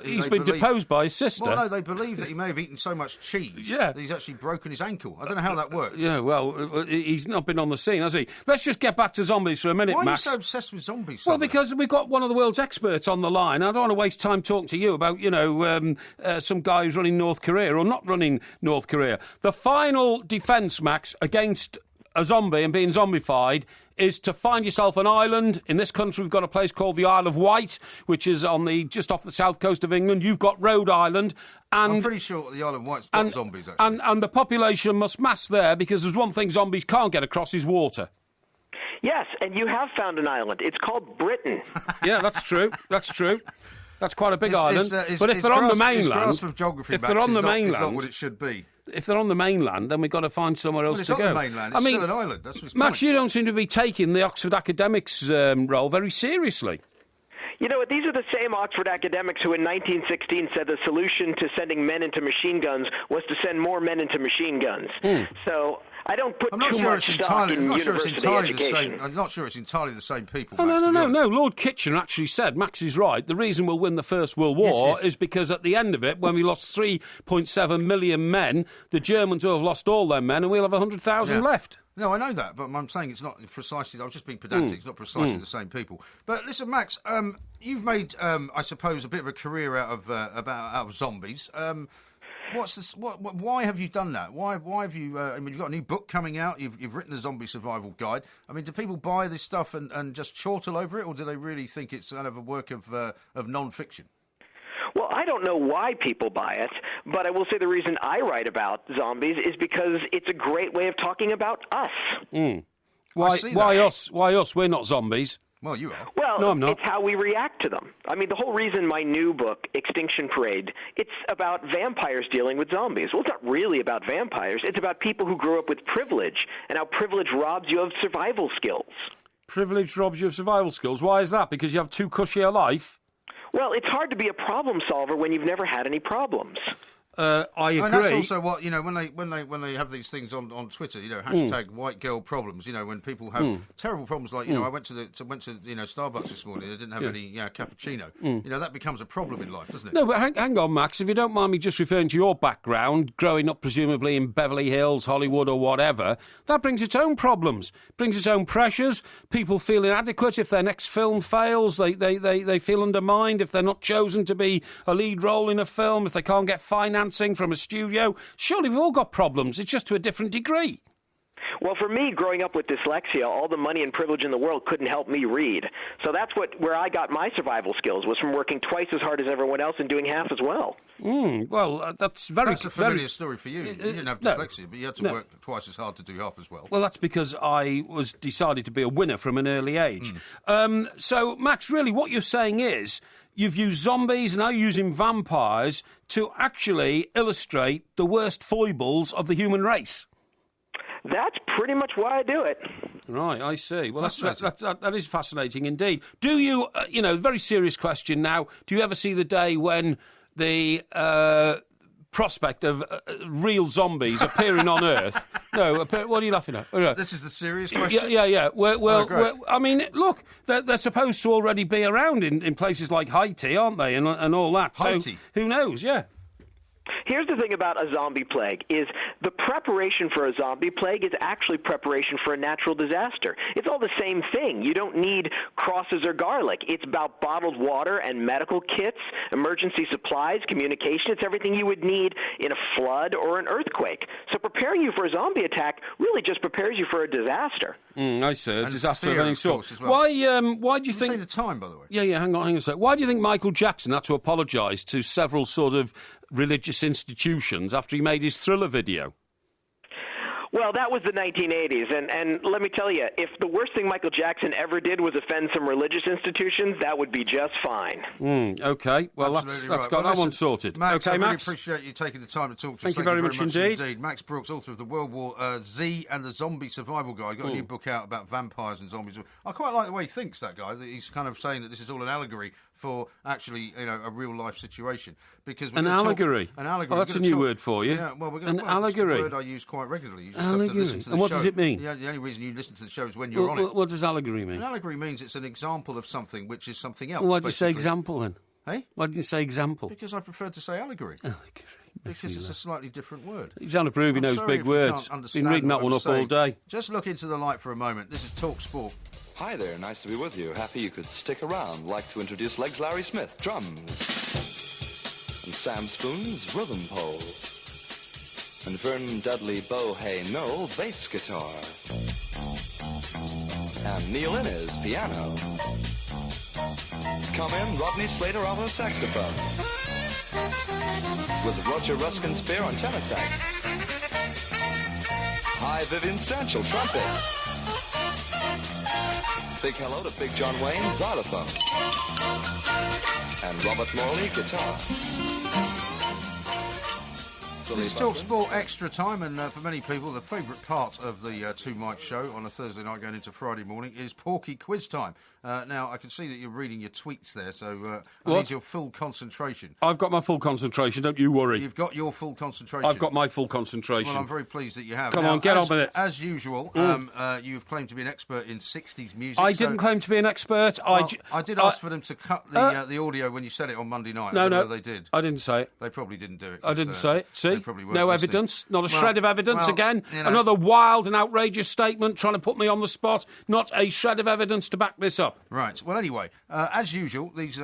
He's been deposed by his sister. Well, no, they believe that he may have eaten so much cheese that he's actually broken his ankle. I don't know how that works. Yeah, well, he's not been on the scene, has he? Let's just get back to zombies for a minute, Max. Why are you so obsessed with zombies? Well, because we've got one of the world's experts on the line. I don't want to waste time talking to you about, some guy who's running North Korea or not running North Korea. The final defence, Max, against a zombie and being zombified is to find yourself an island. In this country, we've got a place called the Isle of Wight, which is just off the south coast of England. You've got Rhode Island. And I'm pretty sure the Isle of Wight's got zombies, actually. And the population must mass there because there's one thing zombies can't get across is water. Yes, and you have found an island. It's called Britain. Yeah, that's true. That's true. That's quite a big island. But if they're on the mainland, of geography, if they're on the mainland, it's not what it should be. If they're on the mainland, then we've got to find somewhere else to go. It's not the mainland. It's still an island. That's what's Max, you don't seem to be taking the Oxford academics' role very seriously. You know what? These are the same Oxford academics who in 1916 said the solution to sending men into machine guns was to send more men into machine guns. So I don't put I'm not too sure much it's stock entirely. in I'm not sure it's university entirely the education. same. I'm not sure it's entirely the same people. Oh, Max, no, to be no, honest. no. Lord Kitchener actually said, Max is right, the reason we'll win the First World War yes. is because at the end of it, when we lost 3.7 million men, the Germans will have lost all their men and we'll have 100,000 Yeah. left. No, I know that, but I'm saying it's not precisely. I was just being pedantic. It's not precisely the same people. But listen, Max, you've made, I suppose, a bit of a career out of zombies. What's this? Why have you done that? Why have you? I mean, you've got a new book coming out. You've written a zombie survival guide. I mean, do people buy this stuff and just chortle over it, or do they really think it's kind of a work of non-fiction? Well, I don't know why people buy it, but I will say the reason I write about zombies is because it's a great way of talking about us. Why us? Why us? We're not zombies. Well, you are. Well, No, I'm not. it's how we react to them. I mean, the whole reason my new book, Extinction Parade, it's about vampires dealing with zombies. Well, it's not really about vampires. It's about people who grew up with privilege and how privilege robs you of survival skills. Privilege robs you of survival skills. Why is that? Because you have too cushy a life? Well, it's hard to be a problem solver when you've never had any problems. I agree. And that's also what, you know, when they have these things on Twitter, you know, hashtag white girl problems. You know, when people have terrible problems, like, you know, I went to Starbucks this morning. They didn't have any cappuccino. You know, that becomes a problem in life, doesn't it? No, but hang on, Max. If you don't mind me just referring to your background, growing up presumably in Beverly Hills, Hollywood or whatever, that brings its own problems, brings its own pressures, people feel inadequate if their next film fails, they feel undermined if they're not chosen to be a lead role in a film, if they can't get financing from a studio. Surely we've all got problems, it's just to a different degree. Well, for me, growing up with dyslexia, all the money and privilege in the world couldn't help me read. So that's where I got my survival skills, was from working twice as hard as everyone else and doing half as well. That's a familiar story for you. You didn't have dyslexia, but you had to work twice as hard to do half as well. Well, that's because I was decided to be a winner from an early age. So, Max, really, what you're saying is you've used zombies and now you're using vampires to actually illustrate the worst foibles of the human race. That's pretty much why I do it. Right, I see. Well, that is fascinating indeed. Do you, very serious question now, do you ever see the day when the prospect of real zombies appearing on Earth... No, what are you laughing at? This is the serious question? Yeah. I mean, look, they're supposed to already be around in places like Haiti, aren't they, and all that. Haiti? So, who knows, yeah. Here's the thing about a zombie plague is the preparation for a zombie plague is actually preparation for a natural disaster. It's all the same thing. You don't need crosses or garlic. It's about bottled water and medical kits, emergency supplies, communication. It's everything you would need in a flood or an earthquake. So preparing you for a zombie attack really just prepares you for a disaster. I see, a And disaster of fear, any of sort. course, as well. Why do you think... Say the time, by the way. Yeah, hang on a sec. Why do you think Michael Jackson had to apologise to several sort of religious institutions after he made his Thriller video? Well, that was the 1980s, and let me tell you, if the worst thing Michael Jackson ever did was offend some religious institutions, that would be just fine. Okay, well, Absolutely that's right. got Well, that one listen, sorted. Max, okay, I really Max? appreciate you taking the time to talk to us. Thank you very much indeed. Max Brooks, author of the World War Z and the Zombie Survival Guide. Got a new book out about vampires and zombies. I quite like the way he thinks, that guy. That he's kind of saying that this is all an allegory for actually, a real life situation. Because An allegory? An allegory. Oh, that's a new word for you. Yeah, well, An allegory. It's a word I use quite regularly. You just have Allegory. to listen to the And what show. does it mean? The only reason you listen to the show is when you're on it. What does allegory mean? An allegory means it's an example of something which is something else. Well, why did you say basically. example then? Hey? Why didn't you say example? Because I prefer to say allegory. Allegory. Because it's a slightly different word. He's trying to prove he I'm knows sorry big if you words. can't Been understand reading that what one I'm up all saying. day. Just look into the light for a moment. This is Talk Sport. Hi there, nice to be with you. Happy you could stick around. Like to introduce Legs Larry Smith, drums. And Sam Spoon's rhythm pole. And Vernon Dudley Bohay Noel, bass guitar. And Neil Innes, piano. Come in, Rodney Slater, alto saxophone. With Roger Ruskin Spear on tenor sax. Hi, Vivian Stanchel, trumpet. Big hello to Big John Wayne, xylophone. And Robert Morley, guitar. Billy This is Buckland. Talk Sport Extra Time, and for many people, the favourite part of the Two Mike Show on a Thursday night going into Friday morning is Porky Quiz Time. Now, I can see that you're reading your tweets there, so I need your full concentration. I've got my full concentration, don't you worry. You've got your full concentration. I've got my full concentration. Well, I'm very pleased that you have. Come Now, on, get on with it. As usual, you've claimed to be an expert in 60s music. I didn't claim to be an expert. Well, I did ask for them to cut the audio when you said it on Monday night. No, I don't know no, whether they did. I didn't say it. They probably didn't do it. I didn't say it. See? they probably weren't No listening. evidence. Not a shred of evidence well, again. you know. Another wild and outrageous statement trying to put me on the spot. Not a shred of evidence to back this up. Right. Well, anyway, as usual, these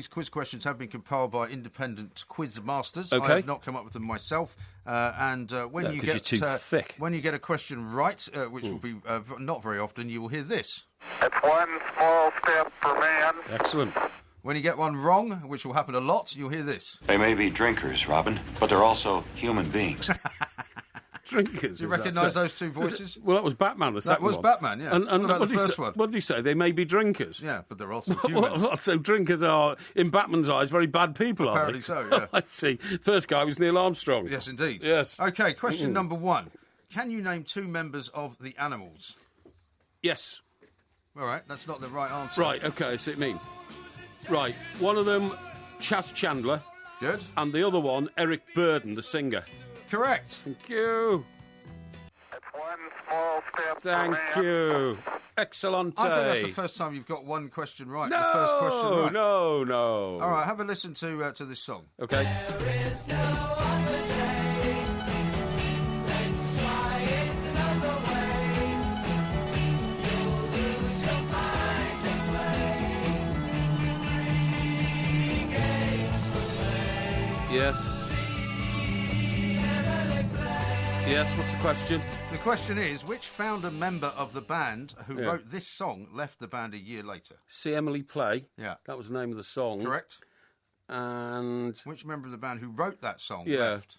quiz questions have been compiled by independent quiz masters. Okay. I have not come up with them myself. When you 'cause get you're too thick. when you get a question right, which will be not very often, you will hear this. It's one small step for man. Excellent. When you get one wrong, which will happen a lot, you'll hear this. They may be drinkers, Robin, but they're also human beings. Drinkers. Do you is that recognise so? those two voices? Well, that was Batman, the second was one. Batman, yeah. And What about what the did he first say- one? What did he say? They may be drinkers. Yeah, but they're also humans. So drinkers are, in Batman's eyes, very bad people, are Apparently they? so, yeah. I see. First guy was Neil Armstrong. Yes, indeed. Yes. Okay, question number one. Can you name two members of the Animals? Yes. All right, that's not the right answer. Right, okay, I see what you mean. Right, one of them, Chas Chandler, Good. and the other one, Eric Burden, the singer. Correct. Thank you. It's one small step Thank for man. you. Excellent. I think that's the first time you've got one question right. No, the first question right. no. All right, have a listen to this song. Okay. Yes. Yes, what's the question? The question is, which founder member of the band who Yeah. wrote this song left the band a year later? See Emily Play. Yeah. That was the name of the song. Correct. And Which member of the band who wrote that song Yeah. left?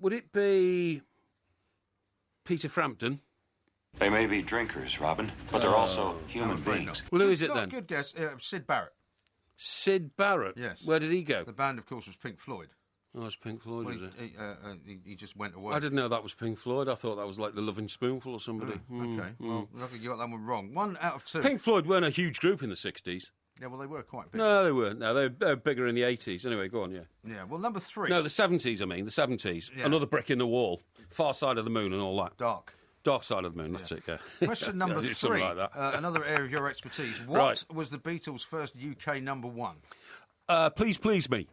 would it be Peter Frampton? They may be drinkers, Robin, but they're also human I'm afraid beings. not. Well, who is it Not then? a good guess. Sid Barrett. Sid Barrett. Yes. Where did he go? The band, of course, was Pink Floyd. Oh, it's Pink Floyd, Well, is it? he just went away. I didn't know that was Pink Floyd. I thought that was like the Loving Spoonful or somebody. Okay, well, luckily you got that one wrong. 1 out of 2. Pink Floyd weren't a huge group in the 60s. Yeah, well, they were quite big. No, they weren't. No, they were bigger in the 80s. Anyway, go on, yeah. Yeah, well, number 3. No, the 70s, I mean, the 70s. Yeah. Another brick in the wall. Far Side of the Moon and all that. Dark. Dark Side of the Moon, that's it, yeah. Question number Yeah, 3. something like that. Another area of your expertise. What Right. was the Beatles' first UK number 1? Please Please Me.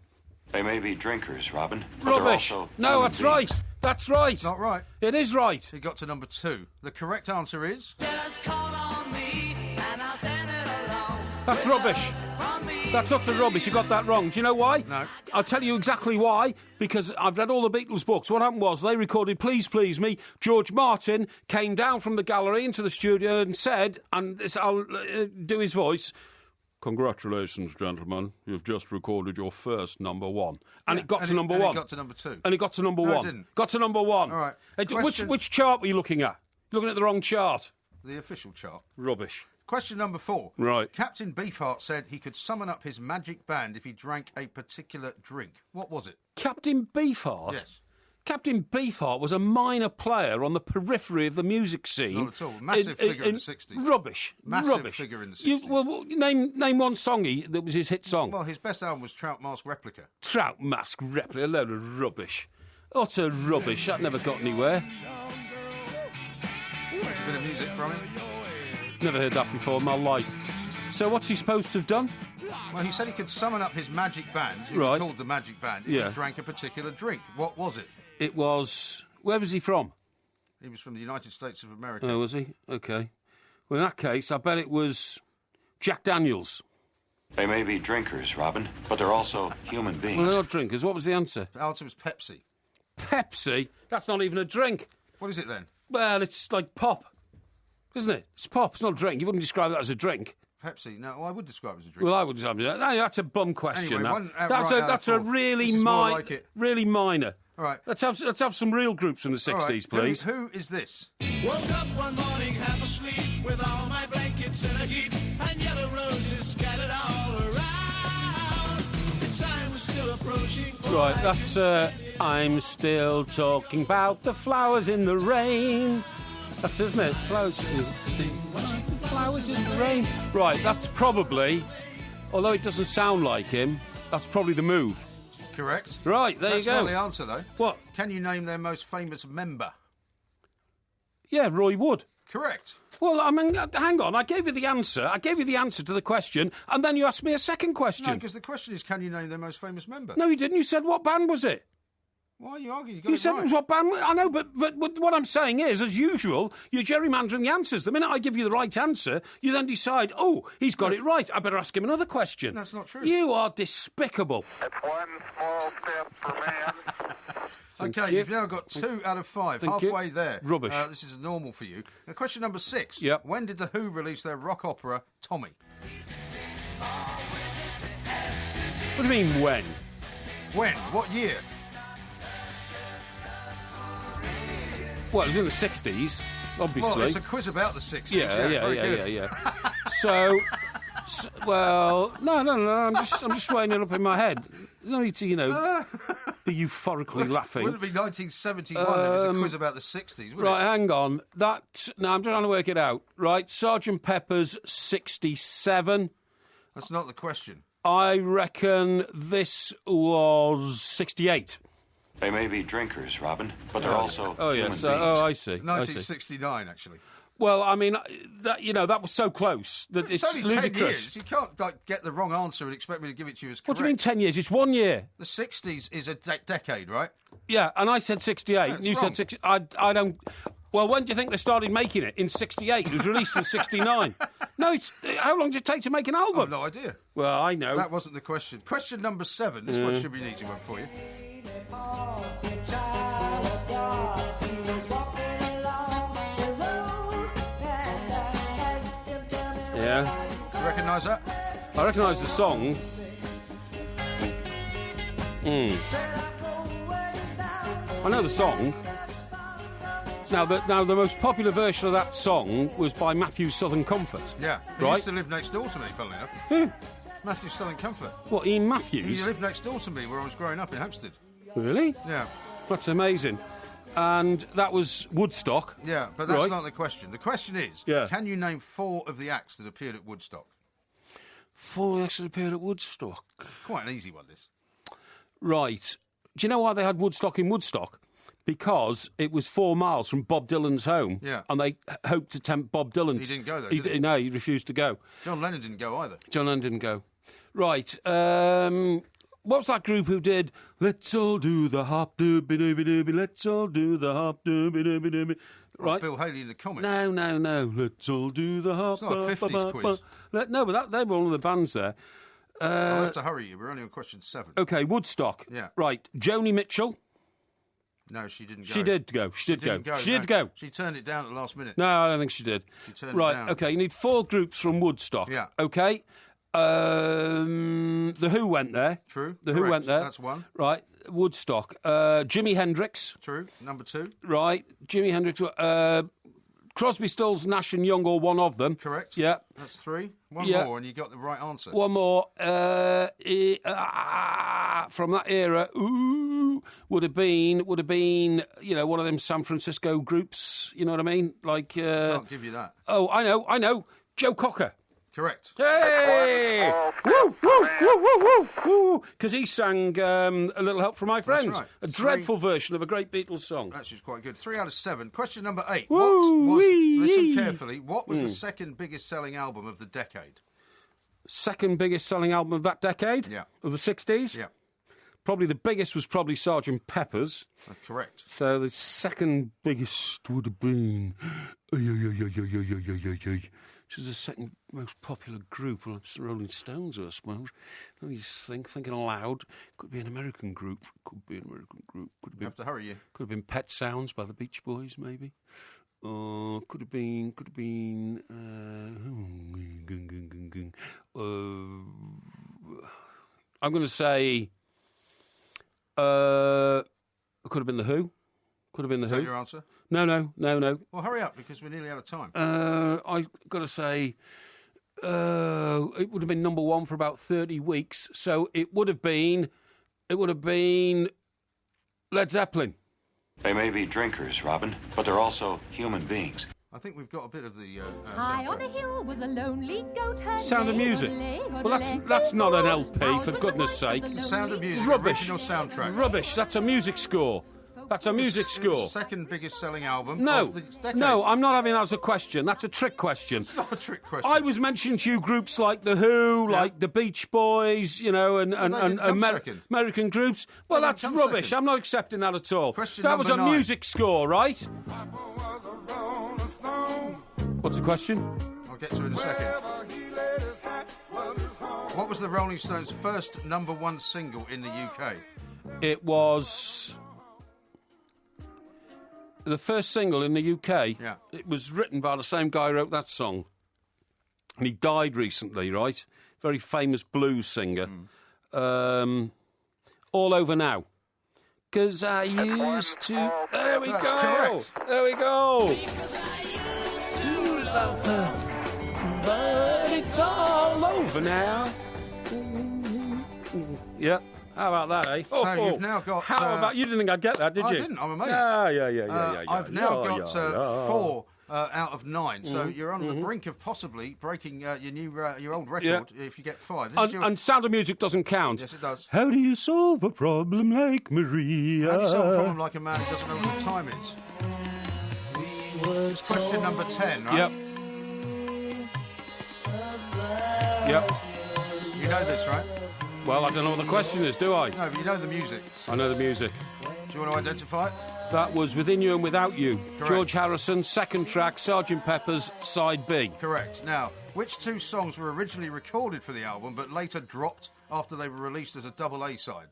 They may be drinkers, Robin, but Rubbish. they're also No, human that's beings. right. That's right. Not right. It is right. He got to number 2. The correct answer is... Just call on me and I'll send it along. That's rubbish. From me. That's utter rubbish. You got that wrong. Do you know why? No. I'll tell you exactly why. Because I've read all the Beatles books. What happened was they recorded Please Please Me. George Martin came down from the gallery into the studio and said, and this, I'll do his voice, "Congratulations, gentlemen. You've just recorded your first number 1." And it got to number 1. It got to number 2. And it got to number No, it 1. didn't. Got to number 1. All right. Which chart were you looking at? You're looking at the wrong chart. The official chart. Rubbish. Question number 4. Right. Captain Beefheart said he could summon up his magic band if he drank a particular drink. What was it? Captain Beefheart? Yes. Captain Beefheart was a minor player on the periphery of the music scene. Not at all. Massive figure in the 60s. Rubbish. Massive Rubbish. figure in the 60s. Name one song that was his hit song. Well, his best album was Trout Mask Replica. Trout Mask Replica, a load of rubbish. Utter rubbish. That never got anywhere. That's a bit of music from him. Never heard that before in my life. So what's he supposed to have done? Well, he said he could summon up his magic band. He Right. was called the Magic Band. If Yeah. he drank a particular drink. What was it? It was... Where was he from? He was from the United States of America. Oh, was he? Okay. Well, in that case, I bet it was Jack Daniels. They may be drinkers, Robin, but they're also human beings. Well, they're not drinkers. What was the answer? The answer was Pepsi. Pepsi? That's not even a drink. What is it then? Well, it's like pop, isn't it? It's pop. It's not a drink. You wouldn't describe that as a drink. Pepsi. No, well, I would describe it as a drink. Well, I would describe it. That's a bum question. Anyway, that. one out That's right a out that's of a 4. really This is more like it. really minor. All right. Let's have some real groups from the 60s, All right. please. Who is this? Woke up one morning, half asleep, with all my blankets in a heap, and yellow roses scattered all around. The time was still approaching. Right, that's I'm still talking about the flowers in the rain. That's, isn't it? Flowers in the rain. Right, that's probably, although it doesn't sound like him, that's probably the move. Correct. Right, there That's you go. not the answer, though. What? Can you name their most famous member? Yeah, Roy Wood. Correct. Well, I mean, hang on. I gave you the answer. I gave you the answer to the question, and then you asked me a second question. No, because the question is, can you name their most famous member? No, you didn't. You said, what band was it? Why are you arguing? You got You it said right. it was what band... I know, but what I'm saying is, as usual, you're gerrymandering the answers. The minute I give you the right answer, you then decide, oh, he's got it right. I better ask him another question. That's not true. You are despicable. It's one small step for man. Okay, you. you've now got 2 out of 5. Thank Halfway you. there. Rubbish. This is normal for you. Now, question number 6. Yep. When did The Who release their rock opera, Tommy? What do you mean, when? When? What year? Well, it was in the 60s, obviously. Well, it's a quiz about the 60s. Yeah. So, well, no. I'm just weighing it up in my head. There's no need to, be euphorically laughing. Wouldn't it be 1971 if it was a quiz about the 60s, would Right, it? hang on. I'm trying to work it out. Right, Sgt. Pepper's 67. That's not the question. I reckon this was 68. They may be drinkers, Robin, but they're also human beings. I see. 1969, actually. Well, I mean, that was so close that it's only ludicrous. 10 years. You can't get the wrong answer and expect me to give it to you as correct. What do you mean 10 years? It's 1 year. The 60s is a decade, right? Yeah, and I said 68. That's You wrong. said 60. I don't... Well, when do you think they started making it? In 68. It was released in 69. No, how long did it take to make an album? I've no idea. Well, I know. That wasn't the question. Question number 7. This one should be an easy one for you. Yeah. You recognise that? I recognise the song. I know the song. Now, the most popular version of that song was by Matthew Southern Comfort. Yeah. He Right. used to live next door to me, funnily enough. Who? Matthew Southern Comfort. What, Ian He Matthews? lived next door to me where I was growing up in Hampstead. Really? Yeah. That's amazing. And that was Woodstock. Yeah, but that's Right. not the question. The question is, Yeah. can you name 4 of the acts that appeared at Woodstock? 4 actually appeared at Woodstock. Quite an easy one, this. Right. Do you know why they had Woodstock in Woodstock? Because it was 4 miles from Bob Dylan's home. Yeah. And they hoped to tempt Bob Dylan. He didn't go, though, did he? No, he refused to go. John Lennon didn't go either. John Lennon didn't go. Right. What was that group who did Let's All Do the Hop Dooby Dooby Dooby, Let's All Do the Hop Dooby Dooby Dooby? Right. Bill Haley in the comics. No. Let's all do the hop. It's not a 50s quiz. No, but they were one of the bands there. I'll have to hurry you. We're only on question 7. Okay, Woodstock. Yeah. Right. Joni Mitchell. No, she didn't go. She did go. She did go. She did no. go. She turned it down at the last minute. No, I don't think she did. She turned it Right. down. Okay. You need 4 groups from Woodstock. Yeah. Okay. The Who went there. True. The Who Correct. went there. That's one. Right. Woodstock. Jimi Hendrix. True. Number 2. Right. Jimi Hendrix. Crosby, Stills, Nash and Young, or one of them. Correct. Yeah. That's 3. One Yeah. more, and you got the right answer. One more. From that era, would have been, one of them San Francisco groups. You know what I mean? Like. Can't give you that. Oh, I know. Joe Cocker. Correct. Hey! Woo, woo, woo, woo, woo, woo! Because he sang A Little Help from My Friends. right. A dreadful version of a great Beatles song. That's just quite good. 3 out of 7. Question number 8. Woo-wee. Listen carefully. What was the second biggest selling album of the decade? Second biggest selling album of that decade? Yeah. Of the 60s? Yeah. Probably the biggest was probably Sgt. Pepper's. Correct. So the second biggest would have been... Which is the second most popular group. Well, it's the Rolling Stones, I suppose. Let me just thinking aloud. Could be an American group. Could You have to hurry you. Could have been Pet Sounds by the Beach Boys, maybe. Could have been. I'm going to say. It could have been the Who. Could have been the Is Who. that your answer? No. Well, hurry up, because we're nearly out of time. I've got to say, it would have been number 1 for about 30 weeks. So it would have been Led Zeppelin. They may be drinkers, Robin, but they're also human beings. I think we've got a bit of the High on soundtrack. a hill was a lonely goat herd. Sound of Music. Well, that's not an LP, for goodness sake. Sound of Music, Rubbish. original soundtrack. Rubbish. That's a music score. That's a music It was score. the second biggest selling album No, of the decade. no, I'm not having that as a question. That's a trick question. It's not a trick question. I was mentioning to you groups like The Who, like the Beach Boys, you know, and they didn't come second. American groups. Well, They that's didn't come rubbish. second. I'm not accepting that at all. Question that was a number 9. music score, right? What's the question? I'll get to it in a second. What was the Rolling Stones' first #1 single in the UK? It was the first single in the UK. Yeah. It was written by the same guy who wrote that song. And he died recently, right? Very famous blues singer. All Over Now. 'Cause I used to... There we That's go. correct. There we go. To love her, but it's all over now. Yeah. How about that, eh? So you've now got... How about... You didn't think I'd get that, did you? I didn't, I'm amazed. Yeah. I've now Yeah, got yeah. 4 out of 9, so you're on the brink of possibly breaking your old record if you get 5. This is your... And Sound of Music doesn't count. Yes, it does. How do you solve a problem like Maria? How do you solve a problem like a man who doesn't know what time it is? It's question number 10, right? Yep. Yep. You know this, right? Well, I don't know what the question is, do I? No, but you know the music. I know the music. Do you want to identify it? That was Within You and Without You. Correct. George Harrison, second track, Sgt. Pepper's, side B. Correct. Now, which 2 songs were originally recorded for the album but later dropped after they were released as a double A side?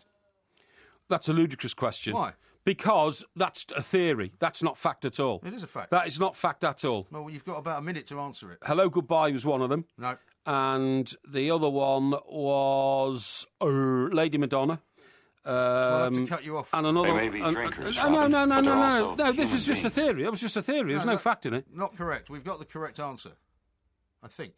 That's a ludicrous question. Why? Because that's a theory. That's not fact at all. It is a fact. That is not fact at all. Well, you've got about a minute to answer it. Hello, Goodbye was one of them. No. And the other one was Lady Madonna. I'll have to cut you off. And another. They may be drinkers, No. Robin, but they're also No, this human is just a beings. theory. That was just a theory. There's no fact in it. Not correct. We've got the correct answer. I think.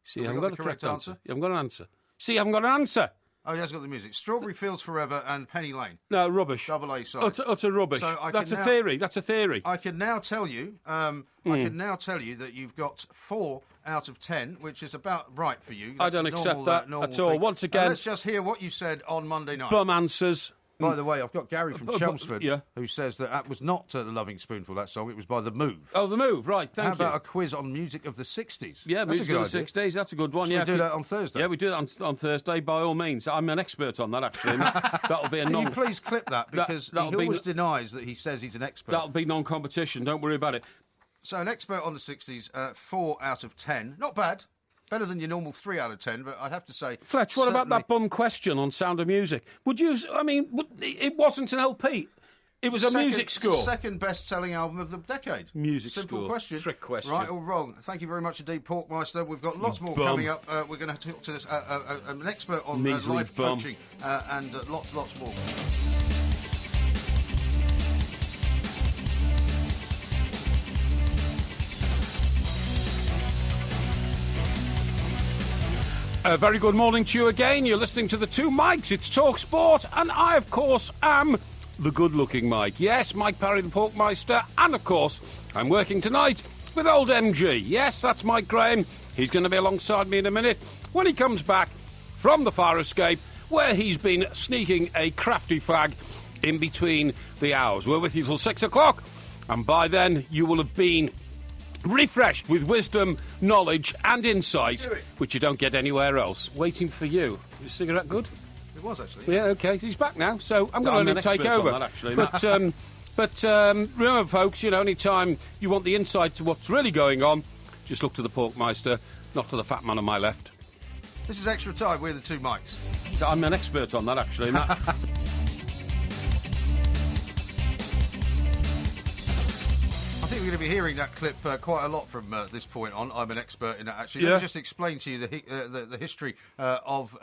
See, you Have haven't we got a got the correct correct answer. answer? You haven't got an answer. See, you haven't got an answer. Oh, he has got the music. Strawberry Fields Forever and Penny Lane. No, rubbish. Double A side. Utter rubbish. So I That's can a now- theory. That's a theory. I can now tell you. I can now tell you that you've got 4 out of 10, which is about right for you. I That's don't a accept normal, that normal at all. thing. Once again- And let's just hear what you said on Monday night. Bum answers. By the way, I've got Gary from Chelmsford yeah. who says that was not The Loving Spoonful, that song. It was by The Move. Oh, The Move. Right, thank How you. about a quiz on music of the 60s? Yeah, That's music a good of the idea. 60s. That's a good one. Should yeah, we do that on Thursday? Yeah, we do that on Thursday, by all means. I'm an expert on that, actually. That'll be a Can non... you please clip that? Because that'll he be- always denies that he says he's an expert. That'll be non-competition. Don't worry about it. So an expert on the 60s, 4 out of 10. Not bad. Better than your normal 3 out of 10, but I'd have to say... Fletch, what about certainly- that bum question on Sound of Music? Would you... I mean, it wasn't an LP. It was a music score. Second best-selling album of the decade. Music Simple score. question. Trick question. Right or wrong? Thank you very much indeed, Porkmeister. We've got lots more Bum. coming up. We're going to talk to this, an expert on Measly life bum. coaching and lots more. A very good morning to you again. You're listening to the 2 Mics. It's Talk Sport, and I, of course, am the good-looking Mike. Yes, Mike Parry, the Porkmeister, and, of course, I'm working tonight with old MG. Yes, that's Mike Graham. He's going to be alongside me in a minute when he comes back from the fire escape, where he's been sneaking a crafty fag in between the hours. We're with you till 6 o'clock, and by then you will have been refreshed with wisdom, knowledge and insight, which you don't get anywhere else. Waiting for you. Your cigarette good? It was, actually. Yeah, OK. He's back now, so I'm So going I'm to an let him take expert on over. that, actually. But remember, folks, you know, any time you want the insight to what's really going on, just look to the Porkmeister, not to the fat man on my left. This is Extra Time. We're the 2 Mics. I'm an expert on that, actually. and I think going to be hearing that clip quite a lot from this point on. I'm an expert in that, actually. Yeah. Let me just explain to you the history of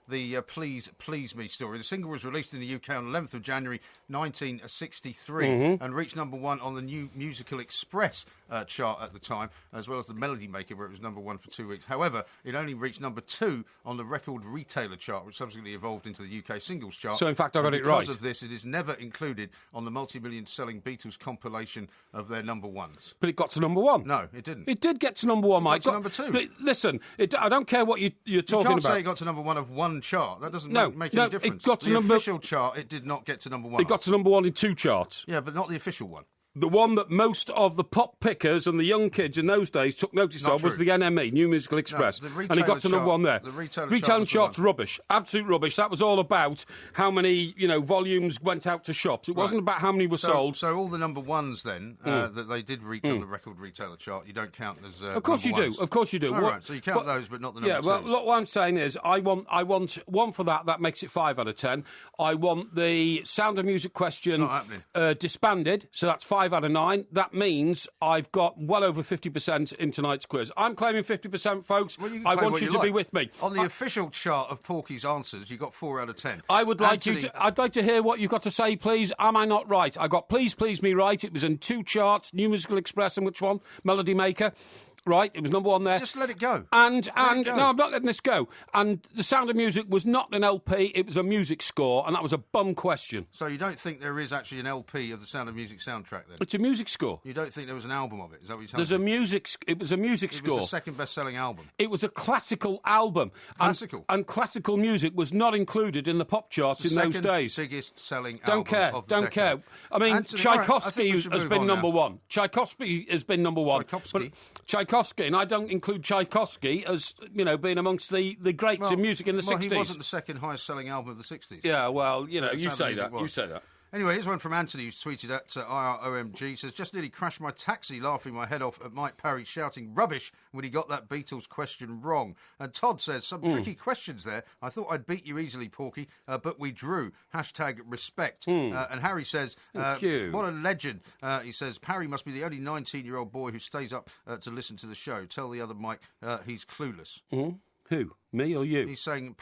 the Please Please Me story. The single was released in the UK on the 11th of January 1963 and reached number 1 on the New Musical Express chart at the time, as well as the Melody Maker, where it was number 1 for 2 weeks. However, it only reached number 2 on the Record Retailer chart, which subsequently evolved into the UK Singles chart. So, in fact, I got it right. Because of this, it is never included on the multi-million selling Beatles compilation of their number ones. But it got to number 1. No, it didn't. It did get to number 1, Mike. Got to number 2. Listen, I don't care what you're talking You can't about. say it got to number 1 of one chart. That doesn't make no, any difference. it got to the number- official chart, it did not get to number 1. It got to number 1 in 2 charts. Yeah, but not the official one. The one that most of the pop pickers and the young kids in those days took notice Not of was true. the NME, New Musical Express. the And it retailer got to number chart- 1 there. the retailer Retailing chart was the chart's one. rubbish. Absolute rubbish. That was all about how many, volumes went out to shops. It wasn't about how many were sold. So all the number 1s then, that they did reach on the Record Retailer chart, you don't count as Of course you number do. ones. Of course you do. All right, so you count those, but not the number 2s. Yeah, well, look, what I'm saying is I want 1 for that. That makes it 5 out of 10. I want the Sound of Music question It's not happening. disbanded, so that's 5 out of 9. That means I've got well over 50% in tonight's quiz. I'm claiming 50%, folks. Well, you can I claim want what you you to be like. with me. On the official chart of Porky's answers, you got 4 out of 10. I'd like to hear what you've got to say, please. Am I not right? I got Please Please Me right. It was in 2 charts, New Musical Express and which one? Melody Maker. Right, it was number 1 there. Just let it go. And Let it go. no, I'm not letting this go. And The Sound of Music was not an LP, it was a music score, and that was a bum question. So you don't think there is actually an LP of the Sound of Music soundtrack then? It's a music score. You don't think there was an album of it? Is that what you're telling There's me? it was a music It score. was the second best-selling album. It was a classical album. Classical? And classical music was not included in the pop charts The in those second days. biggest selling Don't album care, of the don't decade. care. I mean, Anthony, all right, I think Tchaikovsky we should has move been on number now. 1. Tchaikovsky has been number 1. Tchaikovsky? But Tchaikovsky, and I don't include Tchaikovsky as, being amongst the greats in music in the 60s. He wasn't the second highest-selling album of the 60s. Yeah, well, you Sound say of Music that. was. You say that. Anyway, here's one from Anthony, who's tweeted at IROMG. Says, just nearly crashed my taxi laughing my head off at Mike Parry shouting rubbish when he got that Beatles question wrong. And Todd says, some tricky questions there. I thought I'd beat you easily, Porky, but we drew. #respect. And Harry says, Thank you. what a legend. He says, Parry must be the only 19-year-old boy who stays up to listen to the show. Tell the other Mike he's clueless. Who? Me or you? He's saying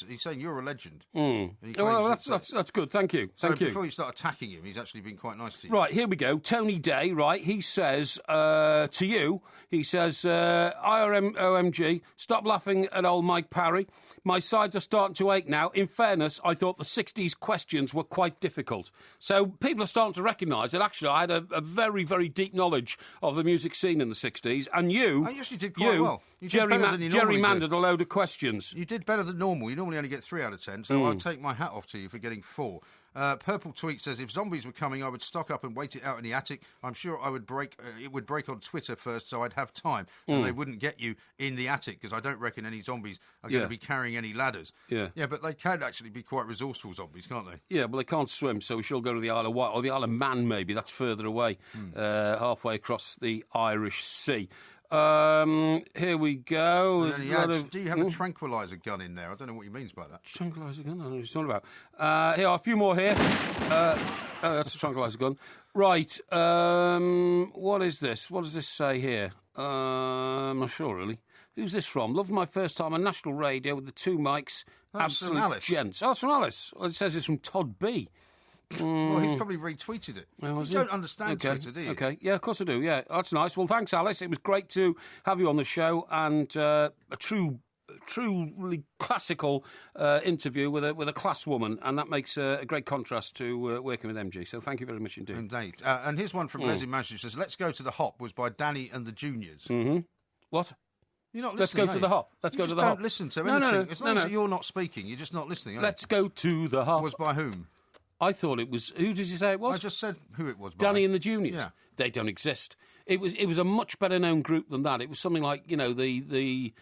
he's saying you're a legend. Oh, And he well, claims that's good. Thank you. so Thank you. before you start attacking him, he's actually been quite nice to you. Right, here we go. Tony Day, right, he says to you, he says, IROMG, stop laughing at old Mike Parry. My sides are starting to ache now. In fairness, I thought the 60s questions were quite difficult. So people are starting to recognise that actually I had a very, very deep knowledge of the music scene in the 60s. And you... I actually did quite well. You did better than you normally do. gerrymandered a load of questions. You did better than normal. You normally only get 3 out of 10, so I'll take my hat off to you for getting 4. Purple Tweet says, if zombies were coming, I would stock up and wait it out in the attic. I'm sure I would it would break on Twitter first, so I'd have time. And they wouldn't get you in the attic, because I don't reckon any zombies are going to be carrying any ladders. Yeah. Yeah, but they can actually be quite resourceful zombies, can't they? Yeah, but they can't swim, so we shall go to the Isle of Wight, or the Isle of Man, maybe. That's further away, halfway across the Irish Sea. Here we go. And then he adds, do you have a tranquilizer gun in there? I don't know what he means by that. Tranquilizer gun? I don't know what he's talking about. Here are a few more here. That's a tranquilizer gun. Right. What is this? What does this say here? I'm not sure, really. Who's this from? Love my first time on national radio with the 2 mics. That's from Absolute Alice. gents. Oh, it's from Alice. Well, it says it's from Todd B. Well, he's probably retweeted it. Oh, has you he? don't understand Okay. Twitter, do you? Okay, yeah, of course I do, yeah. That's nice. Well, thanks, Alice. It was great to have you on the show, and a truly classical interview with a class woman, and that makes a great contrast to working with MG. So thank you very much indeed. Indeed. And here's one from Leslie Manchester, who says, Let's Go to the Hop was by Danny and the Juniors. What? You're not Let's listening, go are to you? the Hop. Let's You go to just the don't Hop. listen to No, anything. no, as long no, as no. you're not speaking, you're just not listening, are you? Let's go to the Hop. Was by whom? I thought it was... Who did you say it was? I just said who it was by. Danny and the Juniors. Yeah. They don't exist. It was a much better known group than that. It was something like, the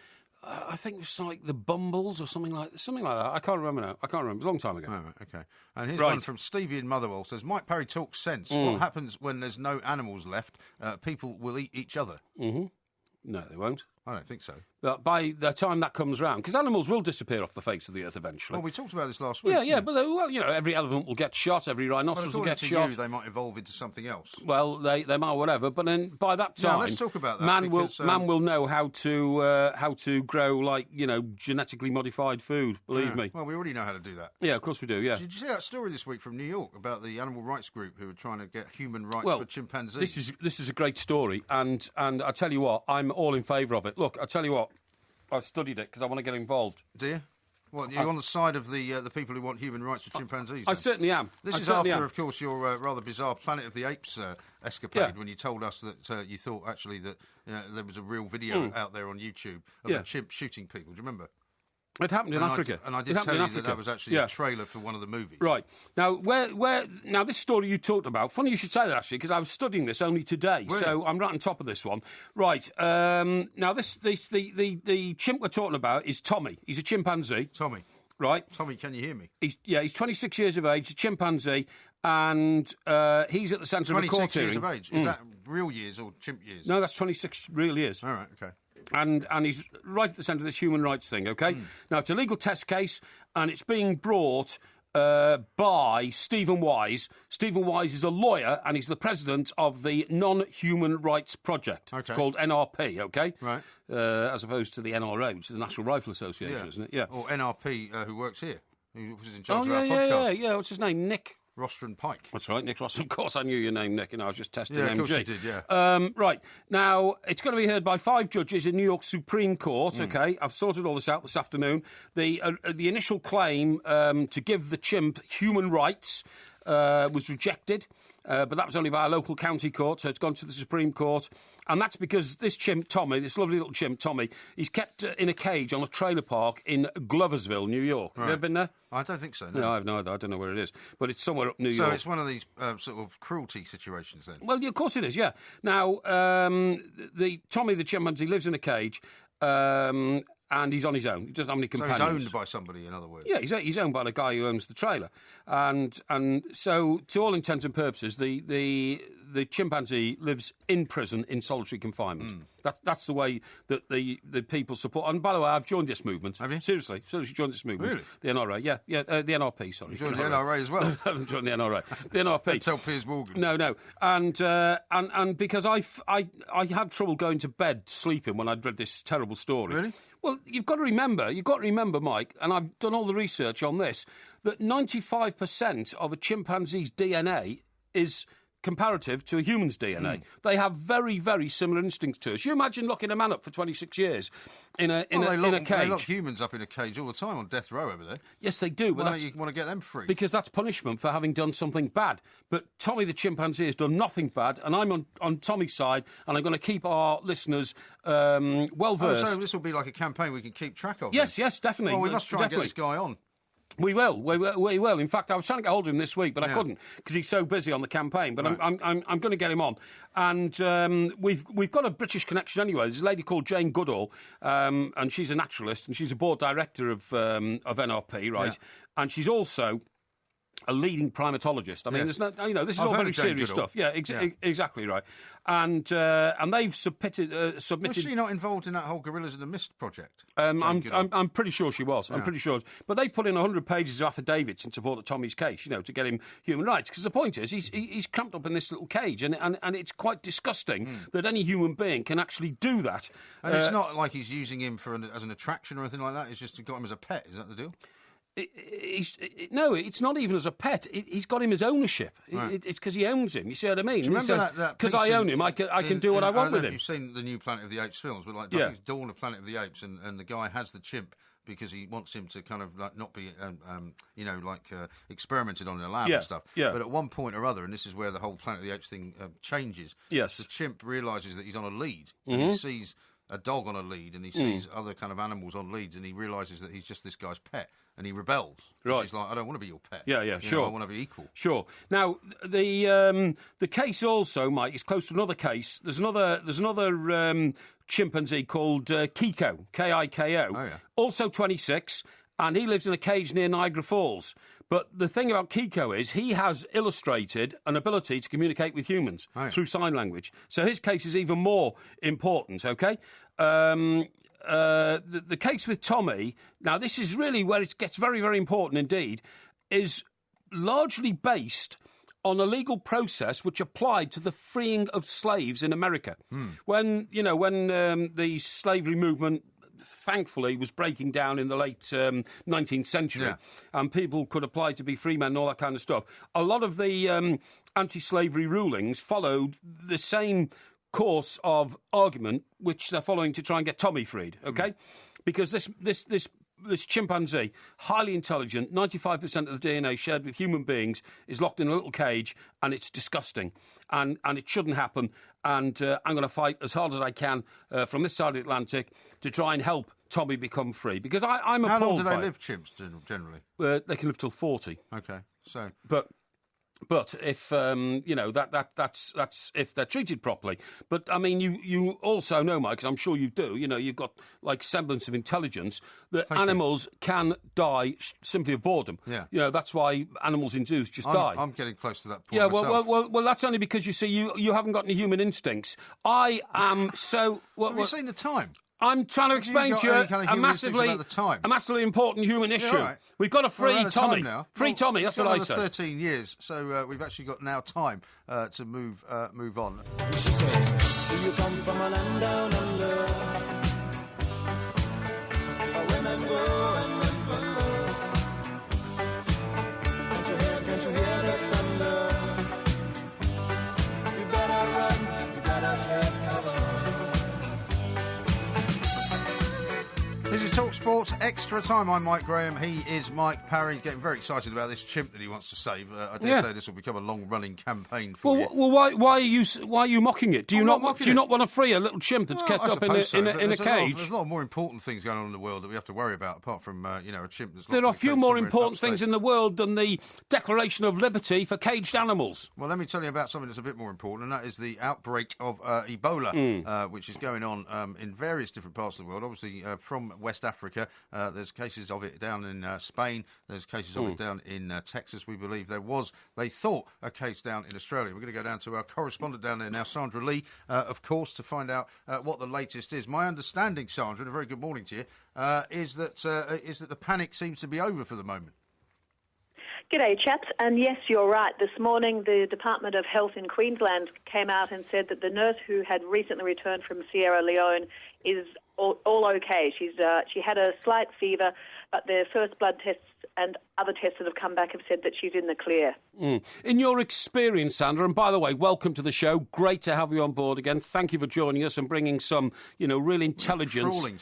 I think it was something like the Bumbles or something like that. I can't remember now. It was a long time ago. Oh, right, okay. And here's Right. one from Stevie in Motherwell. Says, Mike Parry talks sense. What happens when there's no animals left? People will eat each other. No, they won't. I don't think so. But by the time that comes round, because animals will disappear off the face of the earth eventually. Well, we talked about this last week. Yeah, but every elephant will get shot, every But rhinoceros will according get to shot. you, they might evolve into something else. Well, they might, whatever. But then by that time, Now, let's talk about that. man because, will know how to grow genetically modified food. Believe me. Well, we already know how to do that. Yeah, of course we do. Yeah. Did you see that story this week from New York about the animal rights group who were trying to get human rights Well, for chimpanzees? this is a great story, and I tell you what, I'm all in favour of it. Look, I tell you what, I've studied it because I want to get involved. Do you? What, you're on the side of the people who want human rights for chimpanzees? I then? certainly am. This I is certainly after, am. of course, your rather bizarre Planet of the Apes escapade when you told us that you thought actually that there was a real video out there on YouTube of a chimp shooting people. Do you remember? It happened in Africa. I did tell you that was actually a trailer for one of the movies. Right. Now, now this story you talked about, funny you should say that, actually, because I was studying this only today, Really? so I'm right on top of this one. Right. Now, the chimp we're talking about is Tommy. He's a chimpanzee. Tommy. Right. Tommy, can you hear me? He's 26 years of age, a chimpanzee, and he's at the centre of a court 26 years hearing. of age. Is that real years or chimp years? No, that's 26 real years. All right, okay. And he's right at the centre of this human rights thing, OK? Now, it's a legal test case, and it's being brought by Stephen Wise. Stephen Wise is a lawyer, and he's the president of the Non-Human Rights Project. Okay. It's called NRP, OK? Right. As opposed to the NRA, which is the National Rifle Association, isn't it? Yeah. Or NRP, who works here, who was in charge Oh, of our yeah, podcast. yeah. What's his name? Nick Rostron Pike. That's right, Nick Ross. Of course I knew your name, Nick, and I was just testing Yeah, MG. of course you did, yeah. Right, now, it's going to be heard by 5 judges in New York Supreme Court, OK? I've sorted all this out this afternoon. The initial claim to give the chimp human rights was rejected, but that was only by a local county court, so it's gone to the Supreme Court. And that's because this chimp, Tommy, this lovely little chimp, Tommy, he's kept in a cage on a trailer park in Gloversville, New York. Have you ever been there? I don't think so, no. No, I have no idea. I don't know where it is. But it's somewhere up New So York. it's one of these sort of cruelty situations then? Well, yeah, of course it is, yeah. Now, Tommy the chimpanzee lives in a cage, and he's on his own. He doesn't have any So companions. he's owned by somebody, in other words? Yeah, he's owned by the guy who owns the trailer. And so, to all intents and purposes, the chimpanzee lives in prison in solitary confinement. That's the way that the people support. And by the way, I've joined this movement. Have you? Seriously joined this movement. Really? The NRA, yeah, the NRP, sorry. You joined the NRA as well? I haven't joined the NRA. The NRP. Don't tell Piers Morgan. No. And because I had trouble going to bed sleeping when I'd read this terrible story. Really? Well, you've got to remember, Mike, and I've done all the research on this, that 95% of a chimpanzee's DNA is comparative to a human's DNA. They have very, very similar instincts to us. You imagine locking a man up for 26 years in a cage. They lock humans up in a cage all the time on death row over there. Yes, they do. But Why don't you want to get them free? because that's punishment for having done something bad. But Tommy the chimpanzee has done nothing bad, and I'm on Tommy's side, and I'm going to keep our listeners well versed. So this will be like a campaign we can keep track of. Yes, then? yes, definitely. Well, we must try and get Definitely. this guy on. We will. In fact, I was trying to get hold of him this week, but I Yeah. couldn't because he's so busy on the campaign. But Right. I'm going to get him on, and we've got a British connection anyway. There's a lady called Jane Goodall, and she's a naturalist, and she's a board director of NRP, right? Yeah. And she's also a leading primatologist. I mean, Yes. there's no, this is I've all heard very of Jane serious Goodall. stuff. Yeah, exactly right. And they've submitted. Was she not involved in that whole Gorillas in the Mist project? I'm pretty sure she was. I'm Yeah. pretty sure. But they put in 100 pages of affidavits in support of Tommy's case, to get him human rights. Because the point is, he's cramped up in this little cage, and it's quite disgusting that any human being can actually do that. And it's not like he's using him as an attraction or anything like that. It's just got him as a pet. Is that the deal? No, it's not even as a pet. He's got him as ownership. Right. It's because he owns him. You see what I mean? Do you remember that Because piece I own him, I can do what I don't want know with if him. You've seen the new Planet of the Apes films, but like I Yeah. think it's Dawn of Planet of the Apes, and the guy has the chimp because he wants him to kind of like not be, experimented on in a lab Yeah, and stuff. yeah. But at one point or other, and this is where the whole Planet of the Apes thing changes. Yes. The chimp realises that he's on a lead, and he sees a dog on a lead, and he sees other kind of animals on leads, and he realises that he's just this guy's pet, and he rebels. Right. He's like, I don't want to be your pet. Yeah, sure. I want to be equal. Sure. Now the case also, Mike, is close to another case. There's another chimpanzee called Kiko, Kiko. Oh, yeah. Also 26, and he lives in a cage near Niagara Falls. But the thing about Kiko is he has illustrated an ability to communicate with humans through sign language. So his case is even more important, OK? The case with Tommy, now this is really where it gets very, very important indeed, is largely based on a legal process which applied to the freeing of slaves in America. When the slavery movement thankfully was breaking down in the late 19th century and people could apply to be free men and all that kind of stuff, a lot of the anti-slavery rulings followed the same course of argument which they're following to try and get Tommy freed, okay? Because this chimpanzee, highly intelligent, 95% of the DNA shared with human beings, is locked in a little cage, and it's disgusting. And it shouldn't happen. And I'm going to fight as hard as I can from this side of the Atlantic to try and help Tommy become free. Because I'm appalled. How long do they by live, chimps, generally? They can live till 40. Okay, so... But if that's if they're treated properly. But I mean, you also know, Mike, 'cause I'm sure you do. You know, you've got like semblance of intelligence that animals can die simply of boredom. Yeah. You know, that's why animals in zoos just die. I'm getting close to that point. Yeah. myself. Well. That's only because you see you haven't got any human instincts. I am so. Have you seen the time? I'm trying to explain to you a massively important human issue. Right. We've got to free Tommy. Now. Free Tommy, that's what I said. say. 13 years, so we've actually got now time to move on. She said, do you come from a land down under? Where women go and men wonder. Can't you hear the thunder? You better run, you better take cover. This is Talk Sports Extra Time. I'm Mike Graham. He is Mike Parry. He's getting very excited about this chimp that he wants to save. I dare say this will become a long-running campaign for you. Well, why are you mocking it? Do you not want to free a little chimp that's kept up in a cage? There's a lot more important things going on in the world that we have to worry about, apart from a chimp that's. There are few more important things in the world than the Declaration of Liberty for caged animals. Well, let me tell you about something that's a bit more important, and that is the outbreak of Ebola, which is going on in various different parts of the world. Obviously, from West Africa, there's cases of it down in Spain. There's cases of it down in Texas. We believe they thought a case down in Australia. We're going to go down to our correspondent down there now, Sandra Lee, of course, to find out what the latest is. My understanding, Sandra, and a very good morning to you, is that the panic seems to be over for the moment. G'day, chaps. And yes, you're right. This morning, the Department of Health in Queensland came out and said that the nurse who had recently returned from Sierra Leone is all okay. She had a slight fever, but their first blood tests and other tests that have come back have said that she's in the clear. In your experience, Sandra, and by the way, welcome to the show. Great to have you on board again. Thank you for joining us and bringing some, real intelligence, to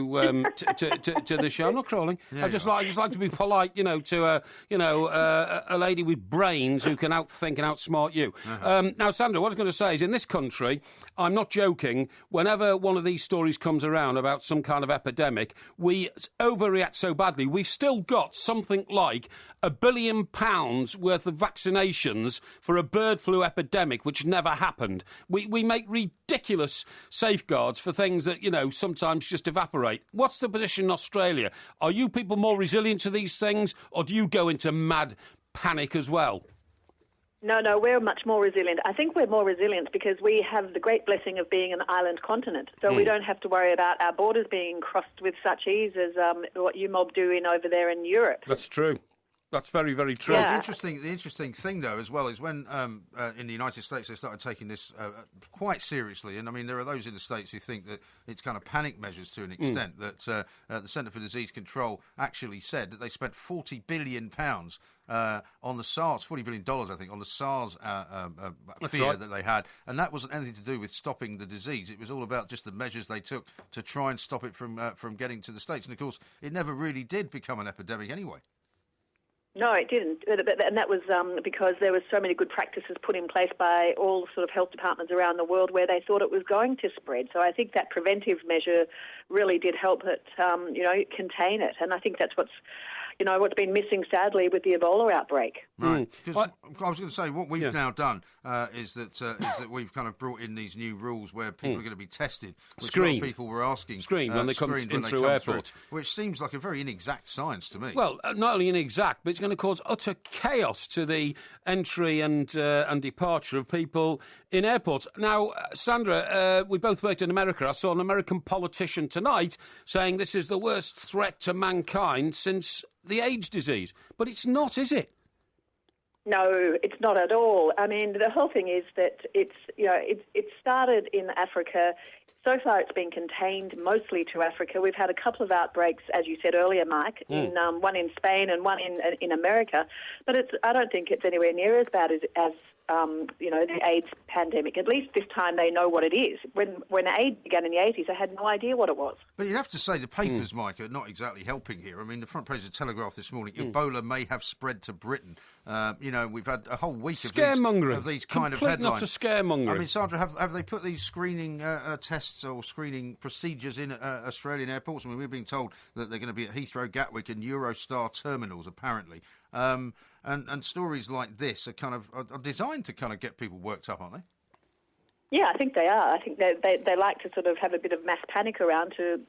the show. I'm not crawling. Yeah, I just like to be polite, to a lady with brains who can outthink and outsmart you. Now, Sandra, what I was going to say is, in this country, I'm not joking. Whenever one of these stories comes around about some kind of epidemic, we overreact so badly. We've still got something like £1 billion worth of vaccinations for a bird flu epidemic, which never happened. We make ridiculous safeguards for things that, sometimes just evaporate. What's the position in Australia? Are you people more resilient to these things, or do you go into mad panic as well? No, we're much more resilient. I think we're more resilient because we have the great blessing of being an island continent. So we don't have to worry about our borders being crossed with such ease as what you mob do over there in Europe. That's true. That's very, very true. Yeah. The interesting thing, though, as well, is when in the United States they started taking this quite seriously. And, I mean, there are those in the States who think that it's kind of panic measures to an extent, that the Centre for Disease Control actually said that they spent £40 billion on the SARS, $40 billion, I think, on the SARS fear that they had. And that wasn't anything to do with stopping the disease. It was all about just the measures they took to try and stop it from getting to the States. And, of course, it never really did become an epidemic anyway. No, it didn't. And that was because there were so many good practices put in place by all sort of health departments around the world where they thought it was going to spread. So I think that preventive measure really did help it, contain it. And I think that's what's what's been missing, sadly, with the Ebola outbreak. Right. 'Cause I was going to say, what we've now done is that we've kind of brought in these new rules where people are going to be tested, which a lot of people were asking. Screened when they come in through airport. Which seems like a very inexact science to me. Well, not only inexact, but it's going to cause utter chaos to the entry and departure of people in airports. Now, Sandra, we both worked in America. I saw an American politician tonight saying this is the worst threat to mankind since the AIDS disease. But it's not, is it? No, it's not at all. I mean, the whole thing is that it started in Africa. So far, it's been contained mostly to Africa. We've had a couple of outbreaks, as you said earlier, Mike, one in Spain and one in America. But I don't think it's anywhere near as bad as the AIDS pandemic. At least this time they know what it is. When AIDS began in the 80s, they had no idea what it was. But you'd have to say the papers, Mike, are not exactly helping here. I mean, the front page of the Telegraph this morning, Ebola may have spread to Britain. We've had a whole week of these kind of headlines. Not a scaremongering. I mean, Sandra, have they put these screening tests or screening procedures in Australian airports? I mean, we're being told that they're going to be at Heathrow, Gatwick and Eurostar terminals, apparently. And stories like this are designed to kind of get people worked up, aren't they? Yeah, I think they are. I think they like to sort of have a bit of mass panic around to,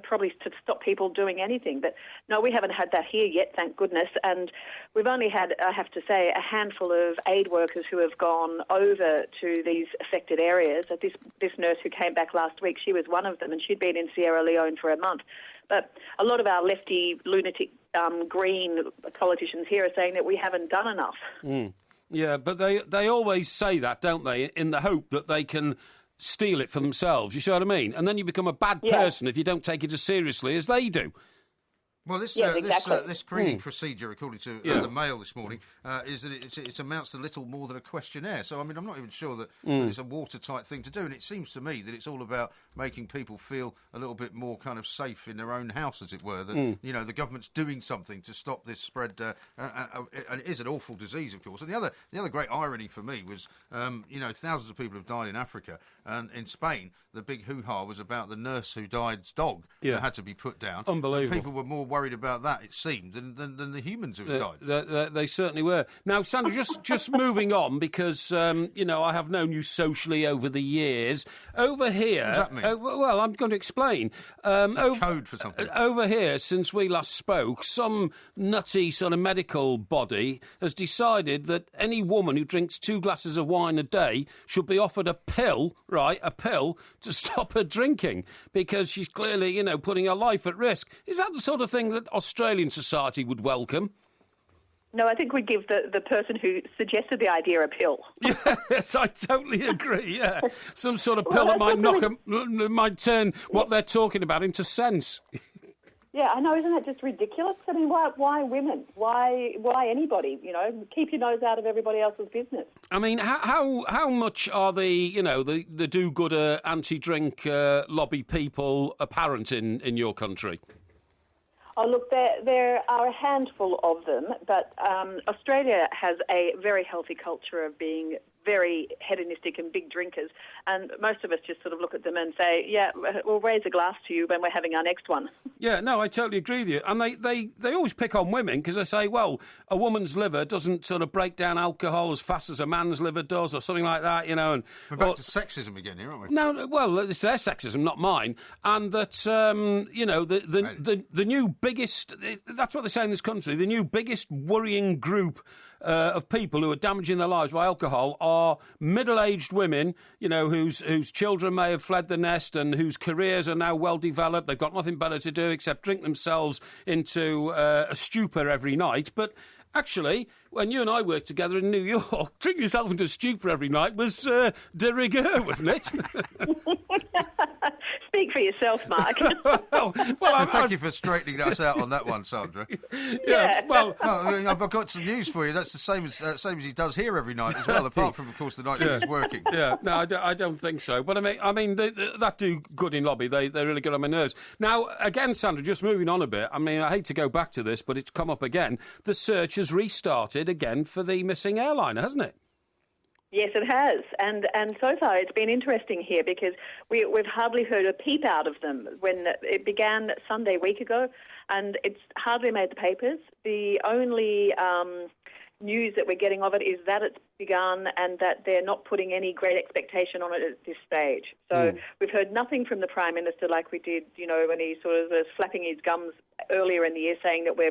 probably to stop people doing anything. But no, we haven't had that here yet, thank goodness. And we've only had, I have to say, a handful of aid workers who have gone over to these affected areas. This nurse who came back last week, she was one of them, and she'd been in Sierra Leone for a month. But a lot of our lefty, lunatic, green politicians here are saying that we haven't done enough. Yeah, but they always say that, don't they, in the hope that they can steal it for themselves. You see what I mean? And then you become a bad person if you don't take it as seriously as they do. Well, this screening procedure, according to the Mail this morning, is that it amounts to little more than a questionnaire. So, I mean, I'm not even sure that it's a watertight thing to do. And it seems to me that it's all about making people feel a little bit more kind of safe in their own house, as it were. That, the government's doing something to stop this spread. And it is an awful disease, of course. And the other great irony for me was, thousands of people have died in Africa. And in Spain, the big hoo-ha was about the nurse who died's dog that had to be put down. Unbelievable. And people were more worried about that, it seemed, than the humans who had died. They certainly were. Now, Sandra, just moving on, because, I have known you socially over the years. Over here... What does that mean? Well, I'm going to explain. Is that code for something? Over here, since we last spoke, some nutty sort of medical body has decided that any woman who drinks 2 glasses of wine a day should be offered a pill to stop her drinking, because she's clearly, putting her life at risk. Is that the sort of thing that Australian society would welcome? No, I think we'd give the person who suggested the idea a pill. Yes, I totally agree, yeah. Some sort of pill that might turn what they're talking about into sense. Yeah, I know, isn't that just ridiculous? I mean, why women? Why anybody? Keep your nose out of everybody else's business. I mean, how much are the do-gooder anti-drink lobby people apparent in your country? Oh, look, there are a handful of them, but Australia has a very healthy culture of being very hedonistic and big drinkers, and most of us just sort of look at them and say, yeah, we'll raise a glass to you when we're having our next one. Yeah, no, I totally agree with you. And they always pick on women, because they say, well, a woman's liver doesn't sort of break down alcohol as fast as a man's liver does, or something like that, And we're back to sexism again here, aren't we? No, well, it's their sexism, not mine. And that, the new biggest, that's what they say in this country, the new biggest worrying group of people who are damaging their lives by alcohol are middle-aged women, whose children may have fled the nest and whose careers are now well developed. They've got nothing better to do except drink themselves into a stupor every night. But actually, when you and I worked together in New York, drinking yourself into a stupor every night was de rigueur, wasn't it? Speak for yourself, Mark. Thank you for straightening us out on that one, Sandra. Yeah. Well, I've got some news for you. That's the same as he does here every night as well, apart from, of course, the night he's working. Yeah, no, I don't think so. But I mean, that do good in lobby. They really get on my nerves. Now, again, Sandra, just moving on a bit. I mean, I hate to go back to this, but it's come up again. The search has restarted again for the missing airliner, hasn't it? Yes, it has, and so far it's been interesting here because we've hardly heard a peep out of them. When it began Sunday week ago, and it's hardly made the papers. The only news that we're getting of it is that it's begun and that they're not putting any great expectation on it at this stage. So we've heard nothing from the Prime Minister like we did, when he sort of was flapping his gums earlier in the year saying that we're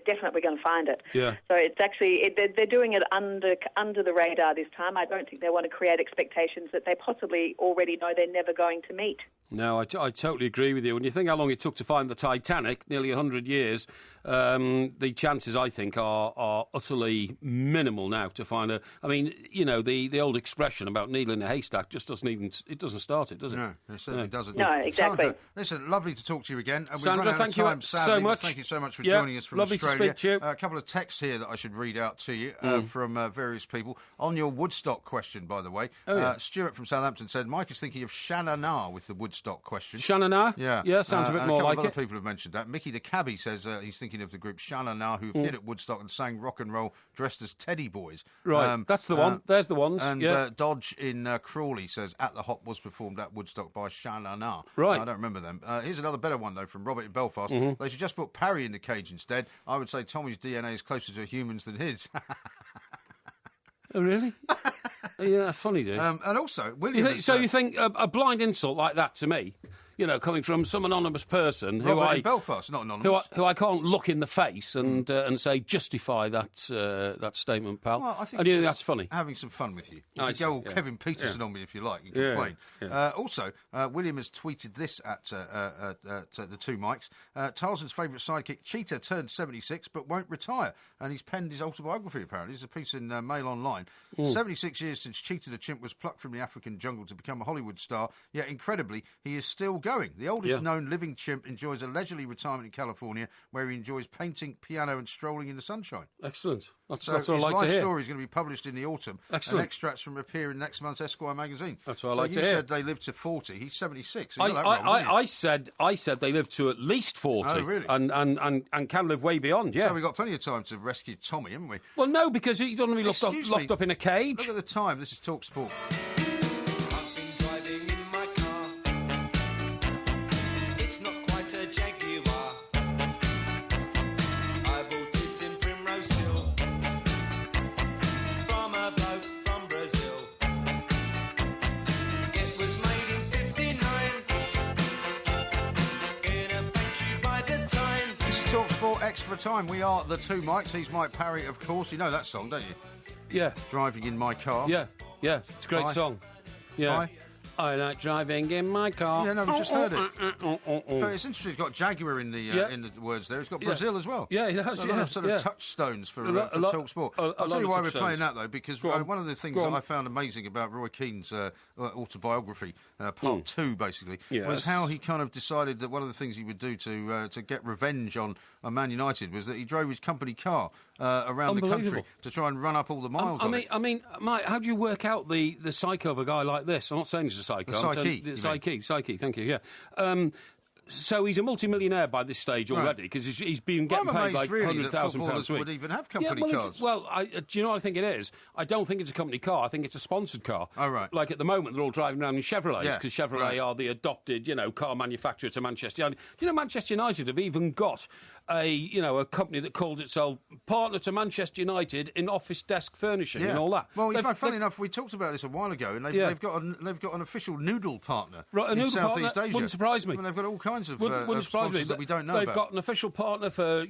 definitely going to find it. Yeah. So it's actually, they're doing it under the radar this time. I don't think they want to create expectations that they possibly already know they're never going to meet. No, I totally agree with you. When you think how long it took to find the Titanic, nearly 100 years, the chances, I think, are utterly minimal now to find a... I mean, the old expression about needle in a haystack just doesn't start it, does it? No, it certainly doesn't. No, exactly. Sandra, listen, lovely to talk to you again. And Sandra, we've run out thank of you time, sadly, so much. Thank you so much for joining us from lovely Australia. to speak to you. A couple of texts here that I should read out to you from various people. On your Woodstock question, by the way, Stuart from Southampton said, Mike is thinking of Shanana with the Woodstock question. Shanana? Yeah, sounds a bit and more a couple like of it. other people have mentioned that. Mickey the cabbie says he's thinking of the group Shanana who appeared at Woodstock and sang rock and roll dressed as teddy boys. Right, that's the one. There's the ones. And yeah. Dodge in Crawley says At the Hop was performed at Woodstock by Shanana. Right. I don't remember them. Here's another better one, though, from Robert in Belfast. They should just put Parry in the cage instead. I would say Tommy's DNA is closer to a human's than his. Oh, really? Yeah, that's funny, dude. And also, William... You think a blind insult like that to me, coming from some anonymous person Robert in Belfast, not anonymous. who I can't look in the face and say, justify that statement, pal. Well, I think that's funny. Having some fun with you. You I can see, go all yeah. Kevin Peterson on me if you like. You Yeah, complain. yeah. Also, William has tweeted this at the two mics. Tarzan's favourite sidekick, Cheetah, turned 76 but won't retire. And he's penned his autobiography, apparently. There's a piece in Mail Online. 76 years since Cheetah the chimp was plucked from the African jungle to become a Hollywood star, yet incredibly, he is still going. The oldest known living chimp enjoys a leisurely retirement in California where he enjoys painting, piano and strolling in the sunshine. Excellent. That's So what his I like to life hear. story is going to be published in the autumn. Excellent. And extracts from appear in next month's Esquire magazine. That's what I like to hear. You said they lived to 40. He's 76. So you got that wrong, didn't you? I said they live to at least 40. Oh, really? And can live way beyond, yeah. So we've got plenty of time to rescue Tommy, haven't we? Well, no, because he doesn't want to be locked up in a cage. Look at the time. This is Talk Sport. Extra time. We are the two mics. He's Mike Parry, of course. You know that song, don't you? Yeah. Driving in my car. Yeah. It's a great Hi. song. Yeah. Hi. I like driving in my car. Yeah, no, we just heard it. But it's interesting. It's got Jaguar in the words there. It's got Brazil as well. Yeah, it has. A lot of sort of touchstones for Talk Sport. I'll tell you why we're playing that though, because one of the things that I found amazing about Roy Keane's autobiography, part 2, basically, was how he kind of decided that one of the things he would do to get revenge on Man United was that he drove his company car around the country to try and run up all the miles. I mean, Mike, how do you work out the psycho of a guy like this? I'm not saying he's a psycho. Psyche, thank you, yeah. So he's a multi-millionaire by this stage already because he's been getting paid like £100,000 a week. Would even have company cars. Do you know what I think it is? I don't think it's a company car. I think it's a sponsored car. Oh, right. Like at the moment, they're all driving around in Chevrolets because Chevrolet are the adopted, car manufacturer to Manchester United. Do you know Manchester United have even got a company that calls itself partner to Manchester United in office desk furnishing and all that? Well, funny enough, we talked about this a while ago, and they've got an official noodle partner in Southeast Asia. Wouldn't surprise me. I mean, they've got all kinds of wouldn't surprise me that we don't know They've about. got an official partner for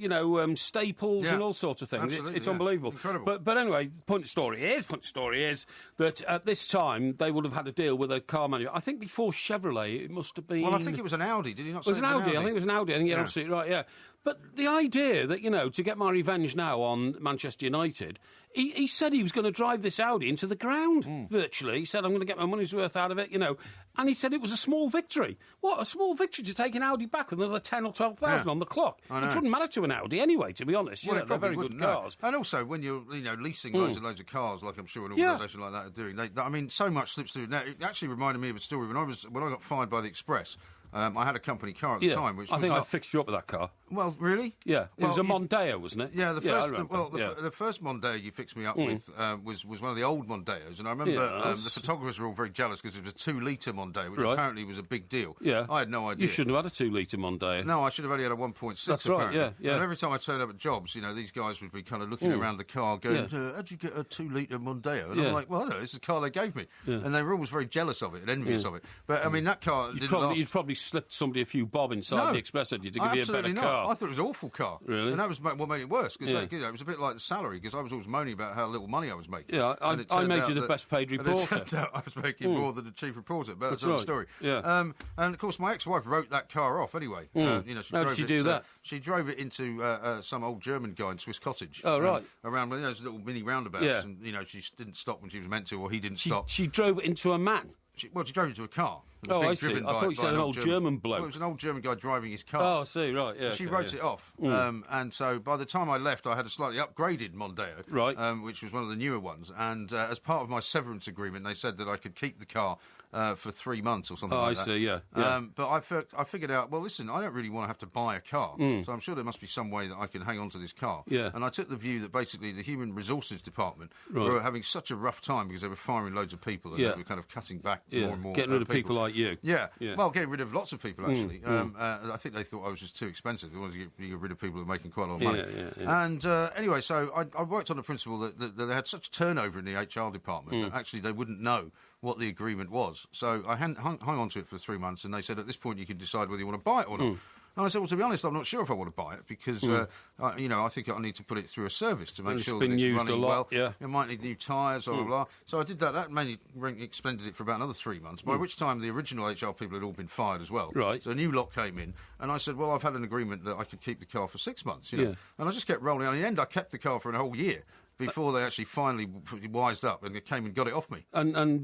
Staples and all sorts of things. Absolutely, It's unbelievable. Incredible. But anyway, point of story is that at this time they would have had a deal with a car manufacturer. I think before Chevrolet it must have been. Well, I think it was an Audi. Did he not say it was an Audi? I think it was an Audi. I think you're absolutely right. Yeah. But the idea that, to get my revenge now on Manchester United, he said he was going to drive this Audi into the ground, virtually. He said, I'm going to get my money's worth out of it, And he said it was a small victory. What, a small victory to take an Audi back with another 10 or 12,000 on the clock? It wouldn't matter to an Audi anyway, to be honest. Well, they're very good cars. And also, when you're leasing loads and loads of cars, like I'm sure an organisation like that are doing, so much slips through. Now, it actually reminded me of a story when I got fired by the Express. I had a company car at the time, which I was think I not... fixed you up with that car. Well, really? Yeah, it was a Mondeo, wasn't it? Yeah, I remember. the first Mondeo you fixed me up with was one of the old Mondeos, and I remember the photographers were all very jealous because it was a 2-litre Mondeo, which apparently was a big deal. Yeah, I had no idea. You shouldn't have had a 2-litre Mondeo. No, I should have only had a 1.6. That's apparently. right. Yeah. And every time I turned up at jobs, these guys would be kind of looking around the car, going, "How'd you get a 2-litre Mondeo?" And I'm like, "Well, I don't know. It's the car they gave me," and they were always very jealous of it and envious of it. But I mean, that car didn't last. You'd probably slipped somebody a few bob inside the Express, had you, to give you a better car. I thought it was an awful car. Really? And that was what made it worse, because it was a bit like the salary, because I was always moaning about how little money I was making. Yeah, I made you the best paid reporter. And it turned out I was making more than the chief reporter, but that's another story. Yeah. And of course, my ex-wife wrote that car off anyway. How did she do that? She drove it into some old German guy in Swiss Cottage. Oh, right. Around those little mini roundabouts, and she didn't stop when she was meant to, or he didn't stop. She drove it into a man. She drove into a car. I see. I thought you said an old German bloke. Well, it was an old German guy driving his car. Oh, I see, right, yeah. She wrote it off. And so by the time I left, I had a slightly upgraded Mondeo, right. Which was one of the newer ones. And as part of my severance agreement, they said that I could keep the car for 3 months or something like that. I see, yeah. But I figured out, well, listen, I don't really want to have to buy a car, so I'm sure there must be some way that I can hang on to this car. Yeah. And I took the view that basically the Human Resources Department were having such a rough time because they were firing loads of people and they were kind of cutting back more and more. Getting rid of people like you. Yeah. Well, getting rid of lots of people, actually. I think they thought I was just too expensive. They wanted to get rid of people who were making quite a lot of money. And anyway, so I worked on the principle that they had such turnover in the HR department that actually they wouldn't know what the agreement was. So I hung on to it for 3 months, and they said, at this point, you can decide whether you want to buy it or not. And I said, well, to be honest, I'm not sure if I want to buy it because, I think I need to put it through a service to make sure that it's used running a lot, well. It might need new tyres, blah, blah, blah. So I did that. That mainly extended it for about another 3 months, by which time the original HR people had all been fired as well. Right. So a new lot came in, and I said, well, I've had an agreement that I could keep the car for 6 months. And I just kept rolling on. In the end, I kept the car for a whole year. Before they actually finally wised up and came and got it off me.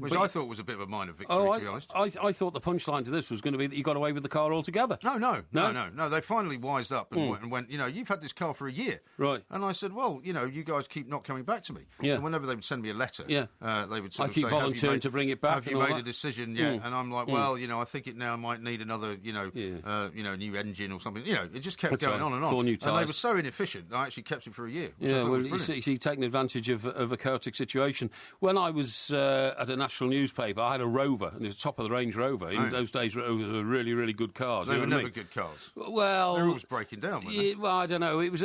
Which I thought was a bit of a minor victory, to be honest. I thought the punchline to this was going to be that you got away with the car altogether. No. They finally wised up and went, you've had this car for a year. Right. And I said, well, you guys keep not coming back to me. Yeah. And whenever they would send me a letter, they would sort I of keep say, volunteering to bring it back. Have you made a decision yet? And I'm like, well, I think it now might need another, new engine or something. It just kept going on and on. 4 new and tyres. they were so inefficient, I actually kept it for a year. You see, taking advantage of a chaotic situation. When I was at a national newspaper, I had a Rover, and it was top of the range Rover. In those days, Rovers were really, really good cars. They were never good cars. Well, they were always breaking down, weren't they? Well, I don't know. It was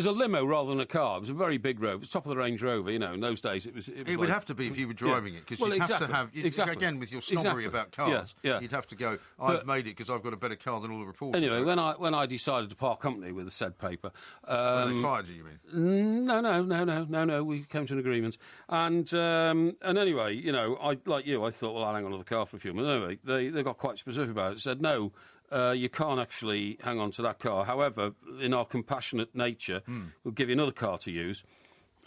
a limo rather than a car. It was a very big Rover. It was top of the range Rover. In those days, it was. It would have to be if you were driving it, because you'd have to have again with your snobbery about cars. You'd have to go. I've made it because I've got a better car than all the reporters. Anyway, when I decided to part company with the said paper, they fired you mean? No. We came to an agreement. And anyway, I like you. I thought, well, I'll hang on to the car for a few minutes. Anyway, they got quite specific about it. Said, no, you can't actually hang on to that car. However, in our compassionate nature, we'll give you another car to use.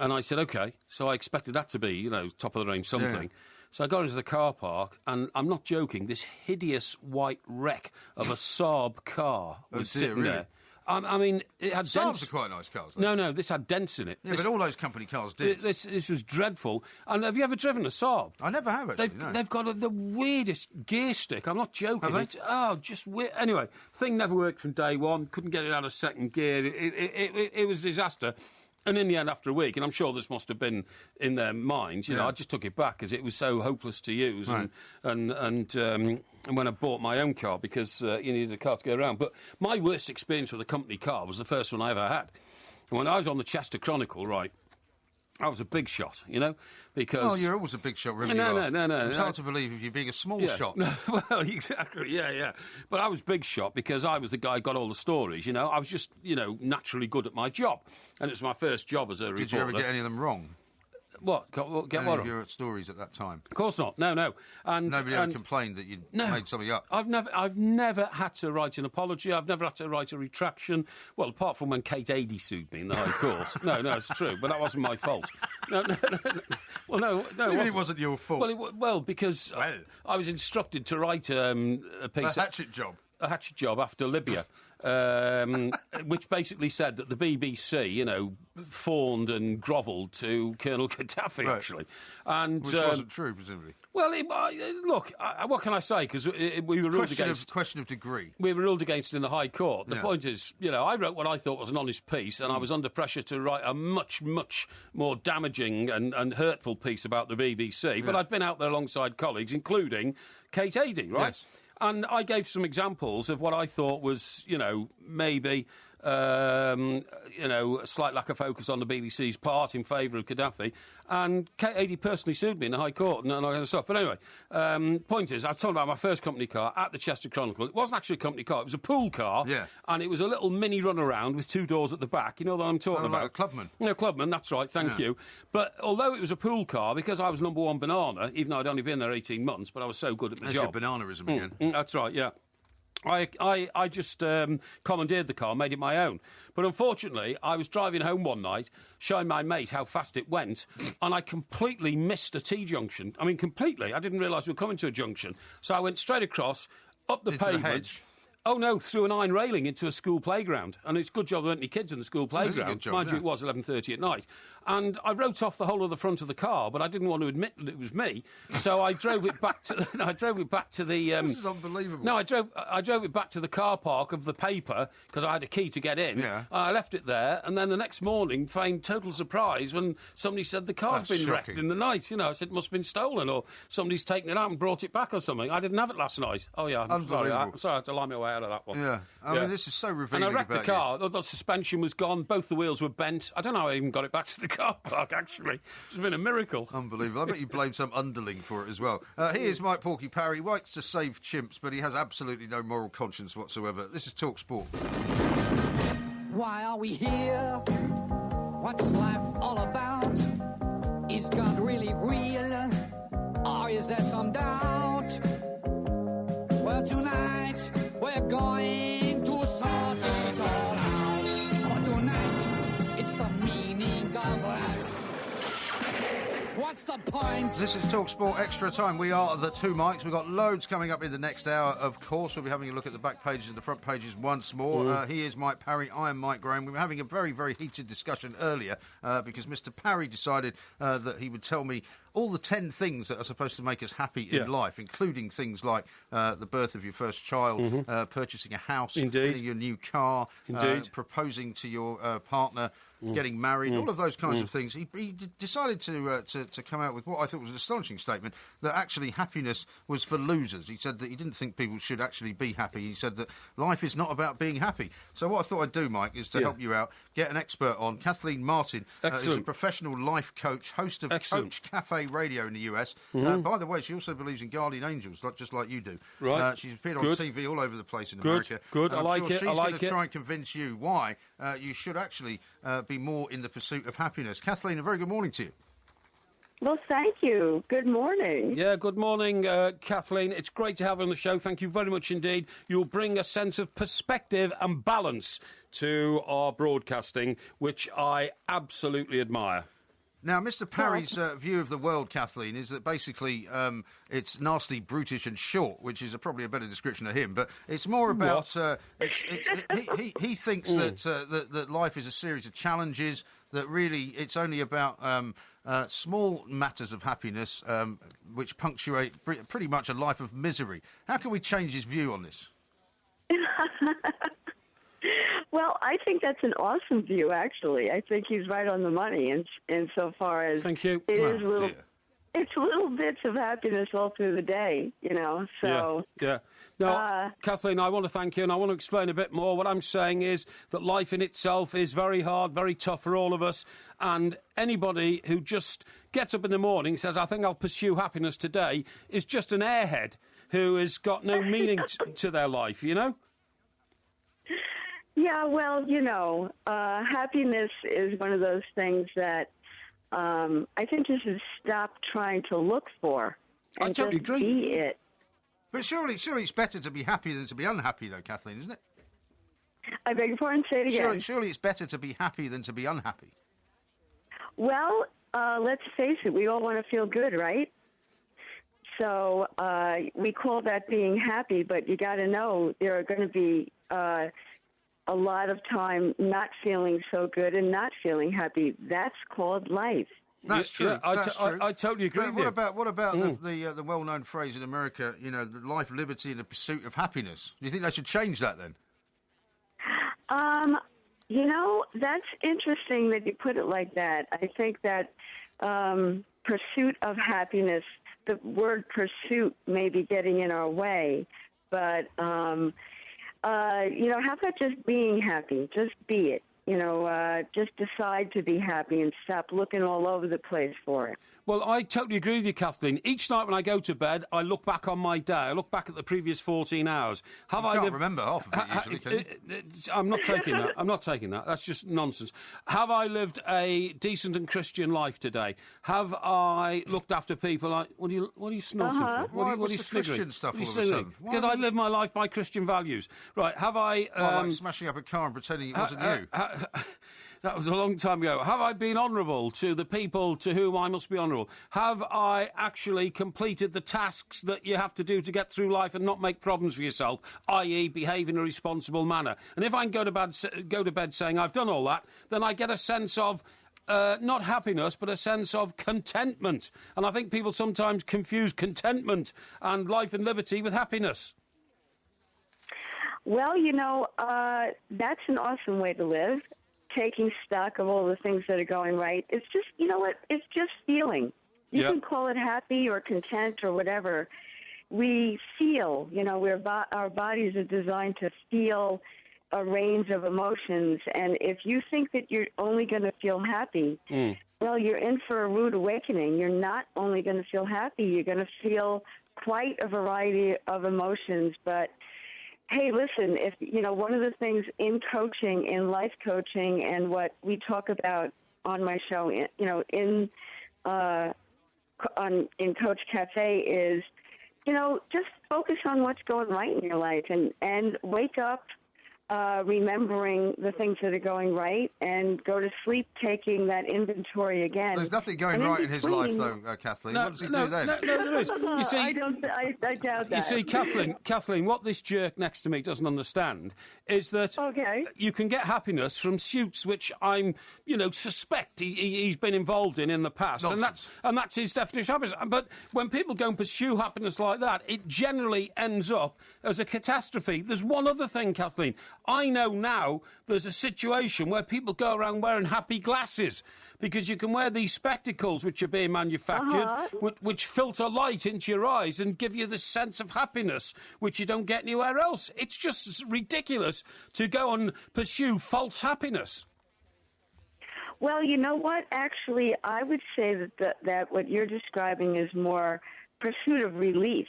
And I said, OK. So I expected that to be, top of the range something. Yeah. So I got into the car park, and I'm not joking, this hideous white wreck of a Saab car was sitting there. I mean, it had Saabs dents. are quite nice cars. No, this had dents in it. Yeah, but all those company cars did. This was dreadful. And have you ever driven a Saab? I never have, actually, no. They've got the weirdest gear stick. I'm not joking. Have they? Just weird. Anyway, thing never worked from day one. Couldn't get it out of second gear. It was a disaster. And in the end, after a week, and I'm sure this must have been in their minds, I just took it back because it was so hopeless to use. Right. And when I bought my own car, because you needed a car to go around. But my worst experience with a company car was the first one I ever had. And when I was on the Chester Chronicle, right, I was a big shot, because... Well, you're always a big shot, really. No. It's hard to believe if you're being a small shot. Well, exactly, yeah. But I was big shot because I was the guy who got all the stories, I was just, naturally good at my job. And it was my first job as a reporter. Did you ever get any of them wrong? What? Any of your stories at that time? Of course not. No. And nobody ever complained that you'd made something up. I've never had to write an apology. I've never had to write a retraction. Well, apart from when Kate Adie sued me in the High Court. No, it's true, but that wasn't my fault. No. Well, no. It wasn't your fault. Well, because I was instructed to write a piece. A hatchet job. A hatchet job after Libya. Which basically said that the BBC, fawned and grovelled to Colonel Gaddafi, actually. And, which wasn't true, presumably. Well, look, what can I say? Because we were ruled against. Question of degree. We were ruled against in the High Court. The Yeah. point is, I wrote what I thought was an honest piece, and I was under pressure to write a much, much more damaging and hurtful piece about the BBC. But I'd been out there alongside colleagues, including Kate Adie, right? Yes. And I gave some examples of what I thought was, maybe, a slight lack of focus on the BBC's part in favour of Gaddafi. And Kate Adie personally sued me in the High Court and all that kind of stuff. But anyway, point is, I was talking about my first company car at the Chester Chronicle. It wasn't actually a company car, it was a pool car. Yeah. And it was a little mini runaround with 2 doors at the back. You know what I'm talking about? Like a Clubman. No, Clubman, that's right, thank you. But although it was a pool car, because I was number one banana, even though I'd only been there 18 months, but I was so good at the That's job. your bananaism again. That's right, yeah. I just commandeered the car, made it my own. But unfortunately, I was driving home one night, showing my mate how fast it went, and I completely missed a T-junction. I mean, completely. I didn't realise we were coming to a junction. So I went straight across, up the Into the pavement. hedge. Oh, no, through an iron railing into a school playground. And it's a good job there weren't any kids in the school That's a playground. good job, Mind you, yeah. it was 11:30 at night. And I wrote off the whole of the front of the car, but I didn't want to admit that it was me. So I drove it back to the... This is unbelievable. No, I drove it back to the car park of the paper, because I had a key to get in. Yeah. I left it there, and then the next morning found total surprise when somebody said the car's That's been wrecked shocking. in the night. I said it must have been stolen, or somebody's taken it out and brought it back or something. I didn't have it last night. Oh, yeah, I'm sorry. Unbelievable. I'm sorry, I had to lie my way out of that one. Yeah. I mean, this is so revealing And I wrecked the about car. The suspension was gone. Both the wheels were bent. I don't know how I even got it back to the car park, actually. It's been a miracle. Unbelievable. I bet you blame some underling for it as well. Here's Mike Porky Parry. He likes to save chimps, but he has absolutely no moral conscience whatsoever. This is Talk Sport. Why are we here? What's life all about? Is God really real? Or is there some doubt? Well, tonight we're going to sort it all out. For tonight, it's the meaning of life. What's the point? This is Talk Sport Extra Time. We are the two mics. We've got loads coming up in the next hour, of course. We'll be having a look at the back pages and the front pages once more. He is Mike Parry. I am Mike Graham. We were having a very, very heated discussion earlier because Mr. Parry decided that he would tell me all the 10 things that are supposed to make us happy in life, including things like the birth of your first child, purchasing a house, getting your new car, proposing to your partner, getting married, all of those kinds of things. He decided to come out with what I thought was an astonishing statement, that actually happiness was for losers. He said that he didn't think people should actually be happy. He said that life is not about being happy. So what I thought I'd do, Mike, is to help you out, get an expert on. Kathleen Martin is a professional life coach, host of Coach Cafe Radio in the US. By the way, she also believes in guardian angels, just like you do. Right. She's appeared on TV all over the place in America. Good. And I like sure it. She's I like going to it. try and convince you why you should actually be more in the pursuit of happiness. Kathleen, a very good morning to you. Well, thank you. Good morning. Yeah, good morning, Kathleen. It's great to have you on the show. Thank you very much indeed. You'll bring a sense of perspective and balance to our broadcasting, which I absolutely admire. Now, Mr. Parry's view of the world, Kathleen, is that basically it's nasty, brutish and short, which is probably a better description of him. But it's more about... he thinks that life is a series of challenges, that really it's only about small matters of happiness which punctuate pretty much a life of misery. How can we change his view on this? Well, I think that's an awesome view, actually. I think he's right on the money in so far as Thank you. It is it's little bits of happiness all through the day, so... Yeah. Now, Kathleen, I want to thank you, and I want to explain a bit more. What I'm saying is that life in itself is very hard, very tough for all of us, and anybody who just gets up in the morning and says, I think I'll pursue happiness today, is just an airhead who has got no meaning to their life, Yeah, well, happiness is one of those things that I think you should stop trying to look for and I totally just agree. be it. But surely it's better to be happy than to be unhappy, though, Kathleen, isn't it? I beg your pardon, say it again. Surely it's better to be happy than to be unhappy. Well, let's face it, we all want to feel good, right? So we call that being happy, but you got to know there are going to be a lot of time not feeling so good and not feeling happy. That's called life. That's true. Yeah, I totally agree But with you. what about the well-known phrase in America, you know, the life, liberty and the pursuit of happiness? Do you think they should change that then? You know, that's interesting that you put it like that. I think that pursuit of happiness, the word pursuit may be getting in our way, but, you know, how about just being happy? Just be it. You know, just decide to be happy and stop looking all over the place for it. Well, I totally agree with you, Kathleen. Each night when I go to bed, I look back on my day. I look back at the previous 14 hours. You can't remember half of it usually, can you? I'm not taking that. I'm not taking that. That's just nonsense. Have I lived a decent and Christian life today? Have I looked after people? What are you snorting for? Why, What are you what's the Christian sniggering? stuff What are you all of a sniggering? sudden? Why Because I live my life by Christian values. Right, have I... like smashing up a car and pretending it wasn't you? That was a long time ago. Have I been honourable to the people to whom I must be honourable? Have I actually completed the tasks that you have to do to get through life and not make problems for yourself, i.e. behave in a responsible manner? And if I can go to bed saying I've done all that, then I get a sense of not happiness, but a sense of contentment. And I think people sometimes confuse contentment and life and liberty with happiness. Well, you know, that's an awesome way to live. Taking stock of all the things that are going right. It's just, you know what, it's just feeling. You can call it happy or content or whatever. We feel, you know, our bodies are designed to feel a range of emotions. And if you think that you're only going to feel happy, well, you're in for a rude awakening. You're not only going to feel happy, you're going to feel quite a variety of emotions. But hey, listen, if you know, one of the things in coaching, in life coaching, and what we talk about on my show, you know, in Coach Cafe is, you know, just focus on what's going right in your life and wake up remembering the things that are going right and go to sleep taking that inventory again. There's nothing going right in his life, though, Kathleen. What does he do then? No, there is. You see, I doubt that. You see, Kathleen, what this jerk next to me doesn't understand is that you can get happiness from suits which I'm, you know, suspect he's been involved in the past. And that's his definition of happiness. But when people go and pursue happiness like that, it generally ends up as a catastrophe. There's one other thing, Kathleen. I know now there's a situation where people go around wearing happy glasses because you can wear these spectacles which are being manufactured, which filter light into your eyes and give you the sense of happiness which you don't get anywhere else. It's just ridiculous to go and pursue false happiness. Well, you know what? Actually, I would say that what you're describing is more pursuit of relief.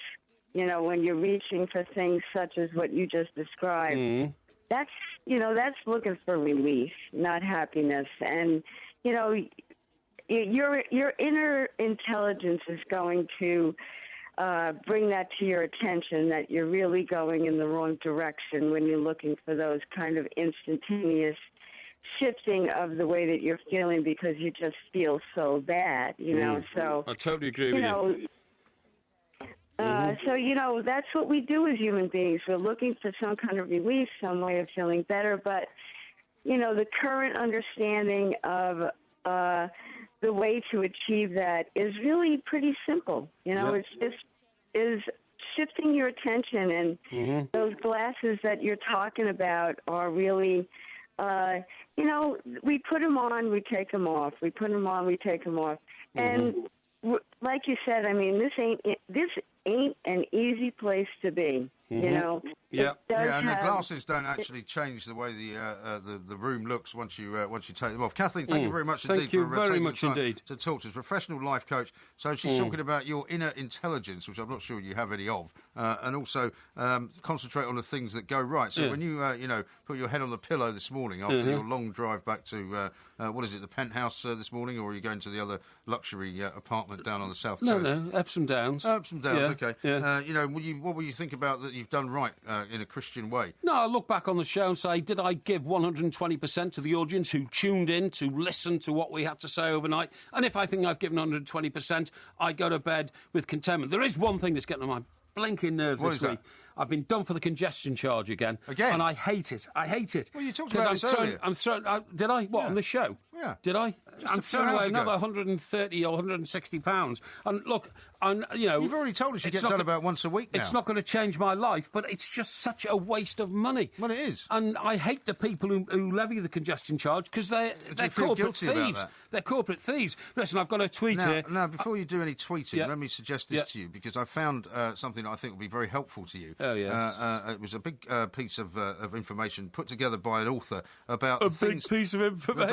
You know, when you're reaching for things such as what you just described. That's, you know, that's looking for relief, not happiness. And, you know, your inner intelligence is going to bring that to your attention, that you're really going in the wrong direction when you're looking for those kind of instantaneous shifting of the way that you're feeling because you just feel so bad, you know. So I totally agree with you. So, you know, that's what we do as human beings. We're looking for some kind of relief, some way of feeling better. But, you know, the current understanding of the way to achieve that is really pretty simple. You know, it's just is shifting your attention. And those glasses that you're talking about are really, you know, we put them on, we take them off. We put them on, we take them off. And like you said, I mean, this ain't an easy place to be. You know. And the glasses don't actually change the way the room looks once you take them off. Kathleen, thank you very much indeed for taking the time to talk to us. Professional life coach. So she's talking about your inner intelligence, which I'm not sure you have any of, and also concentrate on the things that go right. So when you you know, put your head on the pillow this morning after your long drive back to what is it, the penthouse this morning, or are you going to the other luxury apartment down on the south coast? No, ups and downs. Ups and downs. Yeah, Okay. yeah. You know, what will you think about that you've done right in a Christian way? No, I look back on the show and say, did I give 120% to the audience who tuned in to listen to what we had to say overnight? And if I think I've given 120%, I go to bed with contentment. There is one thing that's getting on my blinking nerves this week. I've been done for the congestion charge again. Again? And I hate it. I hate it. Well, you talked about this earlier. did I? What, on the show? Yeah. Did I? I'm throwing away another 130 or 160 pounds. And look, you've already told us you get done about once a week now. It's not going to change my life, but it's just such a waste of money. Well, it is. And I hate the people who levy the congestion charge because they're corporate thieves. They're corporate thieves. Listen, I've got a tweet here. Now, before you do any tweeting, let me suggest this to you, because I found something that I think will be very helpful to you. Oh, yes. It was a big piece of information put together by an author about big piece of information.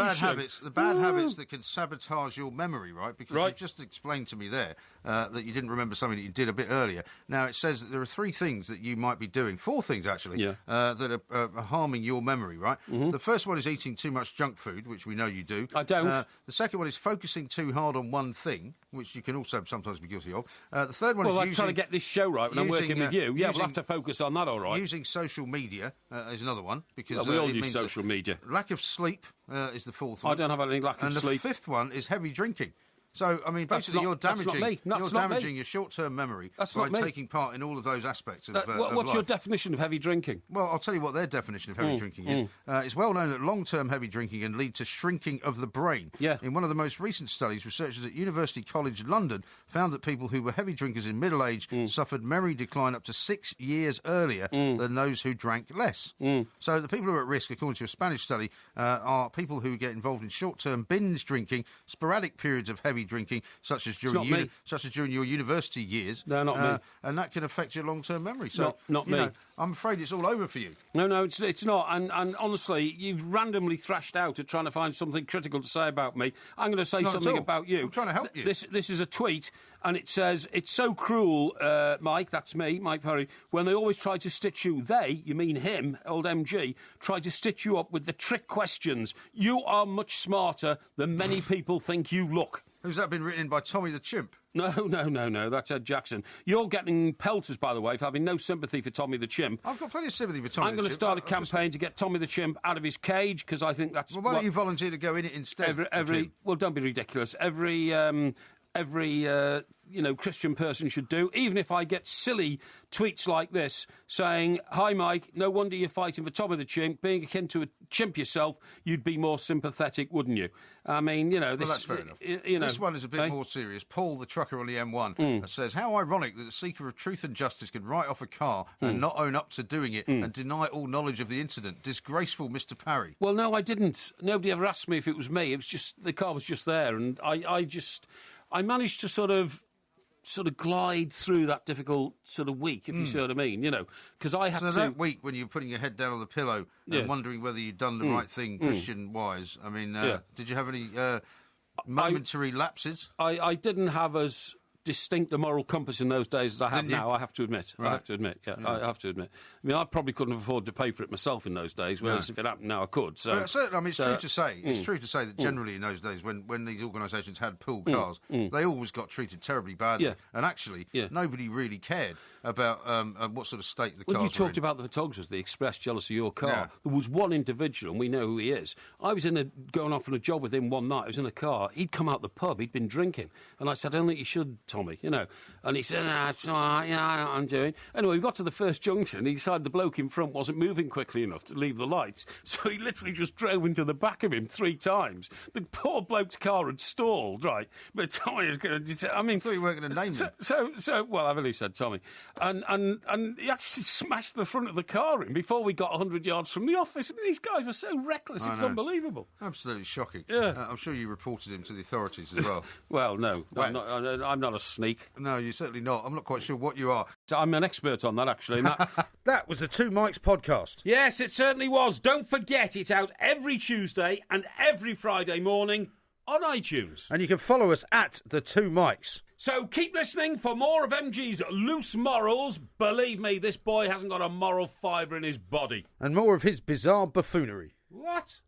The bad habits that can sabotage your memory, right? Because you've just explained to me there that you didn't remember something that you did a bit earlier. Now, it says that there are 3 things that you might be doing, 4 things actually, that are harming your memory, right? Mm-hmm. The first one is eating too much junk food, which we know you do. I don't. The second one is focusing too hard on one thing, which you can also sometimes be guilty of. The third one is I'm trying to get this show right when I'm working with you. Yeah, we'll have to focus on that, all right. Using social media is another one. Because we all use social media. Lack of sleep is the fourth one. I don't have any lack of sleep. And the fifth one is heavy drinking. So, I mean, basically, you're damaging your short-term memory by taking part in all of those aspects of what's life. your definition of heavy drinking? Well, I'll tell you what their definition of heavy drinking is. It's well known that long-term heavy drinking can lead to shrinking of the brain. Yeah. In one of the most recent studies, researchers at University College London found that people who were heavy drinkers in middle age suffered memory decline up to 6 years earlier than those who drank less. So the people who are at risk, according to a Spanish study, are people who get involved in short-term binge drinking, sporadic periods of heavy drinking, such as during your university years. No, not me. And that can affect your long-term memory. So, not me. I'm afraid it's all over for you. No, it's not. And honestly, you've randomly thrashed out at trying to find something critical to say about me. I'm going to say something about you. I'm trying to help you. This is a tweet, and it says, "It's so cruel, Mike," that's me, Mike Perry, "when they always try to stitch you, you mean him, old MG, try to stitch you up with the trick questions. You are much smarter than many people think you look." Who's that been written in by Tommy the Chimp? No, that's Ed Jackson. You're getting pelters, by the way, for having no sympathy for Tommy the Chimp. I've got plenty of sympathy for Tommy the Chimp. I'm going to start a campaign to get Tommy the Chimp out of his cage, because I think that's... Well, why don't you volunteer to go in it instead? Well, don't be ridiculous. Every Christian person should do, even if I get silly tweets like this saying, "Hi, Mike, no wonder you're fighting for Tommy the Chimp. Being akin to a chimp yourself, you'd be more sympathetic, wouldn't you?" I mean, this... Well, that's fair enough. This one is a bit more serious. Paul, the trucker on the M1, says, "How ironic that the seeker of truth and justice can write off a car and not own up to doing it and deny all knowledge of the incident. Disgraceful, Mr. Parry." Well, no, I didn't. Nobody ever asked me if it was me. It was just... The car was just there, and I managed to sort of glide through that difficult sort of week, if you see what I mean, because I had to... So that week when you were putting your head down on the pillow and wondering whether you'd done the right thing Christian-wise, I mean, did you have any momentary lapses? I didn't have as distinct a moral compass in those days as I have now, I have to admit. Right. I have to admit. I mean, I probably couldn't have afforded to pay for it myself in those days, whereas if it happened now, I could. So, certainly, I mean, it's true to say. It's true to say that generally in those days, when these organisations had pooled cars, they always got treated terribly badly. Yeah. And actually, nobody really cared about what sort of state the cars were in. Well, you talked about the photographers, they expressed jealousy of your car. Yeah. There was one individual, and we know who he is. I was going off on a job with him one night. I was in a car. He'd come out the pub. He'd been drinking. And I said, "I don't think you should, Tommy," And he said, "It's all right, I know what I'm doing." Anyway, we got to the first junction. He decided the bloke in front wasn't moving quickly enough to leave the lights. So he literally just drove into the back of him 3 times. The poor bloke's car had stalled, right? But Tommy was going to... I mean... I thought you weren't going to name him. So, well, I've only said Tommy. And he actually smashed the front of the car in before we got 100 yards from the office. I mean, these guys were so reckless. It was unbelievable. Absolutely shocking. Yeah. I'm sure you reported him to the authorities as well. Well, no. I'm not a sneak. No, you're certainly not. I'm not quite sure what you are. So I'm an expert on that, actually. And that was the Two Mikes podcast. Yes, it certainly was. Don't forget, it's out every Tuesday and every Friday morning on iTunes. And you can follow us at the Two Mikes. So keep listening for more of MG's loose morals. Believe me, this boy hasn't got a moral fibre in his body. And more of his bizarre buffoonery. What?